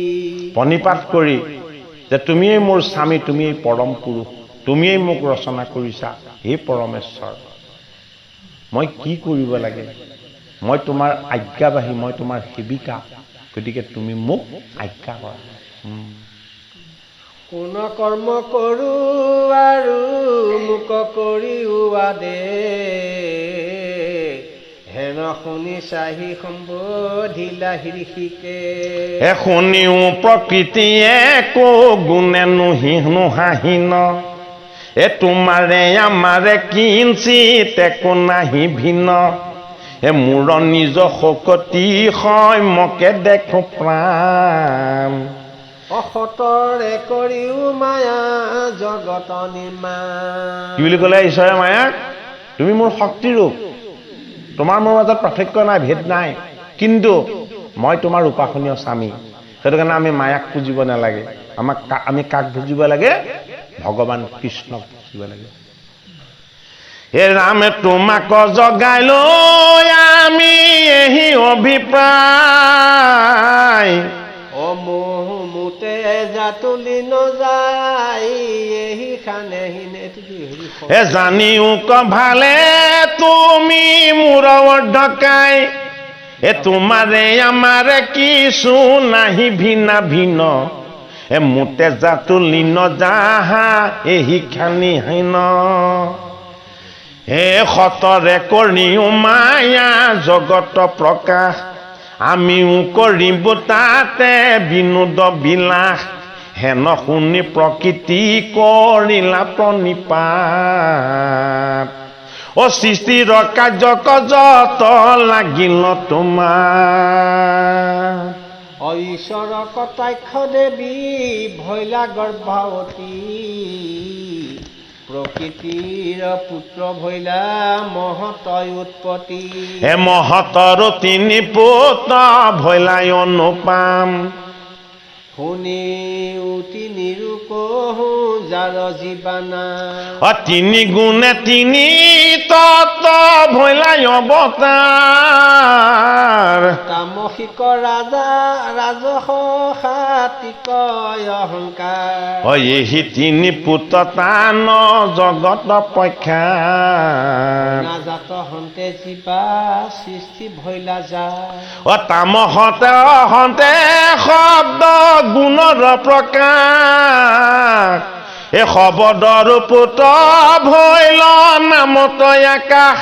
প্ৰণিপাত কৰি যে তুমিয়েই মোৰ স্বামী তুমিয়েই পৰম পুৰুষ তুমিয়েই মোক ৰচনা কৰিছা হে পৰমেশ্বৰ মই কি কৰিব লাগে মই তোমাৰ আজ্ঞাবাহী মই তোমাৰ সেৱিকা গতিকে তুমি মোক আজ্ঞা কৰা কোন কৰ্ম কৰো আৰু মোক কৰিওৱা দে হেন শুনি চাহি সম্বোধিলা হৃষিকে শুনিও প্ৰকৃতিয়ে কো গুণে নোহাহীন তোমাৰে আমাৰে কিঞ্চিত একো নাহি ভিন্ন মোৰ নিজ শকতি হয় মকে দেখো প্ৰাণ অসতৰে কৰিও মায়া জগত নিৰ্মাণ কি বুলি ক'লে ঈশ্বৰে মায়াক তুমি মোৰ শক্তিৰূপ তোমাৰ মোৰ মাজত পাৰ্থক্য নাই ভেদ নাই কিন্তু মই তোমাৰ উপাসনীয় স্বামী সেইটো কাৰণে আমি মায়াক পুজিব নালাগে আমি কাক বুজিব লাগে ভগৱান কৃষ্ণক বুজিব লাগে হে ৰামে তোমাক জগাই লৈ আমি এহি অভিপ্ৰায় মোহ মুতে জাতুলি নযায় এহি খানে জানিও ভালে তুমি মোৰ অৰ্ধকাই তোমাৰে আমাৰে কিছু নাহি ভিনা ভিন্ন মুতে জাতুলি নযাহা এহি খানি হীন হে সতৰে কৰিও মায়া জগত প্ৰকাশ আমিও কৰিম তাতে বিনোদ বিলাস হেন শুনি প্ৰকৃতি কৰিলা প্ৰণিপাত সৃষ্টিৰ কাৰ্য কজত লাগিল তোমাৰ ঈশ্বৰ কটাক্ষ দেৱী ভৈলা গৰ্ভৱতী প্ৰকৃতিৰ পুত্ৰ ভৈলা মহতয় উৎপত্তি মহতৰ তিনি পুত্ৰ ভৈলাই অনুপাম শুনি উতি নিৰুকহু যাৰ জীৱানা তিনি গুণে তিনি তত্ত্ব ভৈলাই অৱতাৰ তামসিক ৰাজা ৰাজস সাতিকয় অহংকাৰ এহি তিনি পুত তান জগত পক্ষা নাজাত হন্তে জীৱা সৃষ্টি ভৈলা যায় তামসতে অহন্তে শব্দ গুণৰ প্ৰকাশ এই শব্দৰ পুত ভৈল নামত আকাশ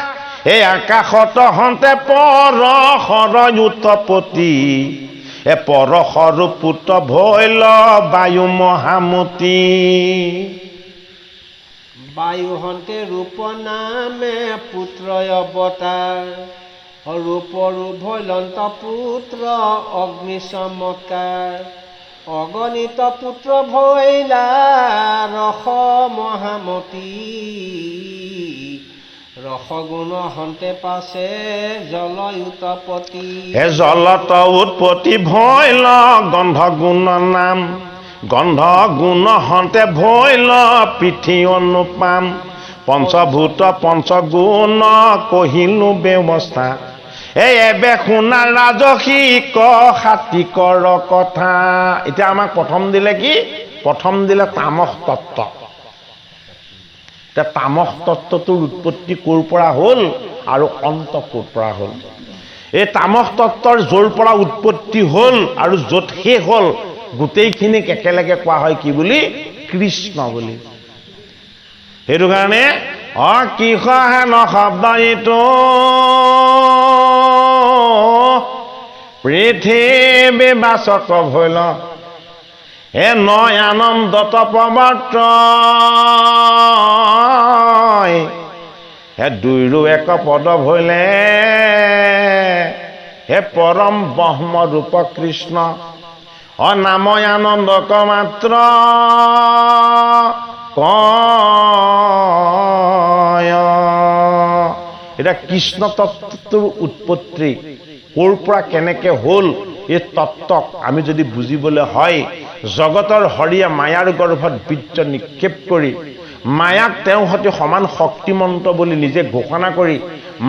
এই আকাশত হন্তে পৰশৰ উৎপত্তি পৰশৰ পুত ভৈল বায়ু মহামতী বায়ু হন্তে ৰূপ নামে পুত্ৰ অৱতাৰ ৰূপৰু ভৈলন্ত পুত্ৰ অগ্নি চমৎকাৰ অগণিত পুত্ৰ ভৈলা ৰস মহামতী ৰসগুণ হন্তে পাছে জল উৎপত্তি জলত উৎপত্তি ভৈল গন্ধ গুণ নাম গন্ধ গুণ হন্তে ভৈল পৃথি অনুপাম পঞ্চভূত পঞ্চগুণ কহিলো ব্যৱস্থা এবে শুনা ৰাজসিক সাতিকৰ কথা এতিয়া আমাক প্ৰথম দিলে কি প্ৰথম দিলে তামস তত্ত্ব এতিয়া তামস তত্ত্বটোৰ উৎপত্তি ক'ৰ পৰা হ'ল আৰু অন্ত ক'ৰ পৰা হ'ল এই তামস তত্ত্বৰ য'ৰ পৰা উৎপত্তি হ'ল আৰু য'ত শেষ হ'ল গোটেইখিনিক একেলগে কোৱা হয় কি বুলি কৃষ্ণ বুলি সেইটো কাৰণে কিসহেন শব্দ ইটো পৃথিৱী বাচক ভৈল নয় আনন্দত প্ৰৱৰ্তয় দুইৰো এক পদ ভৈলে পৰম ব্ৰহ্ম ৰূপ কৃষ্ণ নাময় আনন্দক মাত্ৰ এতিয়া কৃষ্ণ তত্ত্বটোৰ উৎপত্তি ক'ৰ পৰা কেনেকে হ'ল এই তত্ত্বক আমি যদি বুজিবলৈ হয় জগতৰ হৰিয়ে মায়াৰ গৰ্ভত বীৰ্য নিক্ষেপ কৰি মায়াক তেওঁৰ সৈতে সমান শক্তিমন্ত বুলি নিজে ঘোষণা কৰি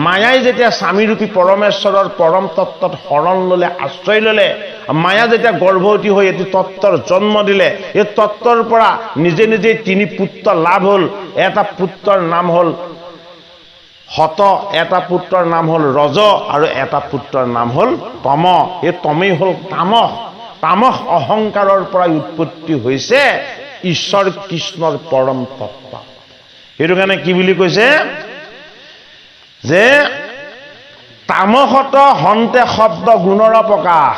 মায়াই যেতিয়া স্বামীৰূপী পৰমেশ্বৰৰ পৰম তত্ত্বত শৰণ ল'লে আশ্ৰয় ল'লে মায়া যেতিয়া গৰ্ভৱতী হৈ এটি তত্ত্বৰ জন্ম দিলে এই তত্ত্বৰ পৰা নিজে নিজেই তিনি পুত্ৰ লাভ হ'ল এটা পুত্ৰৰ নাম হ'ল হত এটা পুত্ৰৰ নাম হ'ল ৰজ আৰু এটা পুত্ৰৰ নাম হ'ল তম এই তমেই হ'ল তামস তামস অহংকাৰৰ পৰা উৎপত্তি হৈছে ঈশ্বৰ কৃষ্ণৰ পৰম তত্ত্ব সেইটো কাৰণে কি বুলি কৈছে যে তামসত হন্তে শব্দ গুণৰ প্ৰকাশ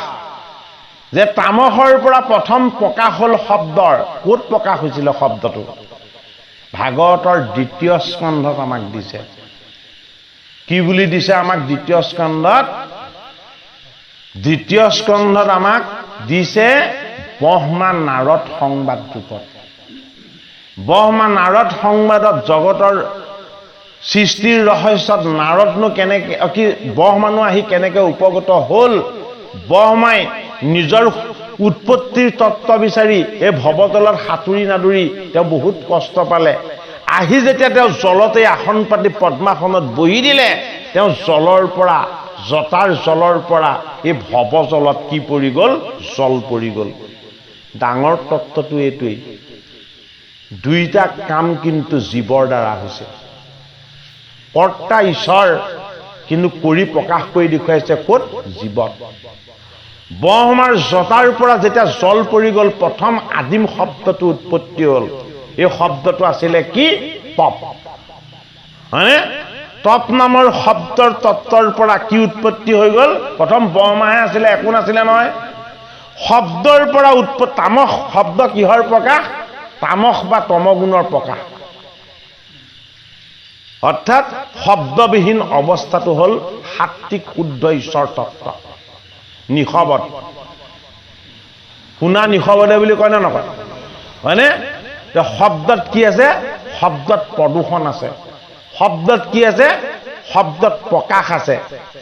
যে তামসৰ পৰা প্ৰথম প্ৰকাশ হ'ল শব্দৰ ক'ত প্ৰকাশ হৈছিলে শব্দটো ভাগৱতৰ দ্বিতীয় স্কন্ধত আমাক দিছে কি বুলি দিছে আমাক দ্বিতীয় স্কন্ধত আমাক দিছে ব্ৰহ্মা নাৰদ সংবাদ ৰূপত ব্ৰহ্মা নাৰদ সংবাদত জগতৰ সৃষ্টিৰ ৰহস্যত নাৰদনো কেনেকে কি ব্ৰহ্মানো আহি কেনেকে উপগত হ'ল ব্ৰহ্মাই নিজৰ উৎপত্তিৰ তত্ত্ব বিচাৰি এই ভৱতলত সাঁতুৰি নাদুৰি তেওঁ বহুত কষ্ট পালে আহি যেতিয়া তেওঁ জলতে আসন পাতি পদ্মাসনত বহি দিলে তেওঁ জলৰ পৰা জটাৰ জলৰ পৰা এই ভৱজলত কি পৰি গ'ল জল পৰি গ'ল ডাঙৰ তত্ত্বটো এইটোৱেই দুইটা কাম কিন্তু জীৱৰ দ্বাৰা হৈছে কৰ্তা ঈশ্বৰ কিন্তু কৰি প্ৰকাশ কৰি দেখুৱাইছে ক'ত জীৱত ব্ৰহ্মাৰ জটাৰ পৰা যেতিয়া জল পৰি গ'ল প্ৰথম আদিম শব্দটো উৎপত্তি হ'ল এই শব্দটো আছিলে কি তপ হয়নে তপ নামৰ শব্দৰ তত্ত্বৰ পৰা কি উৎপত্তি হৈ গ'ল প্ৰথম ব্ৰহ্মাহে আছিলে একো নাছিলে নহয় শব্দৰ পৰা তামস শব্দ কিহৰ প্ৰকাশ তামস বা তমগুণৰ প্ৰকাশ অৰ্থাৎ শব্দবিহীন অৱস্থাটো হ'ল সাত্বিক শুদ্ধ ঈশ্বৰ তত্ত্ব নিশবদ শুনা নিশবদে বুলি কয় নে নকয় হয়নে শব্দত কি আছে শব্দত প্ৰদূষণ আছে শব্দত কি আছে শব্দত প্ৰকাশ আছে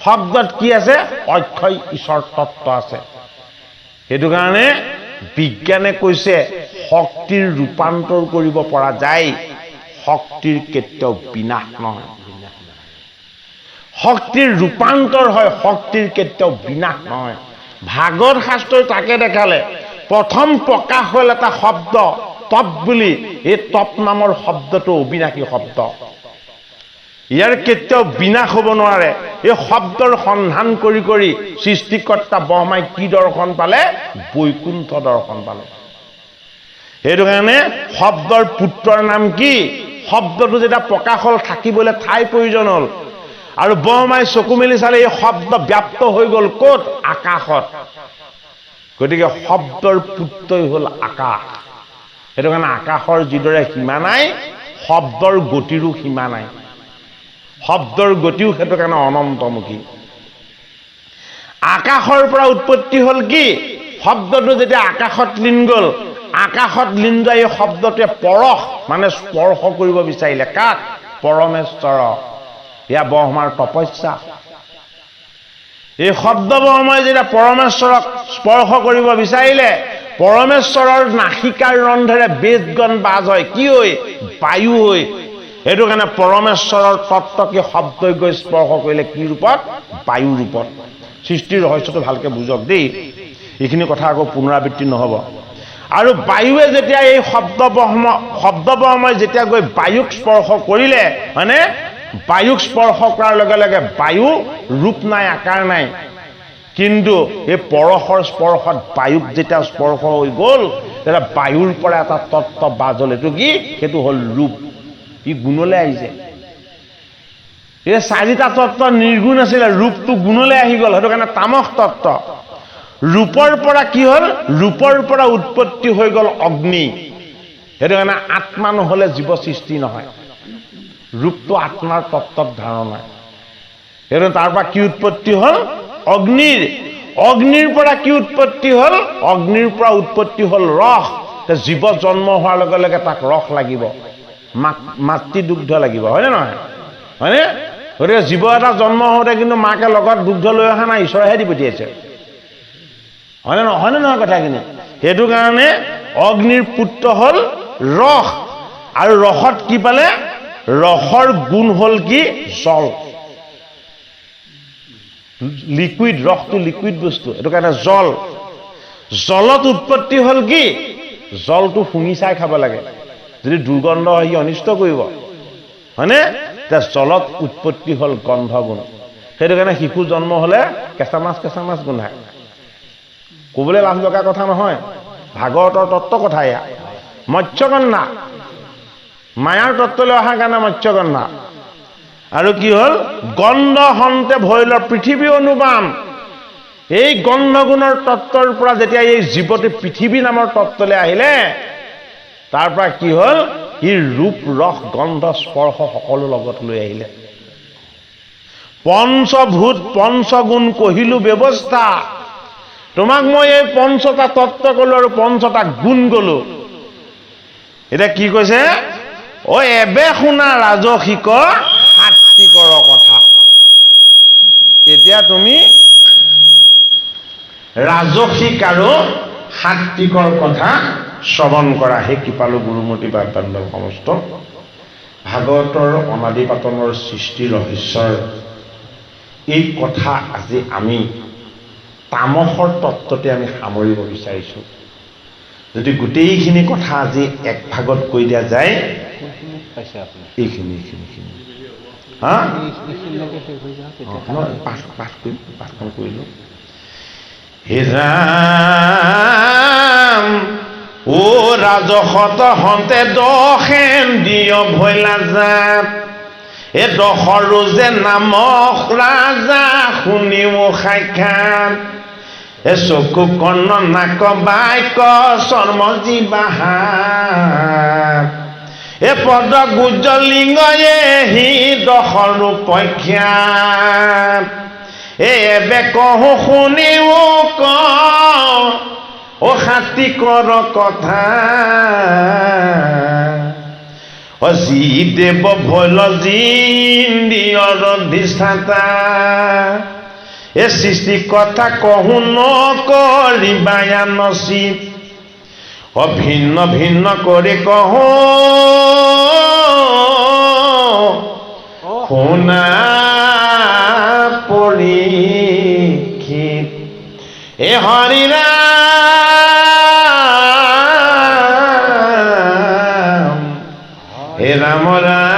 শব্দত কি আছে অক্ষয় ঈশ্বৰ তত্ত্ব আছে সেইটো কাৰণে বিজ্ঞানে কৈছে শক্তিৰ ৰূপান্তৰ কৰিব পৰা যায়, শক্তিৰ কেতিয়াও বিনাশ নহয়। শক্তিৰ ৰূপান্তৰ হয়, শক্তিৰ কেতিয়াও বিনাশ নহয়। ভাগৱত শাস্ত্ৰই তাকে দেখালে। প্ৰথম প্ৰকাশ হ'ল এটা শব্দ তপ বুলি, এই তপ নামৰ শব্দটো অবিনাশী শব্দ, ইয়াৰ কেতিয়াও বিনাশ হ'ব নোৱাৰে। এই শব্দৰ সন্ধান কৰি কৰি সৃষ্টিকৰ্তা ব্ৰহ্মাই কি দৰ্শন পালে? বৈকুণ্ঠ দৰ্শন পালে। সেইটো কাৰণে শব্দৰ পুত্ৰৰ নাম কি? শব্দটো যেতিয়া প্ৰকাশ হ'ল থাকিবলৈ ঠাই প্ৰয়োজন হ'ল, আৰু ব্ৰহ্মাই চকু মেলি চালে এই শব্দ ব্যাপ্ত হৈ গ'ল ক'ত? আকাশত। গতিকে শব্দৰ পুত্ৰই হ'ল আকাশ। সেইটো কাৰণে আকাশৰ যিদৰে সীমা নাই, শব্দৰ গতিৰো সীমা নাই। শব্দৰ গতিও সেইটো কাৰণে অনন্তমুখী। আকাশৰ পৰা উৎপত্তি হ'ল কি? শব্দটো যেতিয়া আকাশত লীন গ'ল, আকাশত লীন যোৱা এই শব্দটোৱে পৰশ মানে স্পৰ্শ কৰিব বিচাৰিলে কাক? পৰমেশ্বৰ। এয়া ব্ৰহ্মাৰ তপস্যা। এই শব্দ ব্ৰহ্মাই যেতিয়া পৰমেশ্বৰক স্পৰ্শ কৰিব বিচাৰিলে, পৰমেশ্বৰৰ নাসিকাৰ ৰন্ধেৰে বেদগণ বাজ হয়। কি হৈ? বায়ু হৈ। সেইটো কাৰণে পৰমেশ্বৰৰ তত্ত্বকে শব্দই গৈ স্পৰ্শ কৰিলে কি ৰূপত? বায়ু ৰূপত। সৃষ্টিৰ ৰহস্যটো ভালকে বুজক দেই, এইখিনি কথা আকৌ পুনৰাবৃত্তি নহ'ব। আৰু বায়ুৱে যেতিয়া এই শব্দ ব্ৰহ্মই যেতিয়া গৈ বায়ুক স্পৰ্শ কৰিলে, মানে বায়ুক স্পৰ্শ কৰাৰ লগে লগে বায়ু ৰূপ নাই, আকাৰ নাই, কিন্তু এই পৰশৰ স্পৰ্শত বায়ুক যেতিয়া স্পৰ্শ হৈ গ'ল, তেতিয়া বায়ুৰ পৰা এটা তত্ত্ব বাজ হ'ল। এইটো কি? সেইটো হ'ল ৰূপ। ই গুণলৈ আহিছে। এই চাৰিটা তত্ত্ব নিৰ্গুণ আছিলে, ৰূপটো গুণলৈ আহি গ'ল। সেইটো কাৰণে তামস তত্ত্ব। ৰূপৰ পৰা কি হ'ল? ৰূপৰ পৰা উৎপত্তি হৈ গ'ল অগ্নি। সেইটো কাৰণে আত্মা নহ'লে জীৱ সৃষ্টি নহয়। ৰূপটো আত্মাৰ তত্ত্বত ধাৰণা। সেইটো তাৰ পৰা কি উৎপত্তি হ'ল? অগ্নিৰ। অগ্নিৰ পৰা কি উৎপত্তি হ'ল? অগ্নিৰ পৰা উৎপত্তি হ'ল ৰস। জীৱ জন্ম হোৱাৰ লগে লগে তাক ৰস লাগিব, মাতৃ দুগ্ধ লাগিব, হয়নে নহয়? হয়নে? গতিকে জীৱ এটা জন্ম হওঁতে কিন্তু মাকে লগত দুগ্ধ লৈ অহা নাই, ঈশ্বৰেহে দি পঠিয়াইছে। হয়নে নহয়? হয়নে নহয় কথাখিনি? সেইটো কাৰণে অগ্নিৰ পুত্ৰ হ'ল ৰস। আৰু ৰসত কি পালে? ৰসৰ গুণ হ'ল কি? জল। লিকুইড। ৰসটো লিকুইড বস্তু, সেইটো কাৰণে জল। জলত উৎপত্তি হ'ল কি? জলটো শুঙি চাই খাব লাগে, যদি দুৰ্গন্ধ হয় সি অনিষ্ট কৰিব, হয়নে? এতিয়া জলত উৎপত্তি হ'ল গন্ধগুণ। সেইটো কাৰণে শিশু জন্ম হ'লে কেঁচা মাছ গোন্ধায়। ক'বলৈ লাভ লগা কথা নহয়, ভাগৱতৰ তত্ত্ব কথা এয়া। মৎস্যগন্ধা, মায়াৰ তত্ত্বলৈ অহাৰ কাৰণে মৎস্যগন্ধা। আৰু কি হ'ল? গন্ধ হন্তে ভৈল পৃথিৱী অনুবাম। এই গন্ধগুণৰ তত্ত্বৰ পৰা যেতিয়া এই জীৱটি পৃথিৱী নামৰ তত্ত্বলৈ আহিলে, তাৰ পৰা কি হ'ল? ই ৰূপ ৰস গন্ধ স্পৰ্শ সকলো লগত লৈ আহিলে। পঞ্চভূত পঞ্চগুণ কহিলো ব্যৱস্থা। তোমাক মই এই পঞ্চটা তত্ত্ব ক'লো আৰু পঞ্চটা গুণ গ'লো। এতিয়া কি কৈছে? অ এবে শুনা ৰাজসিক সাত্বিকৰ কথা। এতিয়া তুমি ৰাজসিক আৰু সাত্বিকৰ কথা শ্ৰৱণ কৰা। হে কৃপালু গুৰুমতী বাগবান্দৰ সমস্ত ভাগৱতৰ অনাদি পাতনৰ সৃষ্টি ৰহস্যৰ এই কথা আজি আমি তামসৰ তত্ত্বতে আমি সামৰিব বিচাৰিছোঁ। যদি গোটেইখিনি কথা আজি এক ভাগত কৈ দিয়া যায়, এইখিনি পাঠখন কৰিলো। হে ৰাম ও ৰাজসত হন্তে দশেন দিয় ভৈলা জাত। এ দশৰো যে নামক ৰাজা শুনিও সাক্ষাৎ। এ চকু কৰ্ণ নাক বাক্য চৰ্ম জিবাহাত। এ পদ গুজ লিংগয়ে হি দশৰো প্ৰখ্যাত। এবে কহো শুনিও ক ও সাত্বিকৰ কথা। যি দেৱ ভৈল জিন্দিয়ৰ অধিষ্ঠাতা। এ সৃষ্টি কথা কহো নকৰিবা নচিত। ভিন্ন ভিন্ন কৰে কহ শুনা পৰীক্ষিত এ হৰি ৰাম হে ৰাম ৰাম